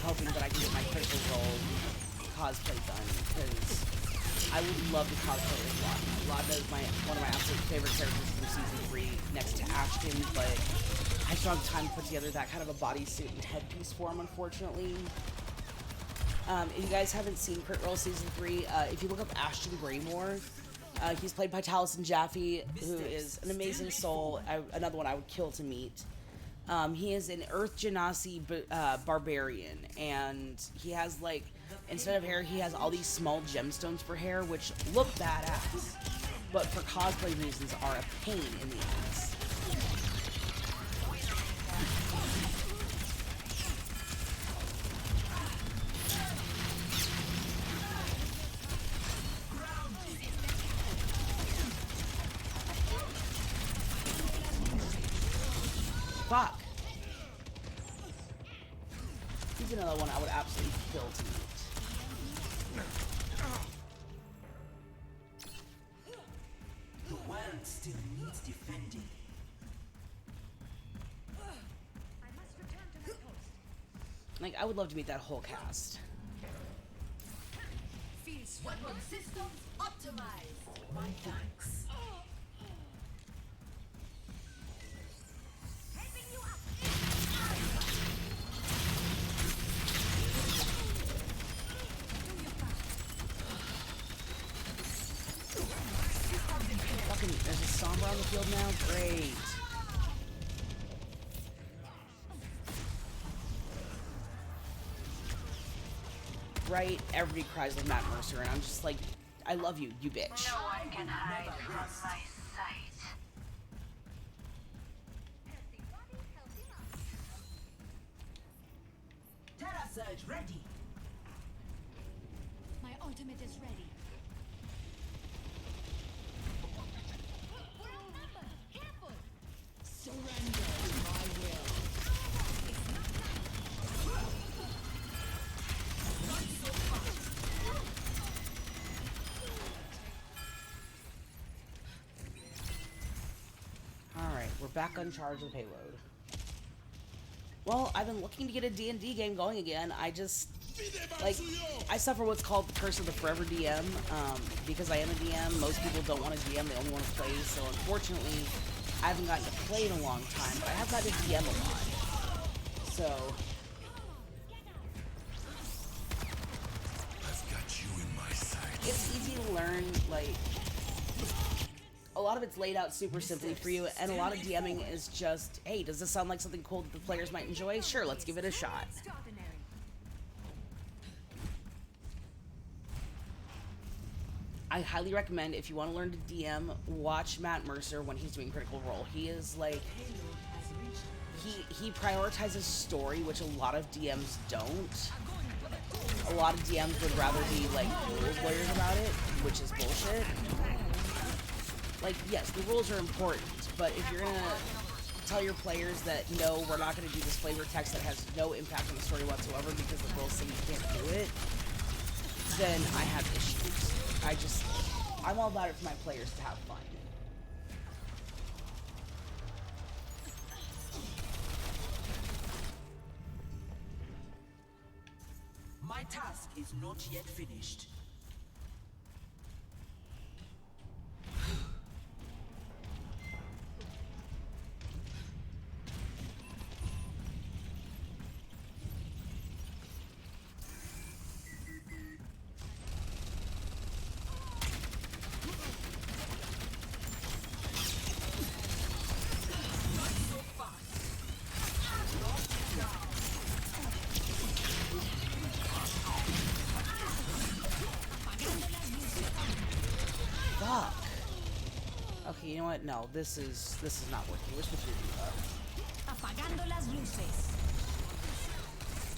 Hoping that I can get my Critical Role cosplay done, because I would love to cosplay as Laudna. Laudna is one of my absolute favorite characters from Season 3, Ashton, but I just don't have time to put together that kind of a bodysuit and headpiece for him, unfortunately. If you guys haven't seen Crit Role Season 3, if you look up Ashton Greymore, he's played by Taliesin Jaffe, who is an amazing soul, another one I would kill to meet. He is an Earth Genasi barbarian, and he has, like, instead of hair, he has all these small gemstones for hair, which look badass, but for cosplay reasons are a pain in the ass. Fuck. He's another one I would absolutely kill to meet. The world still needs defending. Like, I would love to meet that whole cast. Weapon systems optimized. My thanks. Fucking, there's a Sombra on the field now? Great. Right? Everybody cries with Matt Mercer, and I'm just like, I love you, you bitch. No one can hide from my sight. Terra Surge ready. My ultimate is ready. We're outnumbered. Careful. Surrender to my will. Not so fast. Alright, we're back on charge of payload. Well, I've been looking to get a D&D game going again. I just, like, I suffer what's called the curse of the forever DM, because I am a DM. Most people don't want to DM, they only want to play, so unfortunately, I haven't gotten to play in a long time, but I have gotten to DM a lot. So, I've got you in my sights. it's easy to learn, like, a lot of it's laid out super simply for you, and a lot of DMing is just, hey, does this sound like something cool that the players might enjoy? Sure, let's give it a shot. I highly recommend, if you want to learn to DM, watch Matt Mercer when he's doing Critical Role. He is like, he prioritizes story, which a lot of DMs don't. A lot of DMs would rather be like rules lawyers about it, which is bullshit. Like, yes, the rules are important, but if you're gonna tell your players that, no, we're not gonna do this flavor text that has no impact on the story whatsoever because the rules say you can't do it, then I have issues. I'm all about it for my players to have fun. My task is not yet finished. Fuck. Okay, you know what? No, this is not working. We're supposed to do that. Apagando las luces.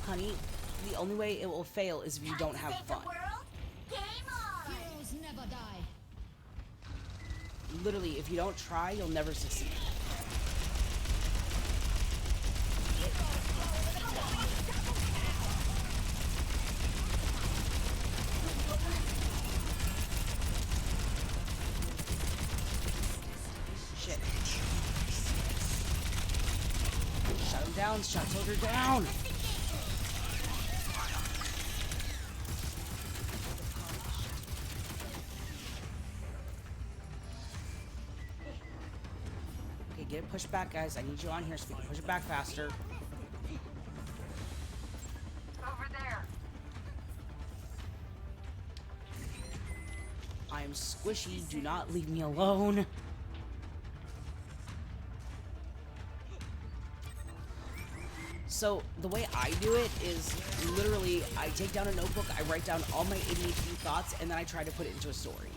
Honey, the only way it will fail is if you don't have fun. Heroes never die. Literally, if you don't try, you'll never succeed. Shit. Shut him down, shut Tilder down! Okay, get it pushed back, guys. I need you on here so we can push it back faster. Over there. I am squishy. Do not leave me alone. So the way I do it is literally I take down a notebook, I write down all my ADHD thoughts, and then I try to put it into a story.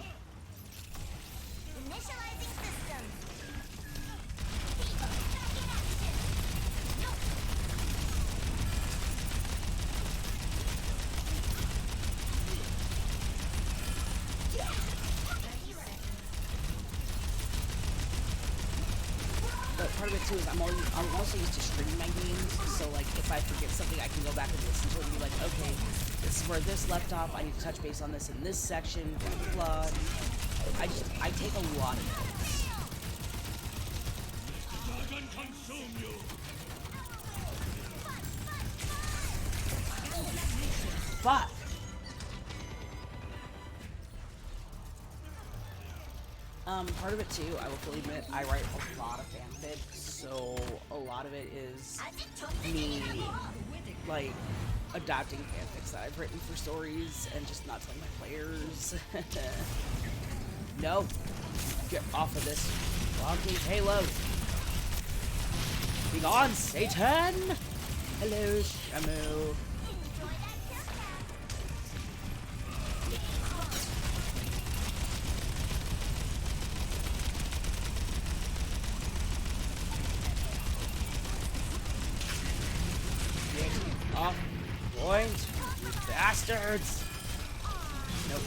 Initializing system. But part of it too is I'm also used to streaming my games, so like if I forget something, I can go back and listen to it and be like, okay, this is where this left off. I need to touch base on this in this section. Blah blah. I take a lot of notes. Dragon consume you. Fuck. Part of it too, I will fully admit, I write a lot of fanfic, so a lot of it is me, like, adapting fanfics that I've written for stories and just not telling my players. No. Get off of this fucking payload. Be gone, Satan! Hello, Shamu. Off point, you bastards! Nope,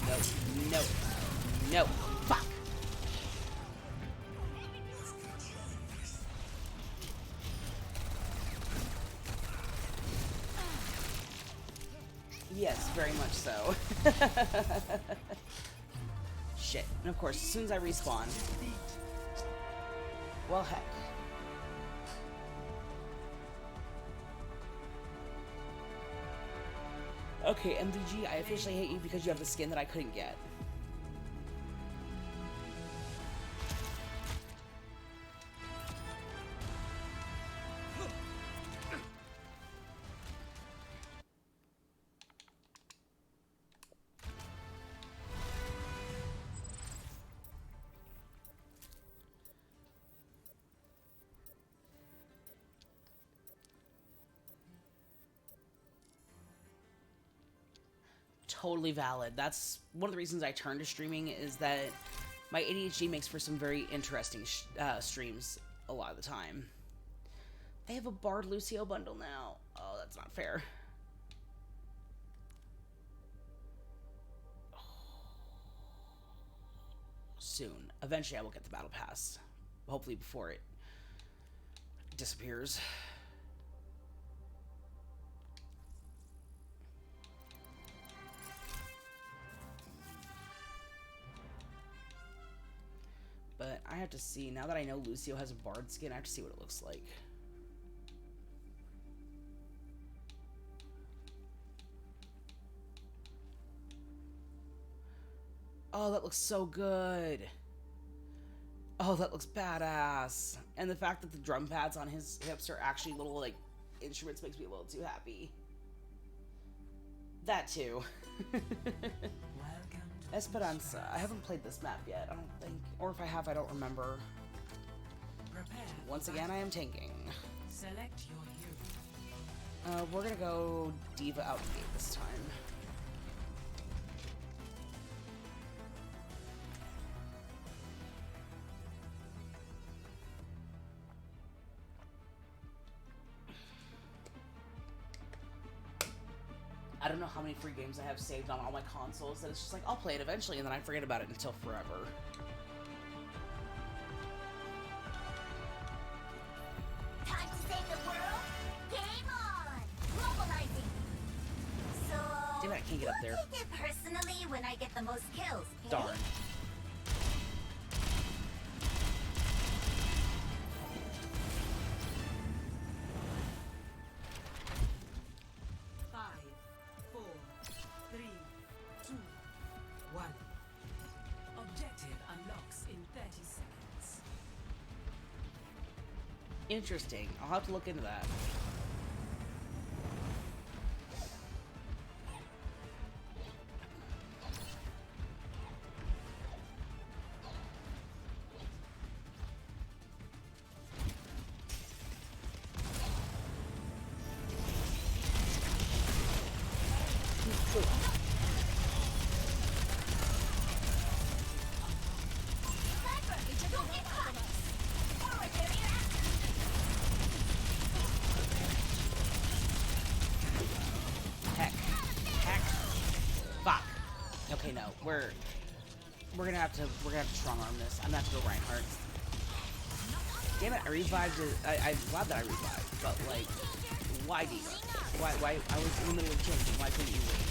nope, nope, nope, fuck! Yes, very much so. Shit, and of course, as soon as I respawn, well, heck. Okay, MDG, I officially hate you because you have the skin that I couldn't get. Totally valid. That's one of the reasons I turned to streaming, is that my ADHD makes for some very interesting streams a lot of the time. They have a Bard Lucio bundle now. Oh, that's not fair. Soon. Eventually I will get the battle pass. Hopefully before it disappears. But I have to see, now that I know Lucio has a Bard skin, I have to see what it looks like. Oh, that looks so good. Oh, that looks badass. And the fact that the drum pads on his hips are actually little, like, instruments makes me a little too happy. That too. Esperanza. I haven't played this map yet, I don't think. Or if I have, I don't remember. Once again, I am tanking. Select your hero. We're gonna go Diva out the gate this time. I don't know how many free games I have saved on all my consoles that it's just like, I'll play it eventually, and then I forget about it until forever. Time to save the world? Game on! Globalizing! So... Damn it, I can't get up there. Who take it personally when I get the most kills? Eh? Darn. Interesting. I'll have to look into that. Okay, no, we're gonna have to strong arm this. I'm gonna have to go Reinhardt. Damn it, I revived it. I'm glad that I revived, but like, why do you? Why I was in the middle of changing, why couldn't you wait?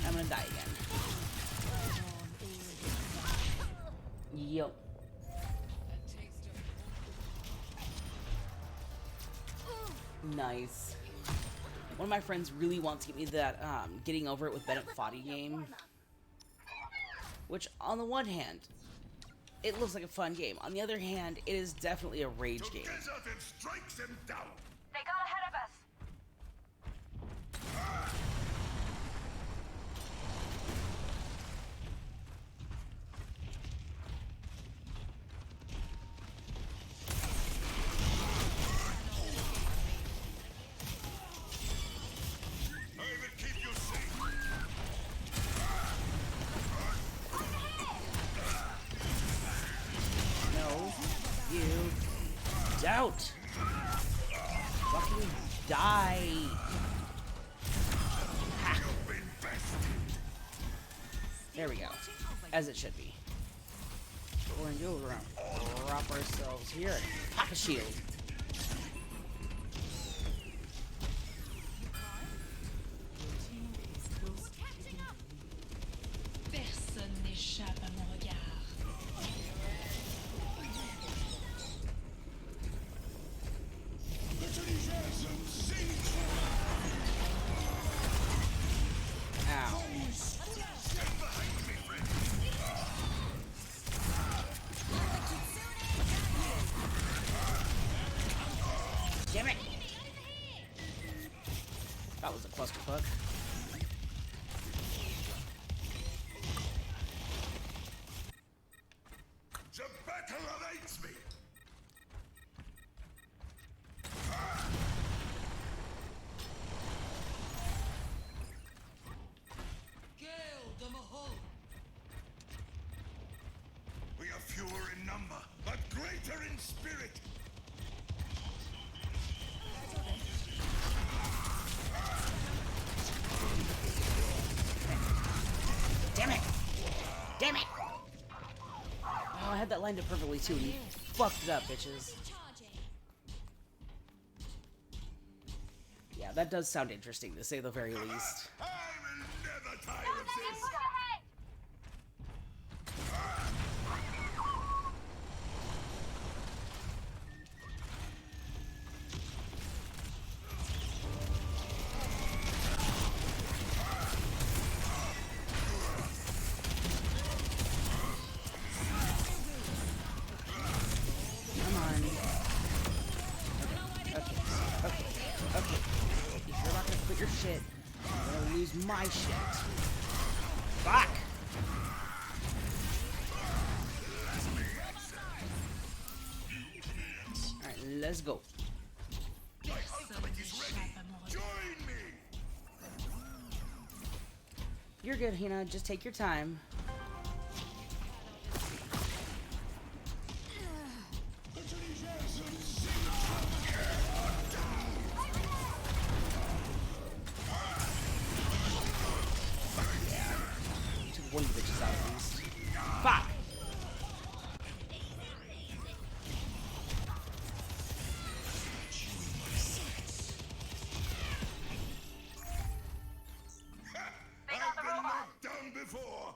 I'm gonna die again. Yup. Nice. One of my friends really wants to get me that Getting Over It with Bennett Foddy game. Which, on the one hand, it looks like a fun game. On the other hand, it is definitely a rage game. Strikes him down. They got ahead of us. Out! Fucking die! Ha. There we go. As it should be. We're gonna go around, wrap ourselves here and pop a shield. Personne n'échappe à mon regard. Ow. Damn it! That was a clusterfuck. The battle awaits me. We are fewer in number, but greater in spirit. Damn it! Damn it! Oh, I had that lined up perfectly too, and you fucked it up, bitches. Yeah, that does sound interesting, to say the very least. I will never tire of this. Come on. Okay. If you're not gonna quit your shit, I'm gonna lose my shit. Fuck! Alright, let's go. You're good, Hina. Just take your time. Took one of the bitches out at least. Fuck! I've been knocked down before.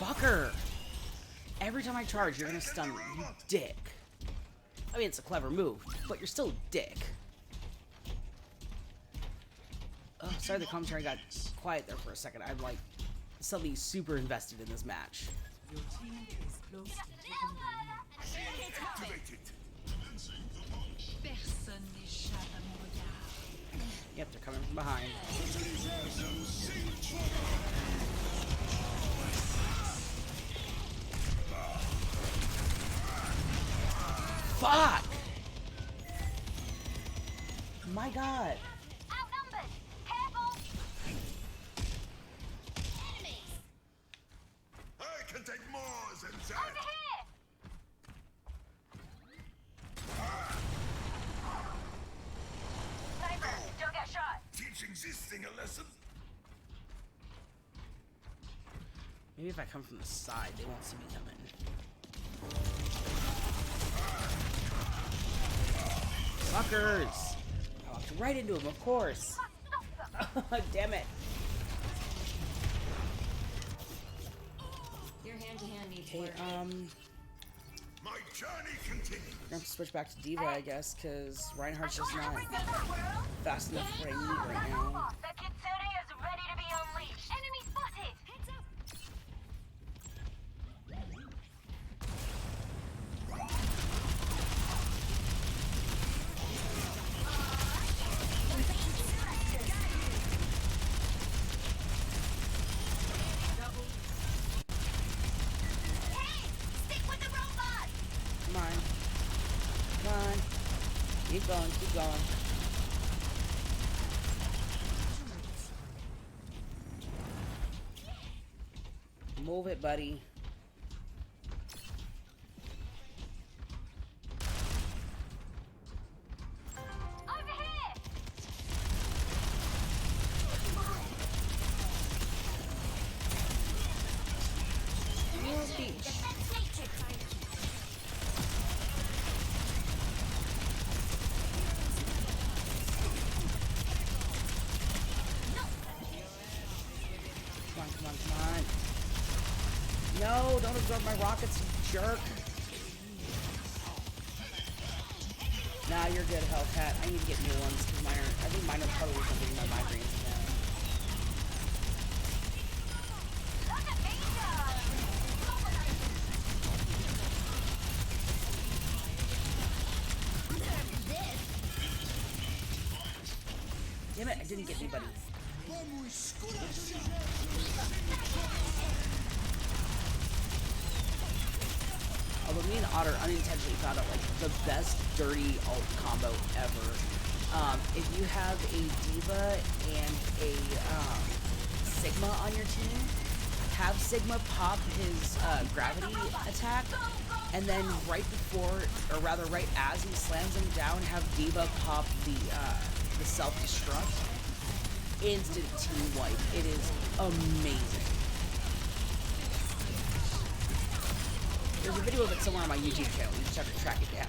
Fucker! Every time I charge, you're gonna stun me, you dick. I mean, it's a clever move, but you're still a dick. Oh, sorry the commentary got quiet there for a second. I'm like, suddenly super invested in this match. Your team is close to taking the Activated. Personne n'échappe à mon regard. Yep, they're coming from behind. Fuck! My god. Outnumbered! Careful! I can take more than that. Over here! Sniper, don't get shot! Teaching this thing a lesson. Maybe if I come from the side, they won't see me coming. Fuckers! I walked right into him, of course. Damn it. Your hand-to-hand needs Okay, work. My journey continues. I'm gonna have to switch back to Diva, I guess, because Reinhardt's just not fast enough for what I need right now. The Kitsune is ready to be unleashed! Enemy spotted! Heads up! Come on. Come on. Keep going, keep going. Move it, buddy. Over here! Heroes Beach. Come on, come on, come on. No, don't absorb my rockets, you jerk. Nah, you're good, Hellcat. I need to get new ones because mine are, I think mine are probably something my migraines again. Damn it, I didn't get anybody. Although me and Otter unintentionally found out like the best dirty ult combo ever. If you have a Diva and a Sigma on your team, have Sigma pop his gravity attack, and then right before, or rather right as he slams him down, have Diva pop the self-destruct. Instant team wipe. It is amazing. There's a video of it somewhere on my YouTube channel. You just have to track it down.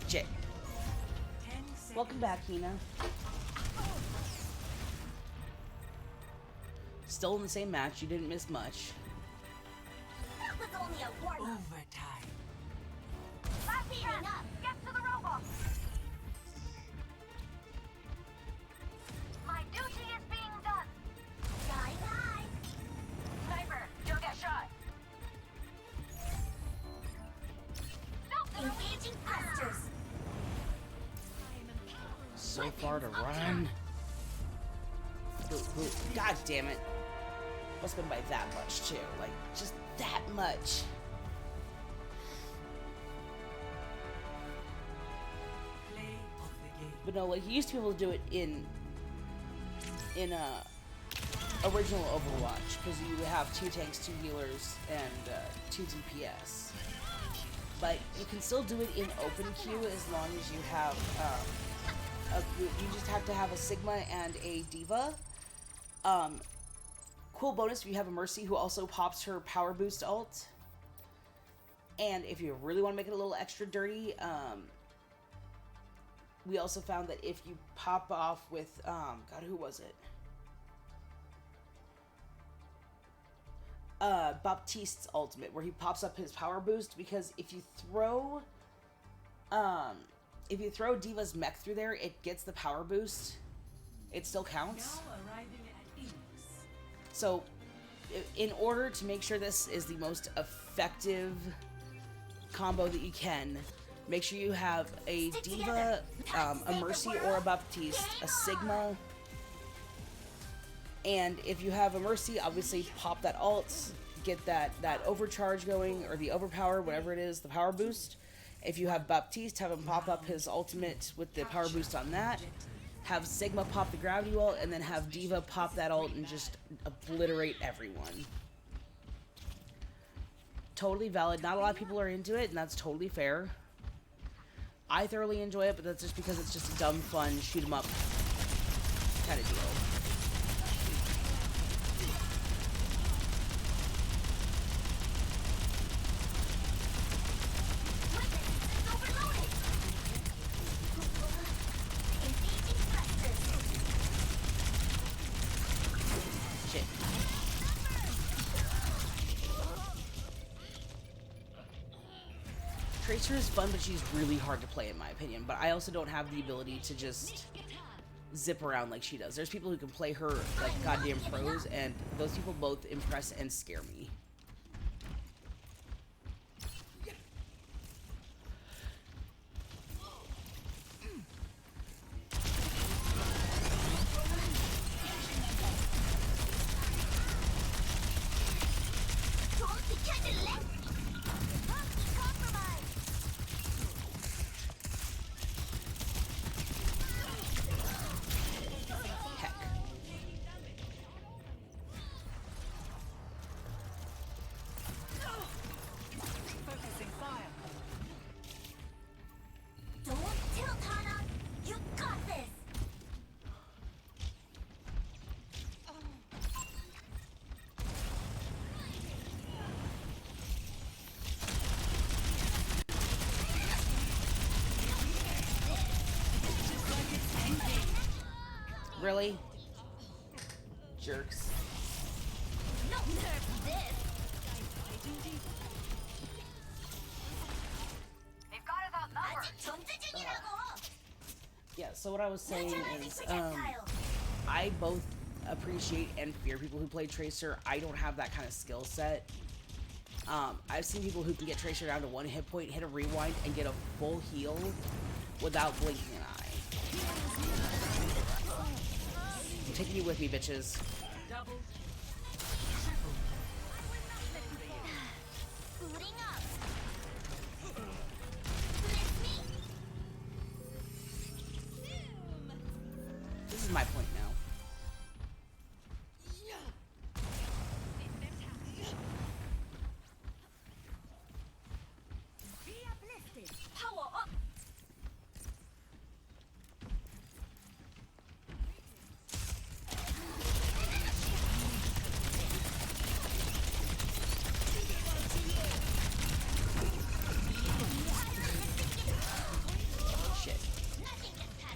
Shit. Welcome back, Hina. Still in the same match. You didn't miss much. That was only a warm-up. Overtime. Last heating up. Get to the robot. My duty is being done. Die, die. Sniper, don't get shot. Engaging thrusters. So far to run. Ooh, ooh. God damn it. Must have been by that much too. Like, just that much. But no, like, you used to be able to do it in original Overwatch, because you would have 2 tanks, 2 healers, and 2 DPS. But you can still do it in open queue as long as you have, you just have to have a Sigma and a Diva. Cool bonus if you have a Mercy who also pops her power boost ult. And if you really want to make it a little extra dirty, we also found that if you pop off with, God, who was it? Baptiste's ultimate, where he pops up his power boost, because if you throw Diva's mech through there, it gets the power boost. It still counts. So, in order to make sure this is the most effective combo that you can, make sure you have a Diva, a Mercy or a Baptiste, a Sigma, and if you have a Mercy, obviously pop that ult, get that overcharge going, or the overpower, whatever it is, the power boost. If you have Baptiste, have him pop up his ultimate with the power boost on that. Have Sigma pop the gravity ult, and then have Diva pop that ult and just obliterate everyone. Totally valid. Not a lot of people are into it, and that's totally fair. I thoroughly enjoy it, but that's just because it's just a dumb, fun, shoot 'em up kind of deal. Tracer is fun, but she's really hard to play in my opinion, but I also don't have the ability to just zip around like she does. There's people who can play her like goddamn pros, and those people both impress and scare me. Really? Jerks. Yeah, so what I was saying is, I both appreciate and fear people who play Tracer. I don't have that kind of skill set. I've seen people who can get Tracer down to 1 hit point, hit a rewind, and get a full heal without blinking an eye. I'm taking you with me, bitches. This is my point now.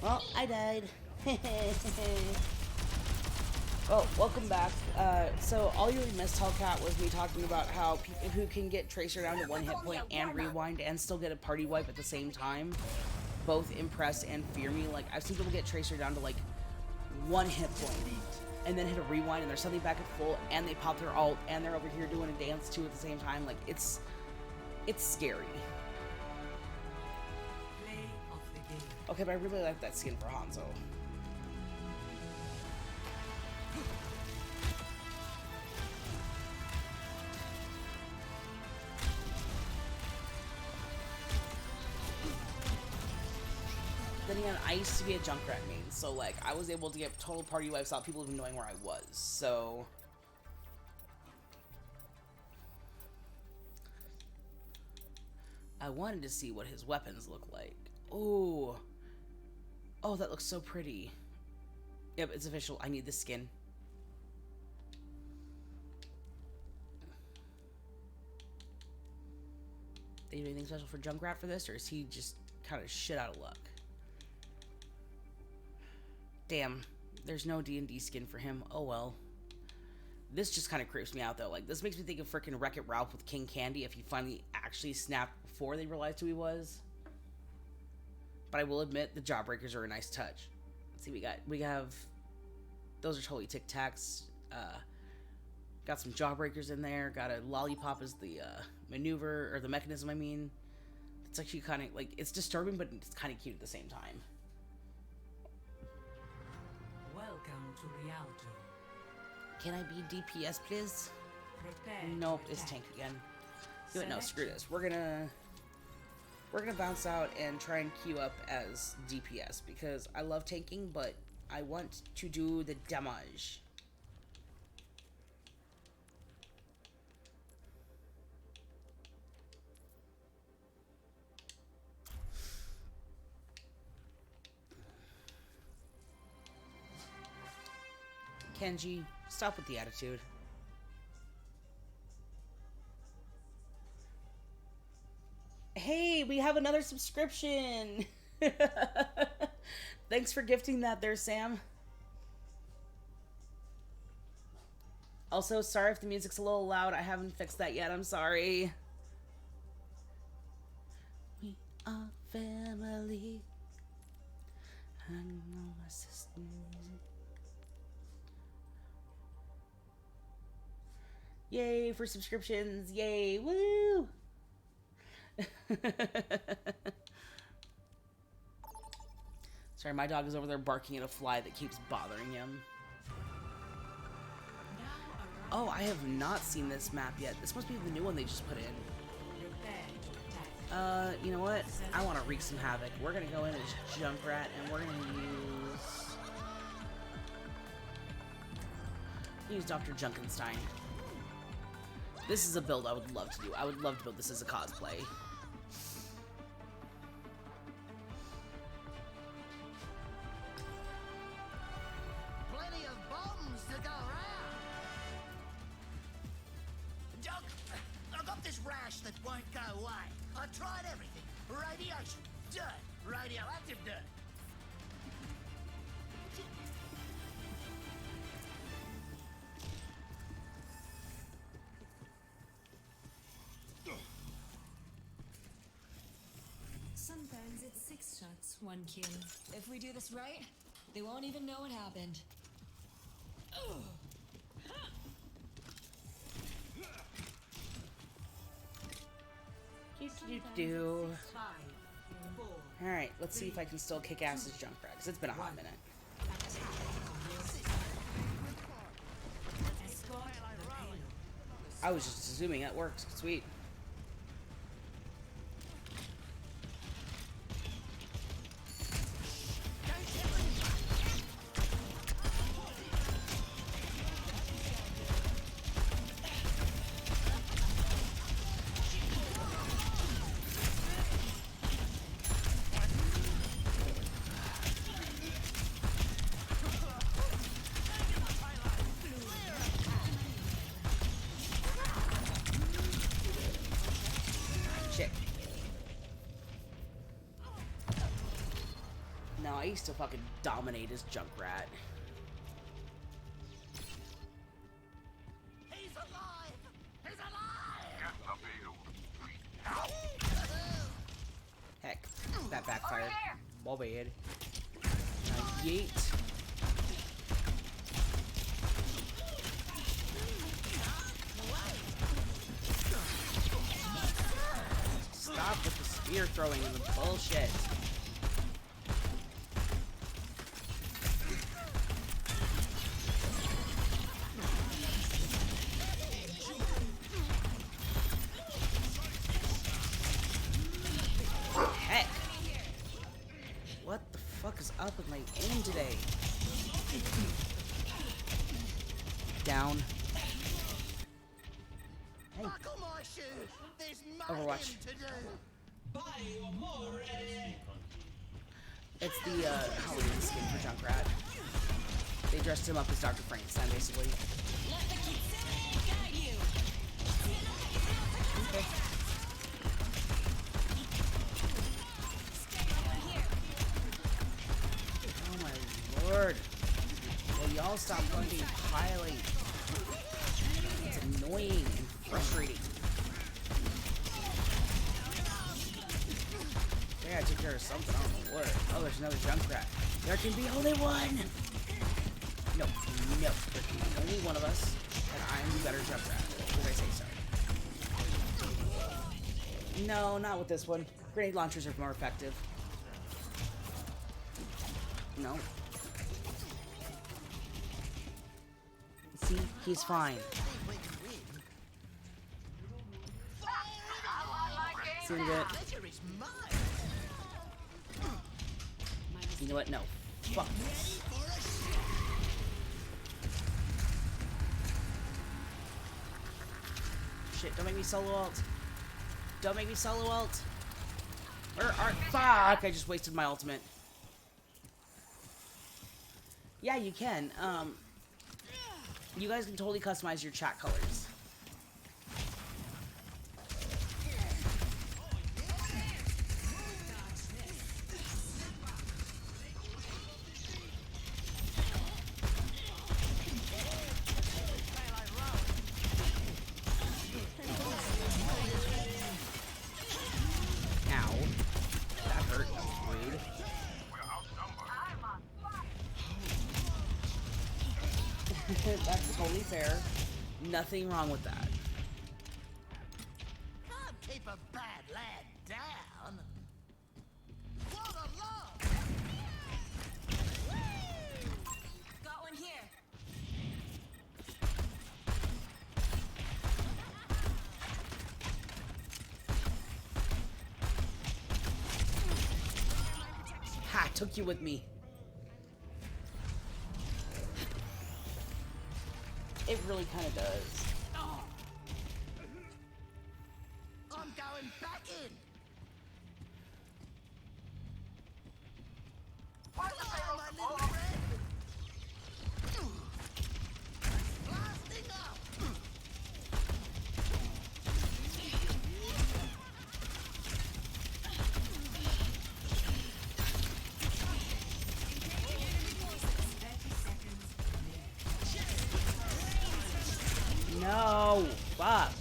Well, I died. Well, welcome back. So all you missed, Hellcat, was me talking about how people who can get Tracer down to 1 hit point and rewind and still get a party wipe at the same time both impress and fear me. Like, I've seen people get Tracer down to like 1 hit point and then hit a rewind and they're suddenly back at full and they pop their ult and they're over here doing a dance too at the same time. Like, it's scary. Okay, but I really like that skin for Hanzo. Then again, I used to be a Junkrat main, so like, I was able to get total party wipes without people even knowing where I was, so... I wanted to see what his weapons look like. Ooh. Oh, that looks so pretty. Yep, it's official. I need the skin. They do anything special for Junkrat for this, or is he just kind of shit out of luck? Damn, there's no D&D skin for him. Oh well. This just kind of creeps me out though. Like, this makes me think of freaking Wreck-It Ralph with King Candy if he finally actually snapped before they realized who he was. But I will admit, the Jawbreakers are a nice touch. Let's see, we have, those are totally Tic Tacs. Got some Jawbreakers in there. Got a Lollipop as the maneuver, or the mechanism, I mean. It's actually kind of, like, it's disturbing, but it's kind of cute at the same time. Welcome to Rialto. Can I be DPS, please? Prepare Nope, to it's attack. tank again. You know what, no, screw this. We're gonna bounce out and try and queue up as DPS because I love tanking, but I want to do the damage. Kenji, stop with the attitude. Hey, we have another subscription. Thanks for gifting that there, Sam. Also, sorry if the music's a little loud. I haven't fixed that yet. I'm sorry. We are family. I know my sister. Yay for subscriptions. Yay. Woo. Sorry, my dog is over there barking at a fly that keeps bothering him. Oh, I have not seen this map yet. This must be the new one they just put in. You know what? I want to wreak some havoc. We're gonna go in as Junkrat, and we're gonna use Dr. Junkenstein. This is a build I would love to do. I would love to build this as a cosplay. Plenty of bombs to go around. Doc, I got this rash that won't go away. I tried everything. Radiation, dirt, radioactive dirt. Sometimes it's 6 shots, 1 kill. If we do this right, they won't even know what happened. Alright, let's see if I can still kick ass as Junkrat, because it's been a hot minute. I was just assuming that works. Sweet. No, I used to fucking dominate as Junkrat. He's alive! He's alive! Heck, that backfired. Well bad. Yeet. Stop with the spear throwing and the bullshit. Heck. What the fuck is up with my aim today? Down. Hey. Buckle my shoes. There's Overwatch. to do. It's the Halloween skin for Junkrat. They dressed him up as Dr. Frankenstein, basically. Okay. Oh my lord. Will y'all stop fucking piling? It's annoying and frustrating. I gotta take care of something. I don't know what. Oh, there's another Junkrat. There can be only one! No, no. There can be only one of us, and I'm the better Junkrat. Because I say so. No, not with this one. Grenade launchers are more effective. No. See? He's fine. See what? You know what? No. Fuck this. Shit, don't make me solo ult. Don't make me solo ult. Where are... Fuck! I just wasted my ultimate. Yeah, you can. You guys can totally customize your chat colors. Ow. That hurt. That was rude. That's totally fair. Nothing wrong with that. Can't keep a bad lad down. What a love! Got one here. Ha! Took you with me. It really kind of does. I'm going back in. Why my little friend? Blasting up. No! Fuck!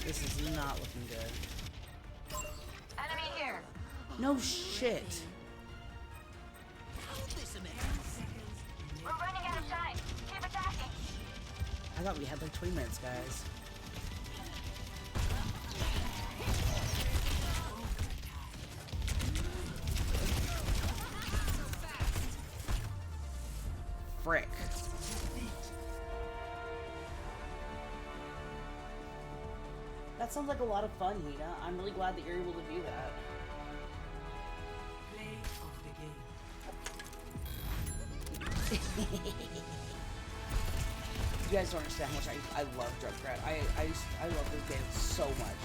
This is not looking good. Enemy here. No shit! We're running out of time. Keep attacking. I thought we had like 20 minutes, guys. Frick. That sounds like a lot of fun, Hina. I'm really glad that you're able to do that. Play of the game. You guys don't understand how much I love Junkrat. I love this game so much.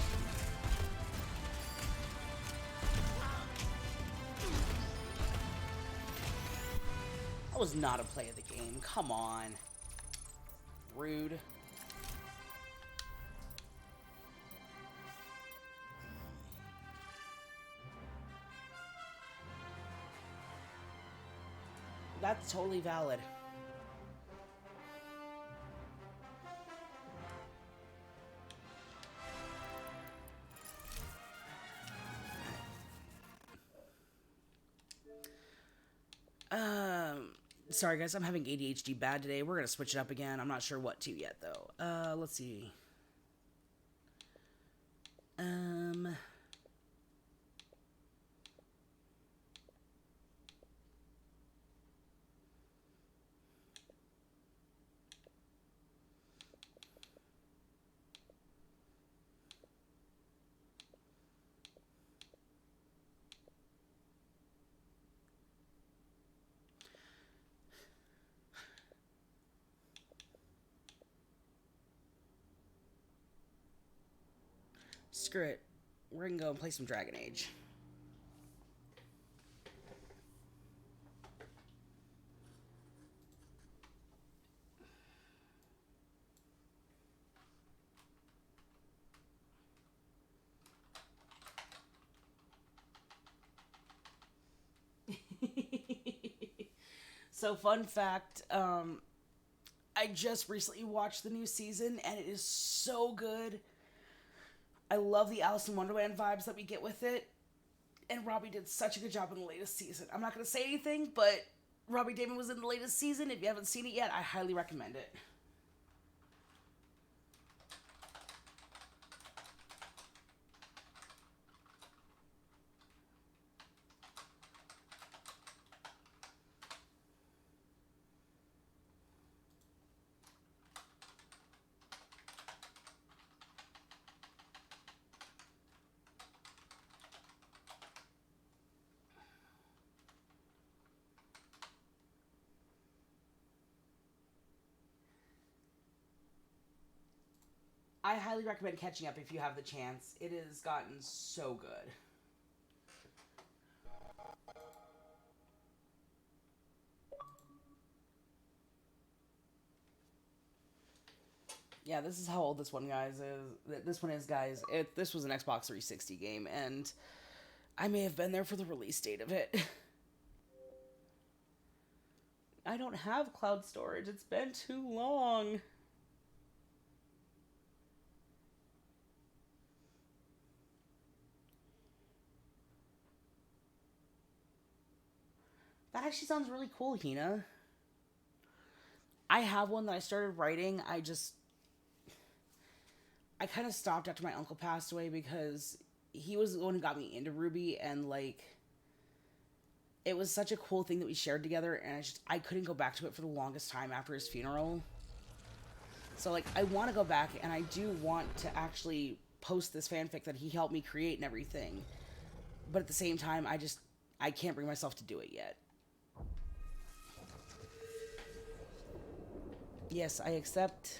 That was not a play of the game. Come on. Rude. That's totally valid. Sorry guys, I'm having ADHD bad today. We're gonna switch it up again. I'm not sure what to yet though. Let's see. Screw it. We're gonna go and play some Dragon Age. So, fun fact, I just recently watched the new season, and it is so good. I love the Alice in Wonderland vibes that we get with it, and Robbie did such a good job in the latest season. I'm not going to say anything, but Robbie Damon was in the latest season. If you haven't seen it yet, I highly recommend it. I highly recommend catching up if you have the chance. It has gotten so good. Yeah, this is how old this one, guys, is. This one is, guys. This was an Xbox 360 game, and I may have been there for the release date of it. I don't have cloud storage. It's been too long. That actually sounds really cool, Hina. I have one that I started writing. I kind of stopped after my uncle passed away because he was the one who got me into RWBY, and like it was such a cool thing that we shared together, and I couldn't go back to it for the longest time after his funeral. So like I want to go back, and I do want to actually post this fanfic that he helped me create and everything. But at the same time, I can't bring myself to do it yet. Yes, I accept.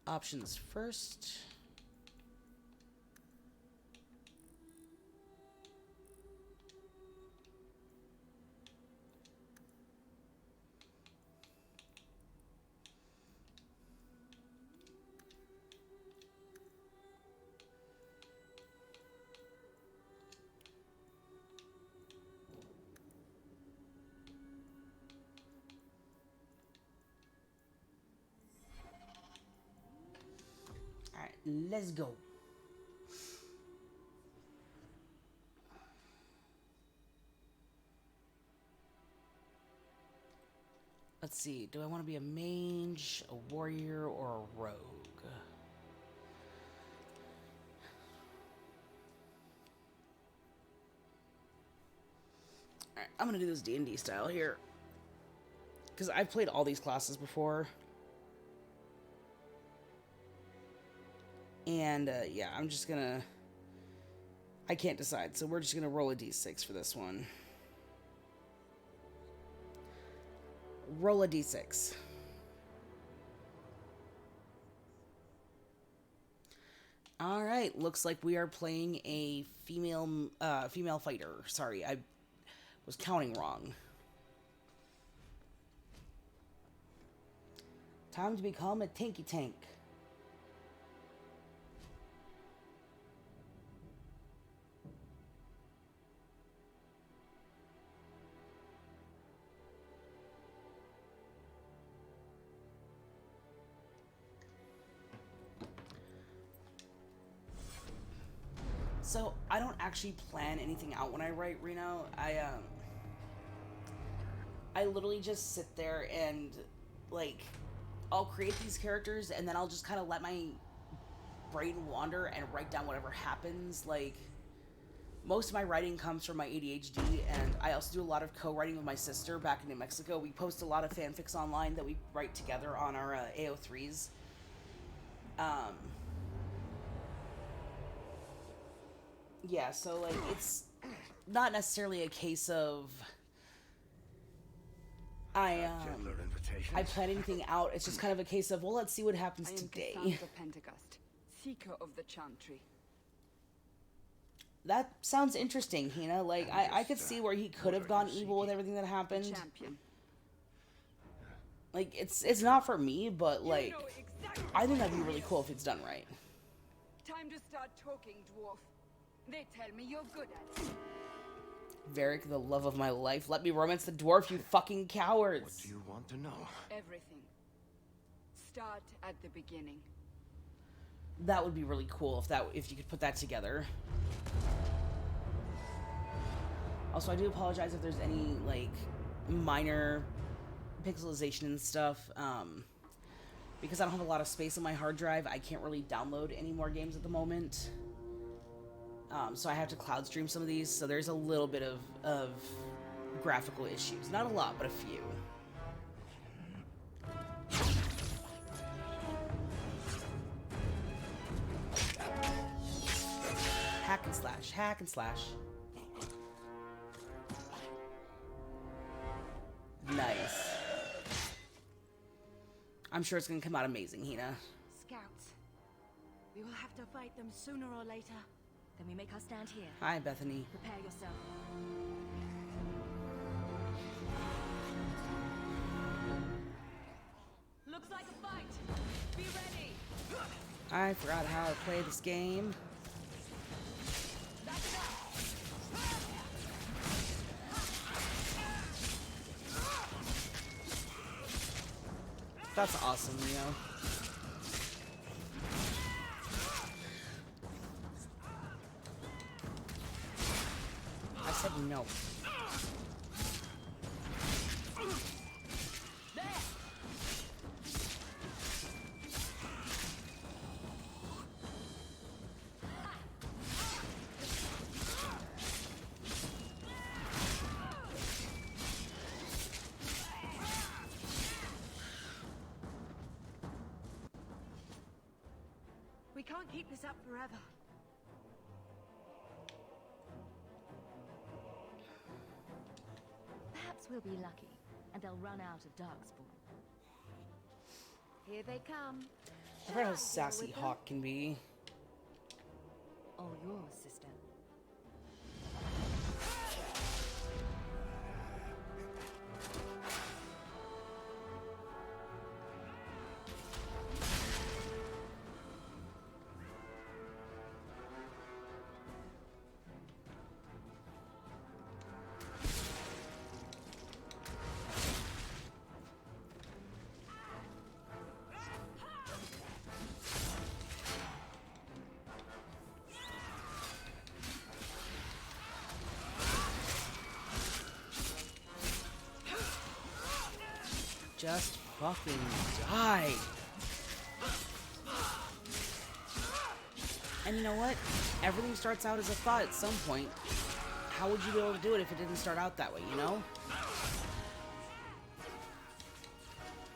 Options first. Let's go. Let's see. Do I want to be a mage, a warrior, or a rogue? Alright, I'm going to do this D&D style here. Because I've played all these classes before. And, yeah, I'm just gonna... I can't decide, so we're just gonna roll a d6 for this one. Roll a d6. Alright, looks like we are playing a female fighter. Sorry, I was counting wrong. Time to become a tanky tank. So, I don't actually plan anything out when I write Reno. I literally just sit there and, like, I'll create these characters and then I'll just kind of let my brain wander and write down whatever happens. Like, most of my writing comes from my ADHD, and I also do a lot of co-writing with my sister back in New Mexico. We post a lot of fanfics online that we write together on our AO3s. Yeah, so, like, it's not necessarily a case of I plan anything out. It's just kind of a case of, well, let's see what happens today. Cassandra Pentecost, seeker of the Chantry. That sounds interesting, Hina. Like, I could see where he could have gone evil with everything that happened. Champion. Like, it's not for me, but, like, I think that'd be really cool if it's done right. Time to start talking, dwarf. They tell me you're good at it. Varric, the love of my life. Let me romance the dwarf, you fucking cowards. What do you want to know? Everything. Start at the beginning. That would be really cool if you could put that together. Also, I do apologize if there's any like minor pixelization and stuff. Because I don't have a lot of space on my hard drive, I can't really download any more games at the moment. So I have to cloud stream some of these, so there's a little bit of graphical issues. Not a lot, but a few. Hack and slash, hack and slash. Nice. I'm sure it's gonna come out amazing, Hina. Scouts. We will have to fight them sooner or later. Then we make our stand here. Hi, Bethany. Prepare yourself. Looks like a fight. Be ready. I forgot how to play this game. That's awesome, you know. I said no. We can't keep this up forever. Perhaps we'll be lucky, and they'll run out of Darkspawn. Here they come. I forgot how sassy Hawk can be. All yours, sister. Just fucking die. And you know what? Everything starts out as a thought at some point. How would you be able to do it if it didn't start out that way, you know?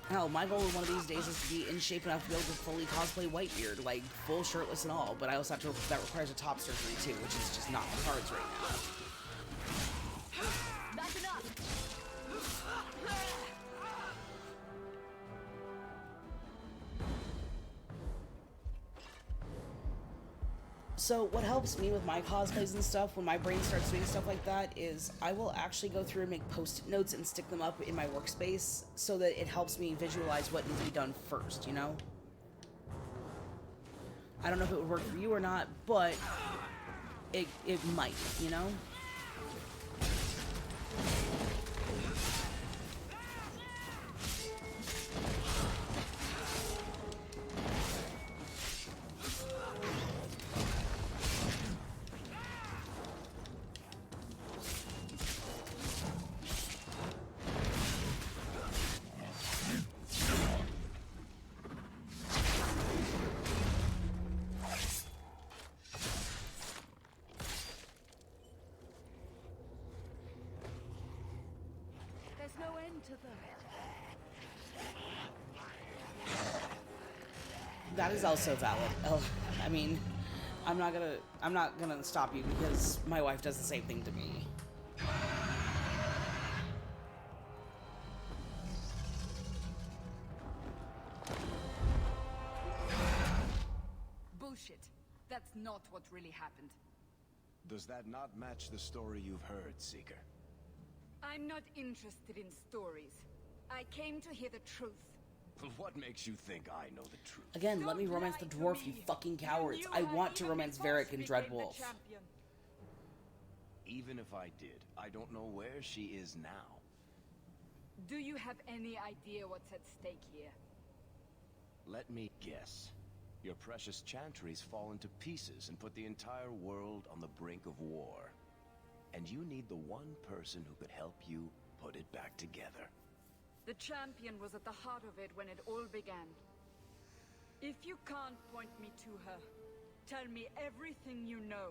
Hell, my goal one of these days is to be in shape enough to be able to fully cosplay Whitebeard, like full shirtless and all, but I also have to, that requires a top surgery too, which is just not on the cards right now. That's enough. So what helps me with my cosplays and stuff when my brain starts doing stuff like that is I will actually go through and make post-it notes and stick them up in my workspace so that it helps me visualize what needs to be done first, you know? I don't know if it would work for you or not, but it might, you know? There's no end to them. That is also valid. I mean, I'm not gonna stop you because my wife does the same thing to me. Bullshit. That's not what really happened. Does that not match the story you've heard, Seeker? I'm not interested in stories. I came to hear the truth. What makes you think I know the truth? Again, let me romance the dwarf, you fucking cowards. I want to romance Varric and Dreadwolf. Even if I did, I don't know where she is now. Do you have any idea what's at stake here? Let me guess. Your precious chantries fallen to pieces and put the entire world on the brink of war. And you need the one person who could help you put it back together. The champion was at the heart of it when it all began. If you can't point me to her, tell me everything you know.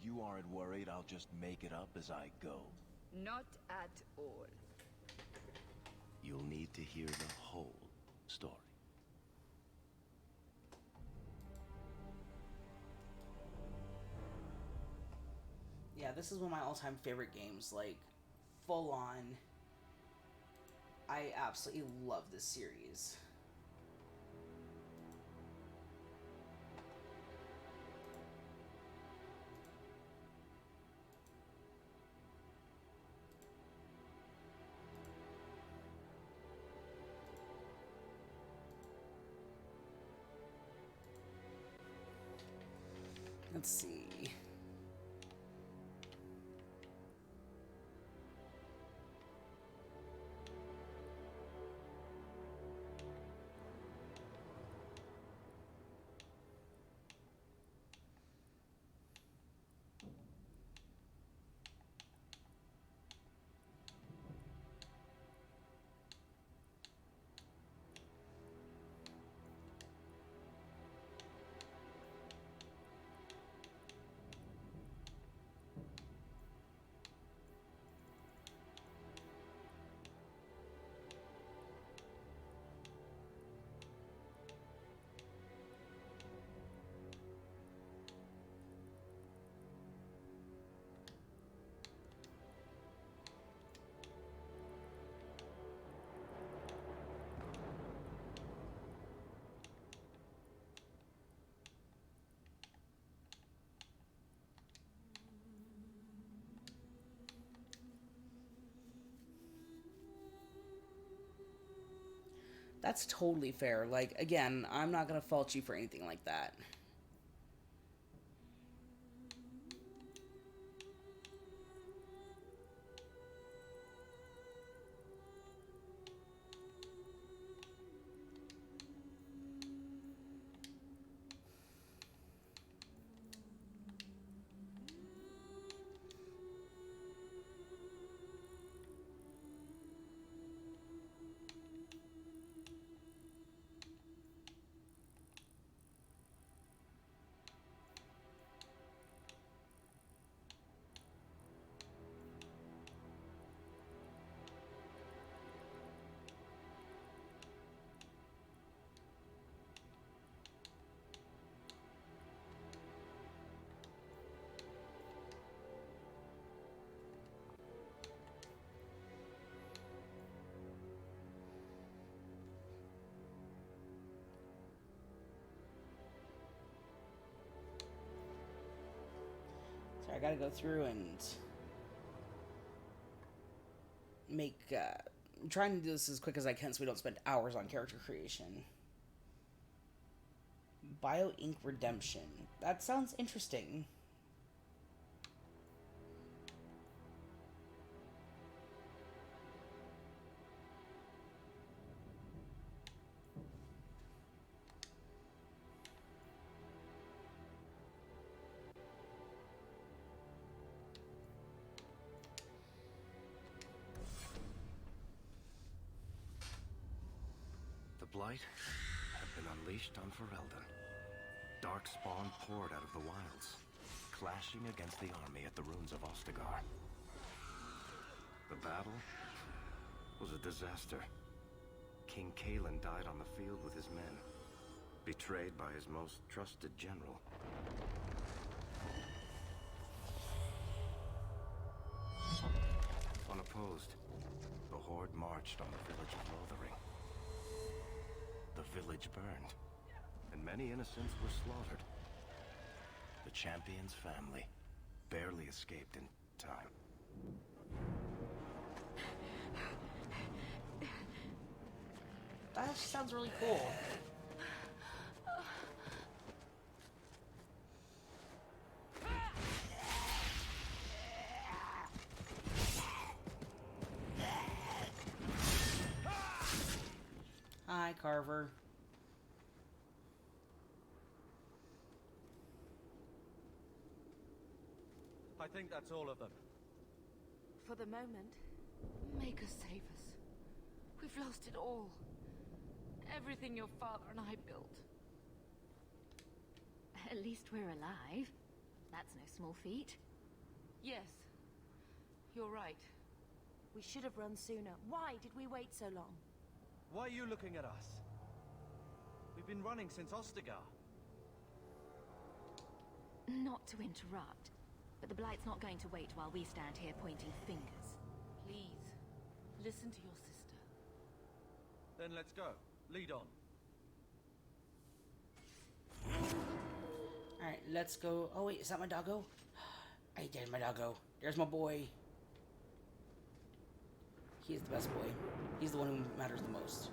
You aren't worried I'll just make it up as I go? Not at all. You'll need to hear the whole story. Yeah, this is one of my all-time favorite games, like, full on. I absolutely love this series. Let's see. That's totally fair. Like, again, I'm not gonna fault you for anything like that. So I gotta go through and make, I'm trying to do this as quick as I can so we don't spend hours on character creation. Bio Ink Redemption. That sounds interesting. The Blight have been unleashed on Ferelden. Darkspawn poured out of the wilds, clashing against the army at the ruins of Ostagar. The battle was a disaster. King Kalen died on the field with his men, betrayed by his most trusted general. Unopposed, the Horde marched on the village of Lothering. The village burned, and many innocents were slaughtered. The champion's family barely escaped in time. That actually sounds really cool. Carver. I think that's all of them. For the moment, make us save us. We've lost it all. Everything your father and I built. At least we're alive. That's no small feat. Yes, you're right. We should have run sooner. Why did we wait so long? Why are you looking at us? We've been running since Ostagar. Not to interrupt, but the Blight's not going to wait while we stand here pointing fingers. Please, listen to your sister. Then let's go. Lead on. Alright, let's go. Oh wait, is that my doggo? I did my doggo. There's my boy. He is the best boy. He's the one who matters the most.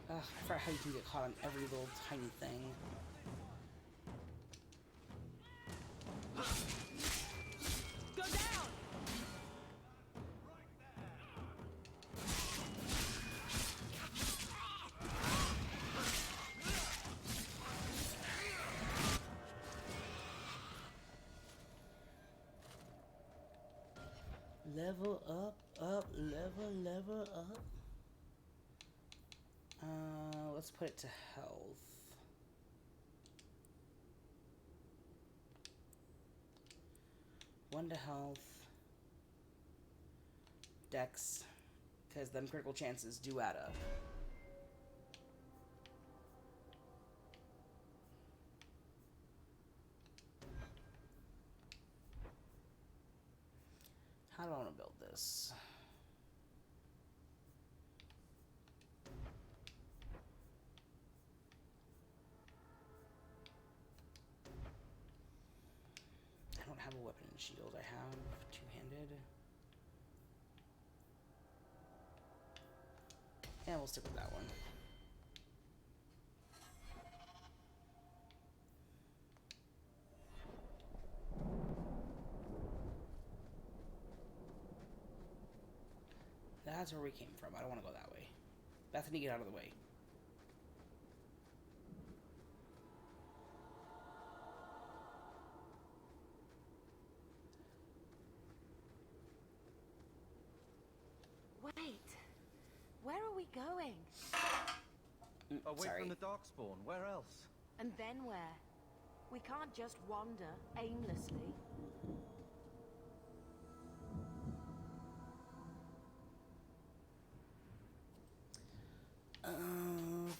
Ugh, I forgot how you can get caught on every little tiny thing. Go down! Level up, level up. Let's put it to health. One to health. Dex, because them critical chances do add up. How do I want to build this? I don't have a weapon and shield. I have two-handed. Yeah, we'll stick with that one. That's where we came from. I don't want to go that way. Bethany, get out of the way. Wait. Where are we going? Away from the Darkspawn. Where else? And then where? We can't just wander aimlessly.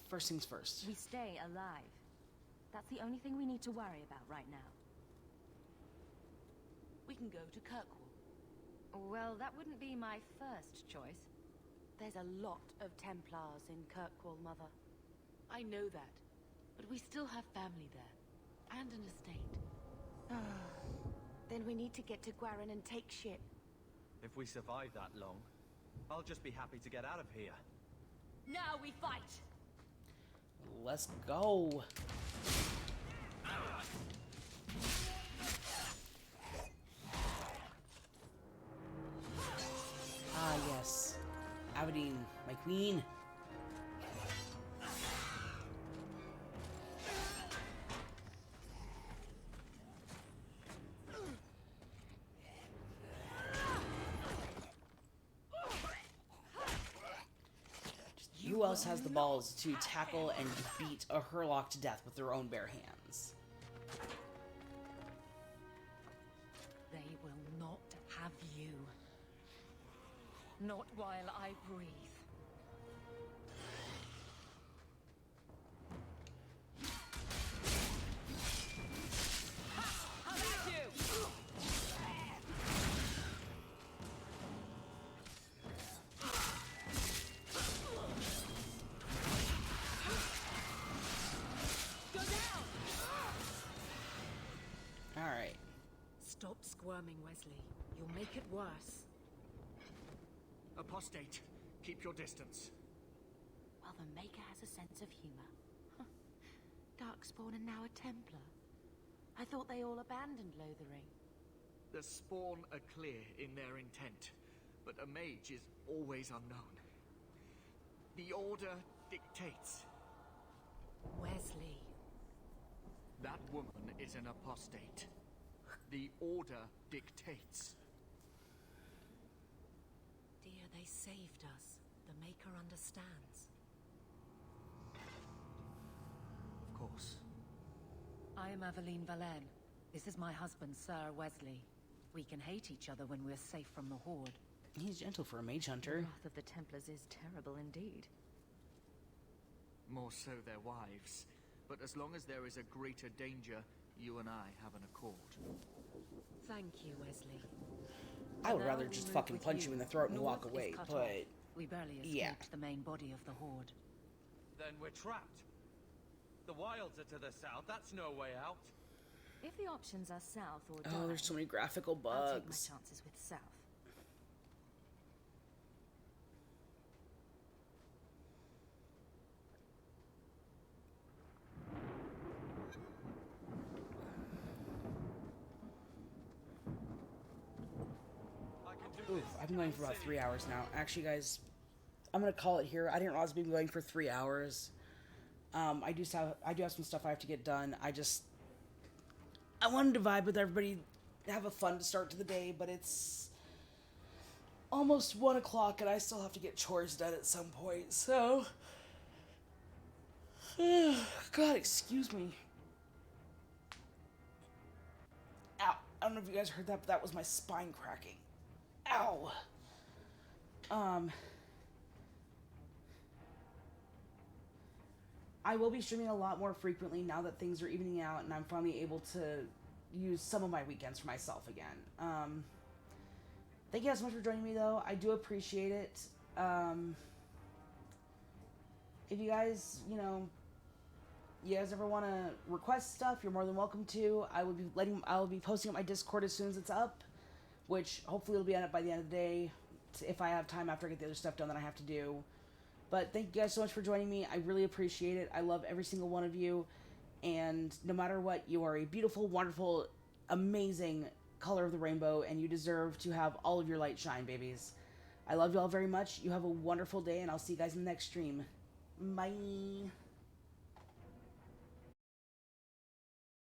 First things first. We stay alive. That's the only thing we need to worry about right now. We can go to Kirkwall. Well, that wouldn't be my first choice. There's a lot of Templars in Kirkwall, Mother. I know that. But we still have family there. And an estate. Then we need to get to Gwarin and take ship. If we survive that long, I'll just be happy to get out of here. Now we fight! Let's go. Ah, yes. Aberdeen, my queen. Who else has the balls to tackle and beat a Hurlock to death with their own bare hands? They will not have you. Not while I breathe. How about you? Go down! All right. Stop squirming, Wesley. You'll make it worse. Apostate, keep your distance. Well, the Maker has a sense of humor. Darkspawn and now a Templar. I thought they all abandoned Lothering. The Spawn are clear in their intent, but a mage is always unknown. The Order dictates. Wesley. That woman is an apostate. The Order dictates. Dear, they saved us. The Maker understands. Of course. I am Aveline Valenne. This is my husband, Sir Wesley. We can hate each other when we're safe from the Horde. He's gentle for a mage The hunter. wrath of the Templars is terrible indeed. More so their wives. But as long as there is a greater danger, you and I have an accord. Thank you, Wesley. I would Now rather we just move fucking with punch you in the throat and North walk is away, cut but off. We barely escaped yeah. the main body of the Horde. Then we're trapped. The wilds are to the south. That's no way out. If the options are south or die, Oh, there's so many graphical I'll take my bugs. chances with south. Oof, I've been going for about 3 hours now. Actually, guys, I'm gonna call it here. I didn't realize we've been going for 3 hours. I do have some stuff I have to get done. I wanted to vibe with everybody, have a fun start to the day, but it's almost 1 o'clock and I still have to get chores done at some point. So, God, excuse me. Ow! I don't know if you guys heard that, but that was my spine cracking. Ow. I will be streaming a lot more frequently now that things are evening out and I'm finally able to use some of my weekends for myself again. Thank you guys so much for joining me, though. I do appreciate it. If you guys, you guys ever want to request stuff, you're more than welcome to. I will be posting up my Discord as soon as it's up, which hopefully it'll be up by the end of the day, if I have time after I get the other stuff done that I have to do. But thank you guys so much for joining me. I really appreciate it. I love every single one of you. And no matter what, you are a beautiful, wonderful, amazing color of the rainbow, and you deserve to have all of your light shine, babies. I love you all very much. You have a wonderful day, and I'll see you guys in the next stream. Bye.